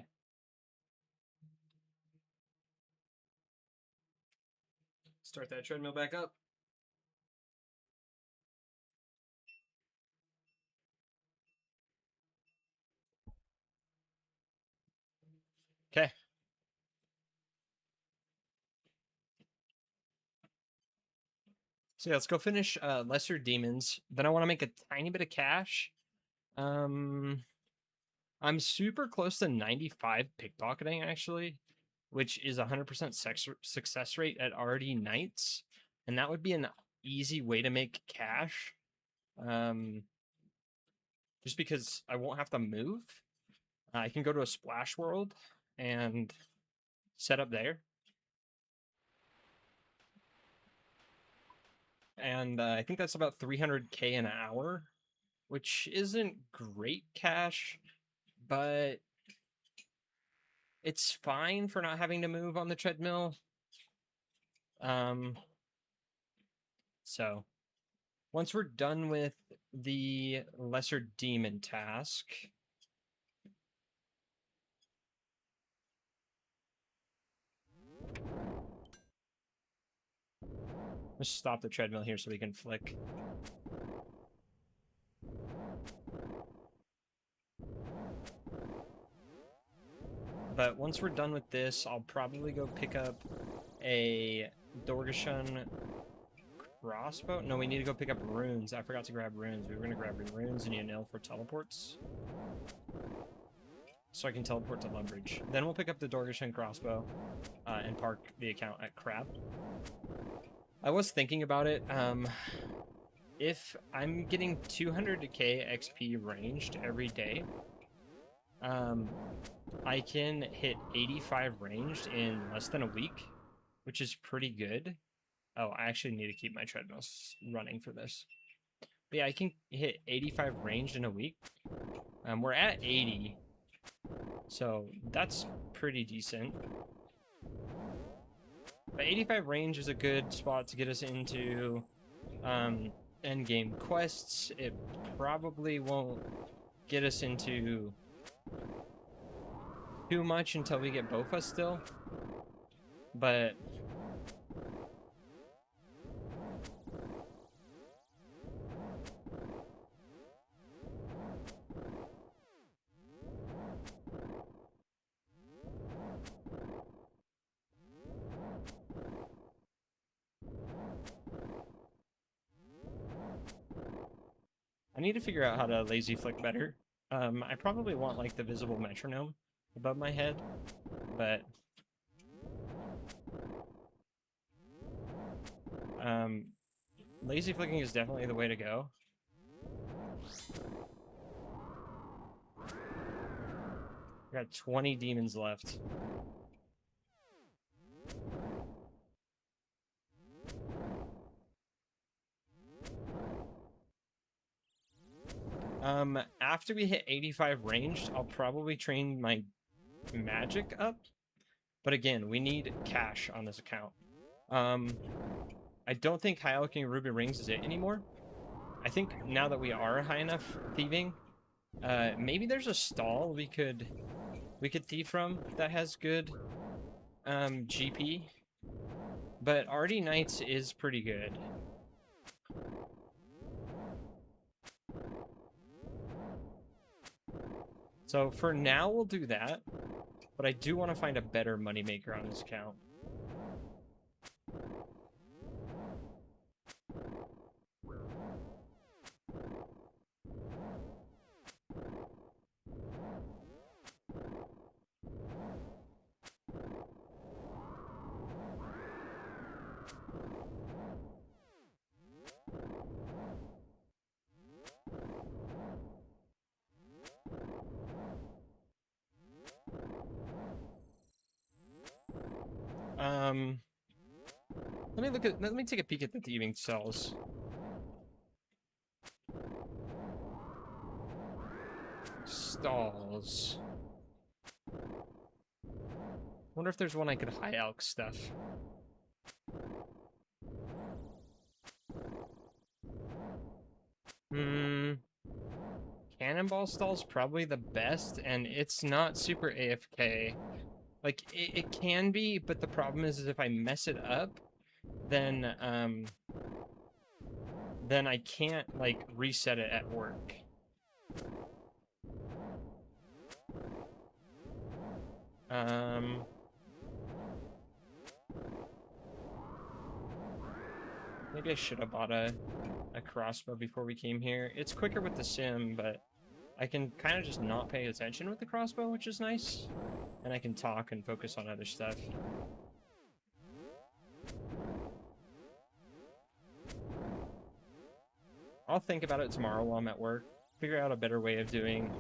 Start that treadmill back up. Okay. So yeah, let's go finish Lesser Demons. Then I want to make a tiny bit of cash. I'm super close to 95 pickpocketing actually, which is 100% success rate at already nights, and that would be an easy way to make cash. Just because I won't have to move. I can go to a splash world and set up there. And I think that's about 300k an hour, which isn't great cash, but it's fine for not having to move on the treadmill. So once we're done with the lesser demon task, let's stop the treadmill here so we can flick. But once we're done with this, I'll probably go pick up a Dorgashun crossbow. No, we need to go pick up runes. I forgot to grab runes. We were going to grab runes and Yanil for teleports. So I can teleport to Lumbridge. Then we'll pick up the Dorgashun crossbow and park the account at Crab. I was thinking about it. If I'm getting 200k XP ranged every day, I can hit 85 ranged in less than a week, which is pretty good. Oh, I actually need to keep my treadmills running for this. But yeah, I can hit 85 ranged in a week. We're at 80, so that's pretty decent. But 85 range is a good spot to get us into end game quests. It probably won't get us into too much until we get Bofa still, but I need to figure out how to lazy flick better. I probably want like the visible metronome above my head, but lazy flicking is definitely the way to go. We got 20 demons left. After we hit 85 ranged, I'll probably train my magic up. But again, we need cash on this account. I don't think high alchemy ruby rings is it anymore. I think now that we are high enough thieving, maybe there's a stall we could thieve from that has good GP. But already Knights is pretty good. So for now, we'll do that. But I do want to find a better moneymaker on this account. Let me take a peek at the thieving cells. Stalls. Wonder if there's one I could high alch stuff. Cannonball stall's probably the best, and it's not super AFK. Like, it can be, but the problem is if I mess it up, then I can't, like, reset it at work. Maybe I should have bought a crossbow before we came here. It's quicker with the sim, but I can kind of just not pay attention with the crossbow, which is nice. And I can talk and focus on other stuff. I'll think about it tomorrow while I'm at work. Figure out a better way of doing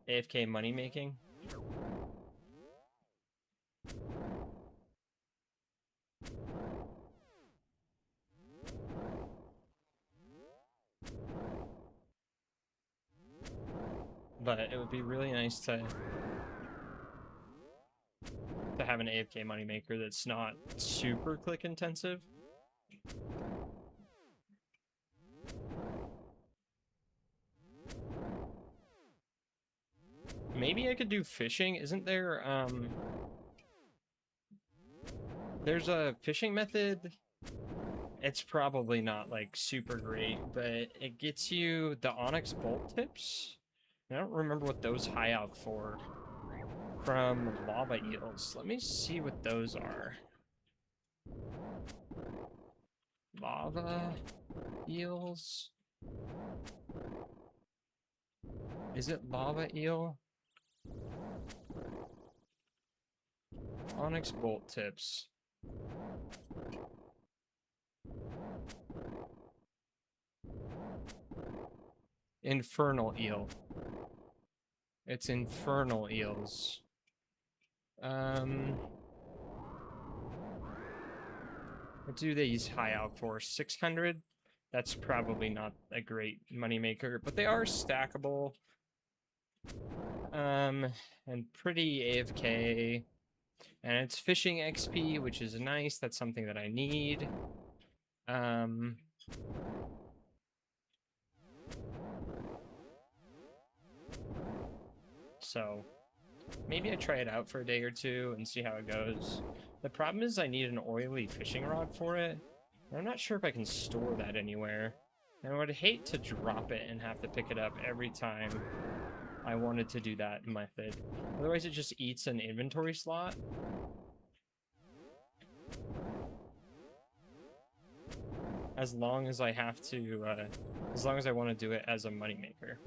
AFK money making. But it would be really nice to have an AFK moneymaker that's not super click intensive. Maybe I could do fishing. Isn't there there's a fishing method? It's probably not like super great, but it gets you the onyx bolt tips. I don't remember what those high out for. From lava eels. Let me see what those are. Lava eels? Is it lava eel? Onyx bolt tips. Infernal eel. It's infernal eels. What do these high out for? 600? That's probably not a great moneymaker, but they are stackable. And pretty AFK. And it's fishing XP, which is nice. That's something that I need. So maybe I try it out for a day or two and see how it goes. The problem is I need an oily fishing rod for it. I'm not sure if I can store that anywhere. And I would hate to drop it and have to pick it up every time I wanted to do that method. Otherwise it just eats an inventory slot. As long as I have to, as long as I want to do it as a moneymaker.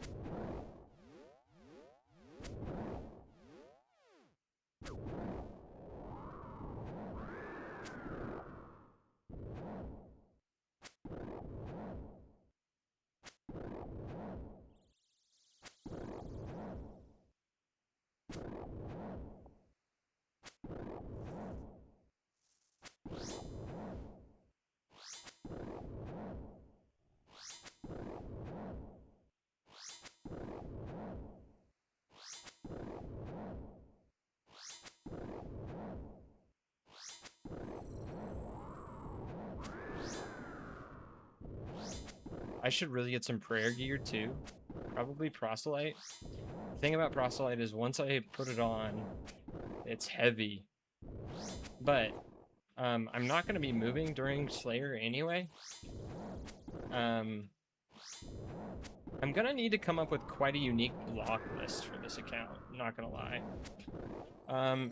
I should really get some prayer gear too. Probably proselyte. The thing about proselyte is once I put it on, it's heavy. But I'm not going to be moving during Slayer anyway. I'm going to need to come up with quite a unique block list for this account, I'm not going to lie.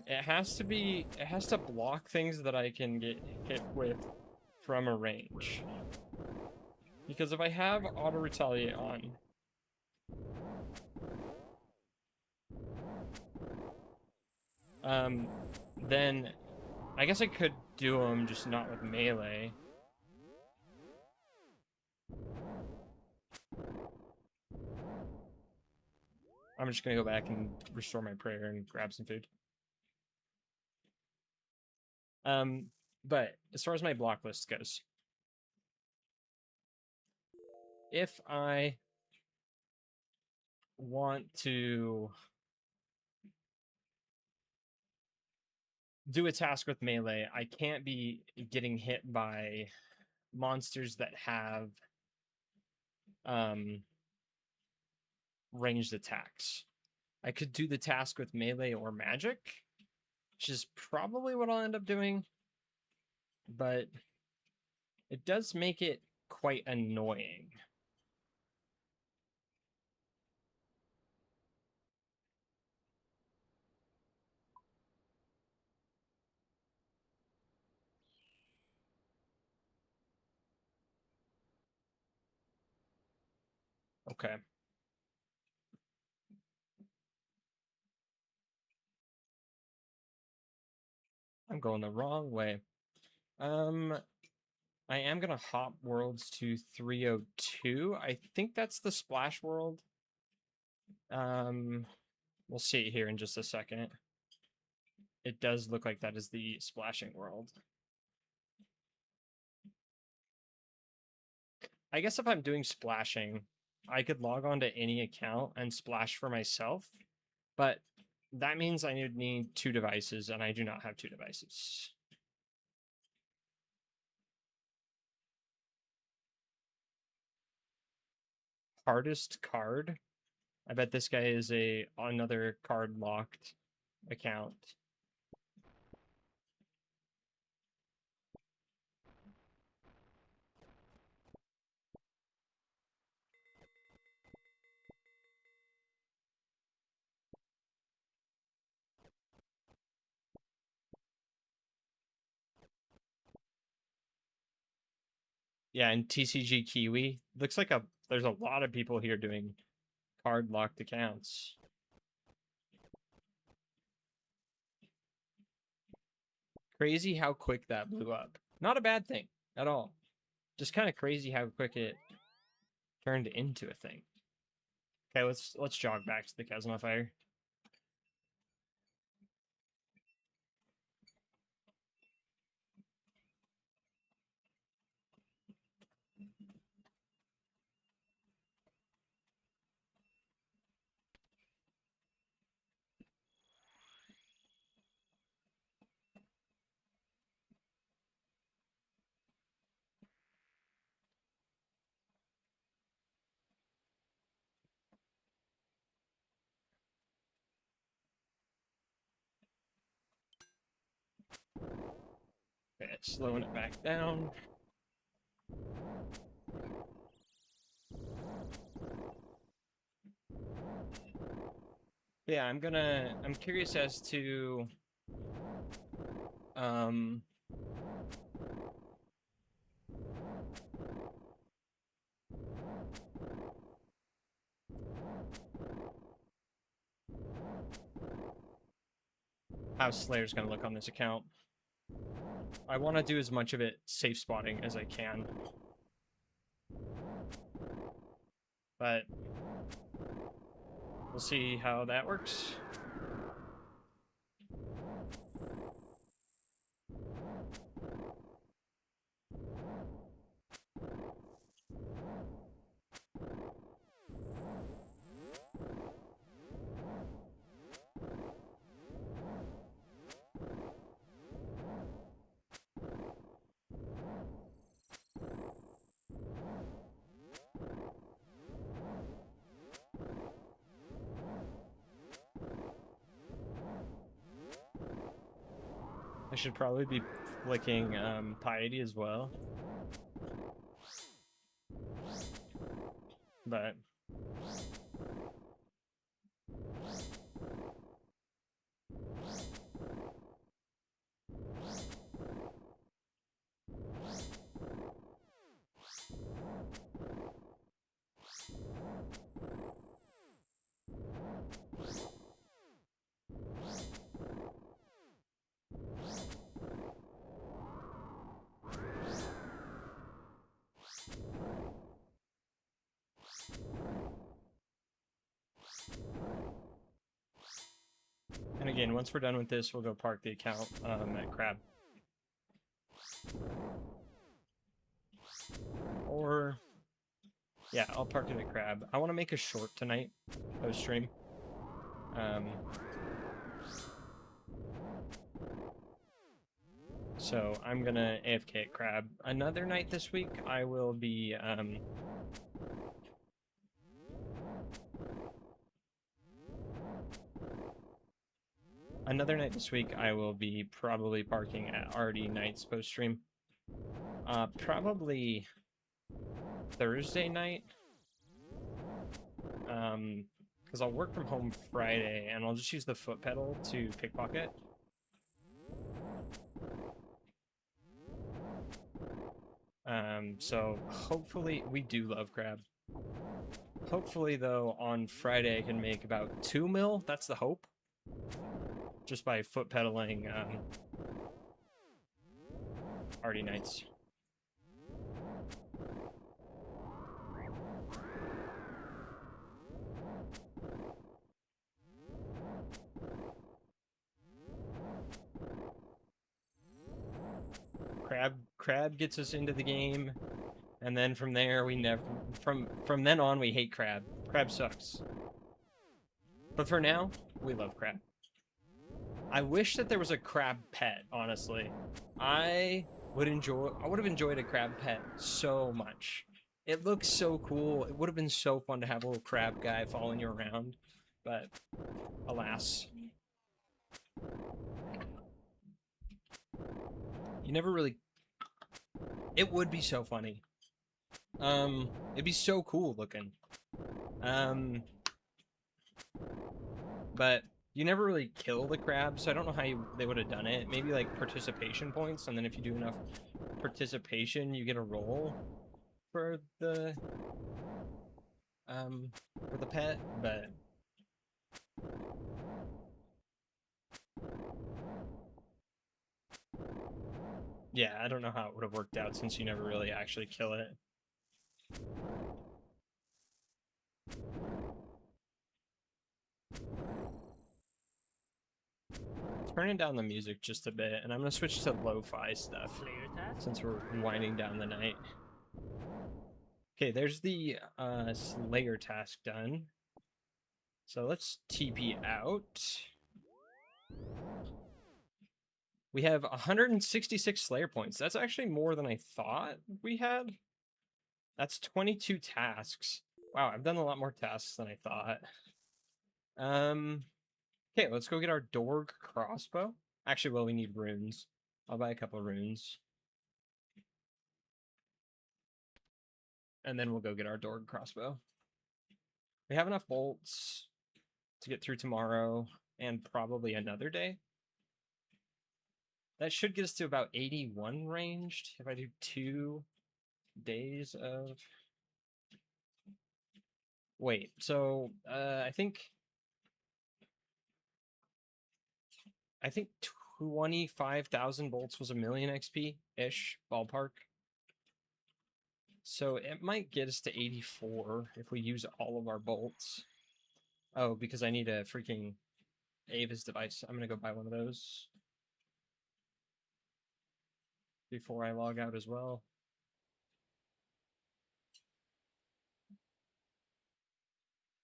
It has to block things that I can get hit with from a range. Because if I have auto retaliate on, then I guess I could do them, just not with melee. I'm just gonna go back and restore my prayer and grab some food. But as far as my block list goes, if I want to do a task with melee, I can't be getting hit by monsters that have ranged attacks. I could do the task with melee or magic, which is probably what I'll end up doing, but it does make it quite annoying. Okay. I'm going the wrong way. I am gonna hop worlds to 302. I think that's the splash world. We'll see here in just a second. It does look like that is the splashing world. I guess if I'm doing splashing, I could log on to any account and splash for myself, but that means I need 2 devices, and I do not have 2 devices. Hardest card? I bet this guy is another card locked account. Yeah, and TCG Kiwi. Looks like there's a lot of people here doing card locked accounts. Crazy how quick that blew up. Not a bad thing at all. Just kind of crazy how quick it turned into a thing. Okay, let's jog back to the Kazuma Fire. Okay, slowing it back down. Yeah, I'm curious as to how Slayer's gonna look on this account. I want to do as much of it safe spotting as I can. But we'll see how that works. I should probably be flicking Piety as well. But and again, once we're done with this, we'll go park the account at Crab. Or yeah, I'll park it at Crab. I want to make a short tonight, post stream. So I'm gonna AFK at crab. Another night this week, I will be probably parking at Artie Nights post stream. Probably Thursday night. Because I'll work from home Friday and I'll just use the foot pedal to pickpocket. So hopefully we do love crab. Hopefully though on Friday I can make about 2 mil. That's the hope. Just by foot pedaling Artie Nights. Crab gets us into the game, and then from there we never from then on we hate crab. Crab sucks. But for now, we love crab. I wish that there was a crab pet, honestly. I would have enjoyed a crab pet so much. It looks so cool. It would have been so fun to have a little crab guy following you around. But alas. You never really. It would be so funny. It'd be so cool looking. But you never really kill the crab, so I don't know how they would have done it. Maybe like participation points, and then if you do enough participation, you get a roll for the pet. But yeah, I don't know how it would have worked out since you never really actually kill it. Turning down the music just a bit, and I'm gonna switch to lo-fi stuff since we're winding down the night. Okay, there's the Slayer task done. So let's TP out. We have 166 Slayer points. That's actually more than I thought we had. That's 22 tasks. Wow, I've done a lot more tasks than I thought. Okay, let's go get our Dorg crossbow. Actually, well, we need runes. I'll buy a couple of runes. And then we'll go get our Dorg crossbow. We have enough bolts to get through tomorrow and probably another day. That should get us to about 81 ranged if I do 2 days of... Wait, so I think 25,000 bolts was 1,000,000 XP-ish, ballpark. So it might get us to 84 if we use all of our bolts. Oh, because I need a freaking Avis device. I'm gonna go buy one of those before I log out as well.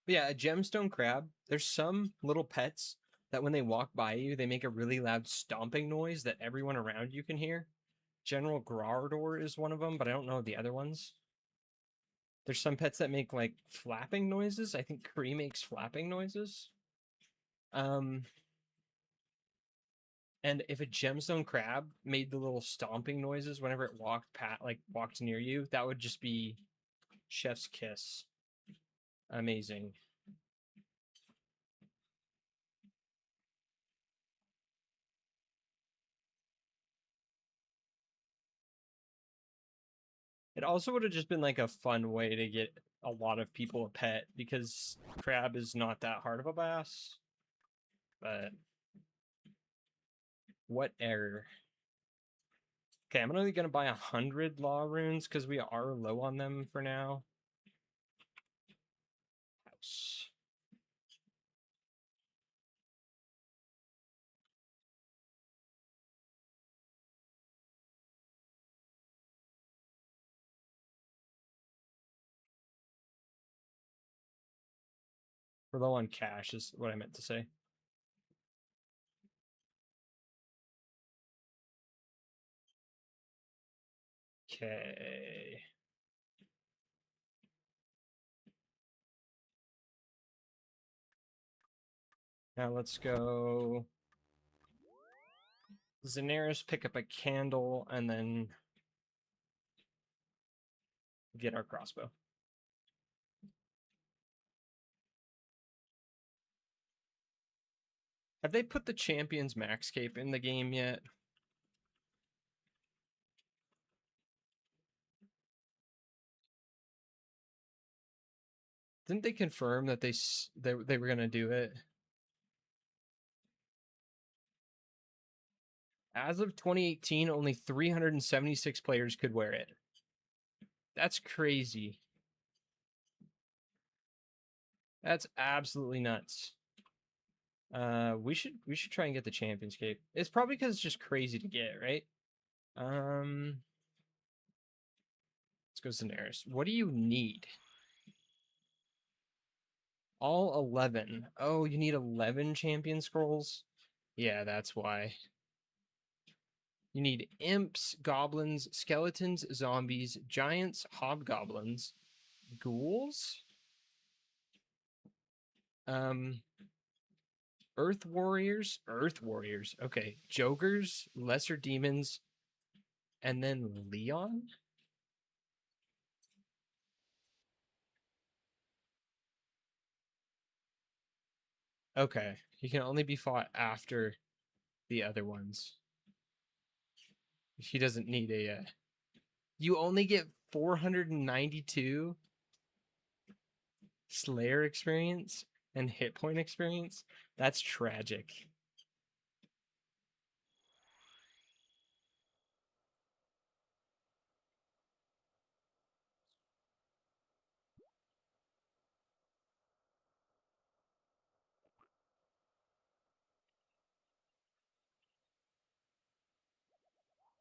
But yeah, a gemstone crab. There's some little pets that when they walk by you, they make a really loud stomping noise that everyone around you can hear. General Grardor is one of them, but I don't know the other ones. There's some pets that make like flapping noises. I think Kree makes flapping noises. And if a gemstone crab made the little stomping noises whenever it walked near you, that would just be chef's kiss. Amazing. It also would have just been like a fun way to get a lot of people a pet because crab is not that hard of a bass. But what error? Okay, I'm only gonna buy 100 law runes because we are low on them for now. House. We're low on cash is what I meant to say. Okay. Now let's go Xanaris, pick up a candle, and then get our crossbow. Have they put the Champion's Max Cape in the game yet? Didn't they confirm that they were gonna do it? As of 2018, only 376 players could wear it. That's crazy. That's absolutely nuts. We should try and get the Champion's Cape. It's probably because it's just crazy to get, right? Let's go Daenerys. What do you need? All 11. Oh, you need 11 champion scrolls? Yeah, that's why. You need imps, goblins, skeletons, zombies, giants, hobgoblins, ghouls, earth warriors, okay, jokers, lesser demons, and then Leon? Okay, he can only be fought after the other ones. He doesn't need a you only get 492 Slayer experience and hit point experience. That's tragic.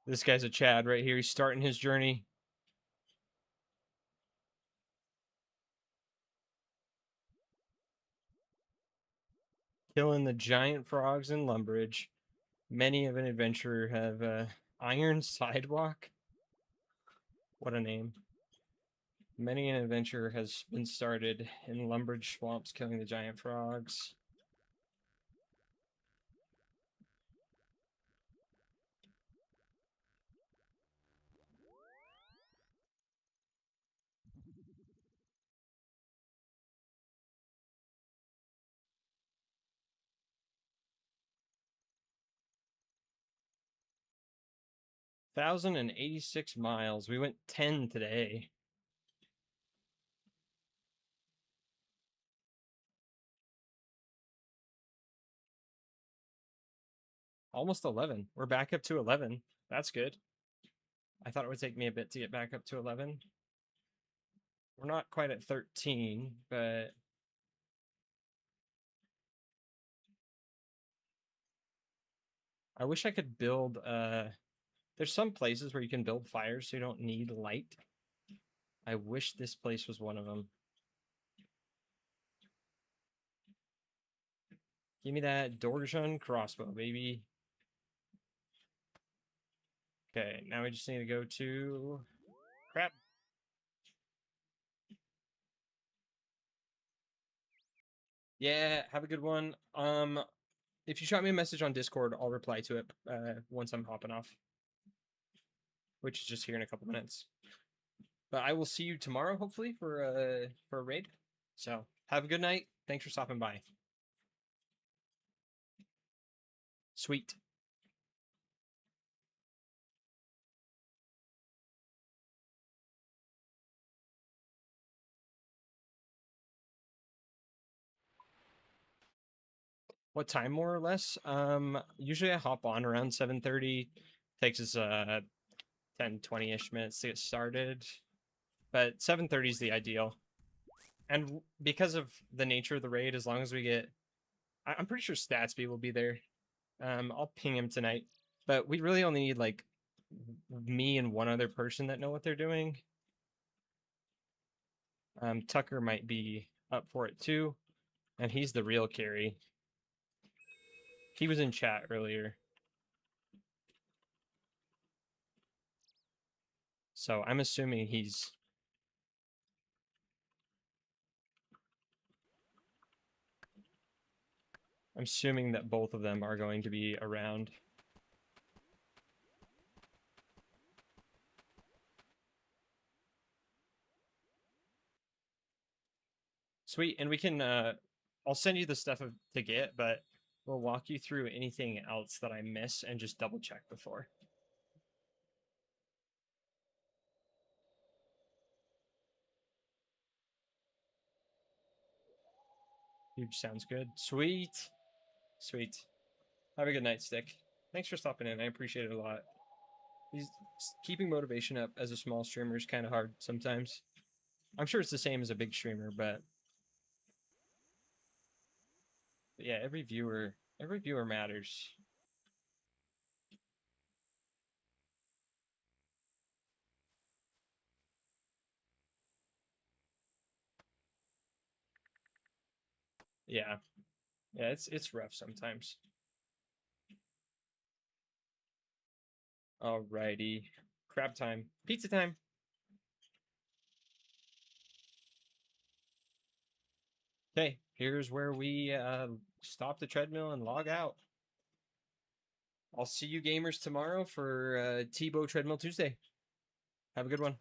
This guy's a Chad right here. He's starting his journey. Killing the giant frogs in Lumbridge. Many of an adventurer have Iron Sidewalk. What a name. Many an adventure has been started in Lumbridge swamps killing the giant frogs. $1,086 miles. We went 10 today. Almost 11. We're back up to 11. That's good. I thought it would take me a bit to get back up to 11. We're not quite at 13, but I wish I could build there's some places where you can build fires so you don't need light. I wish this place was one of them. Give me that Dorjun crossbow, baby. Okay, now we just need to go to crap. Yeah, have a good one. If you shot me a message on Discord, I'll reply to it once I'm hopping off, which is just here in a couple minutes. But I will see you tomorrow, hopefully, for a raid. So have a good night. Thanks for stopping by. Sweet. What time more or less? Usually I hop on around 7:30. Takes us 10, 20-ish minutes to get started. But 7:30 is the ideal. And because of the nature of the raid, as long as we get I'm pretty sure Statsby will be there. I'll ping him tonight. But we really only need like me and one other person that know what they're doing. Tucker might be up for it too. And he's the real carry. He was in chat earlier. So I'm assuming he's... I'm assuming that both of them are going to be around. Sweet, and we can, I'll send you the stuff to get, but we'll walk you through anything else that I miss and just double check before. Huge sounds good. Sweet. Sweet. Have a good night, Stick. Thanks for stopping in. I appreciate it a lot. Keeping motivation up as a small streamer is kind of hard sometimes. I'm sure it's the same as a big streamer, but yeah, every viewer matters. Yeah. Yeah, it's rough sometimes. Alrighty. Crab time. Pizza time. Okay, here's where we stop the treadmill and log out. I'll see you gamers tomorrow for Tebow Treadmill Tuesday. Have a good one.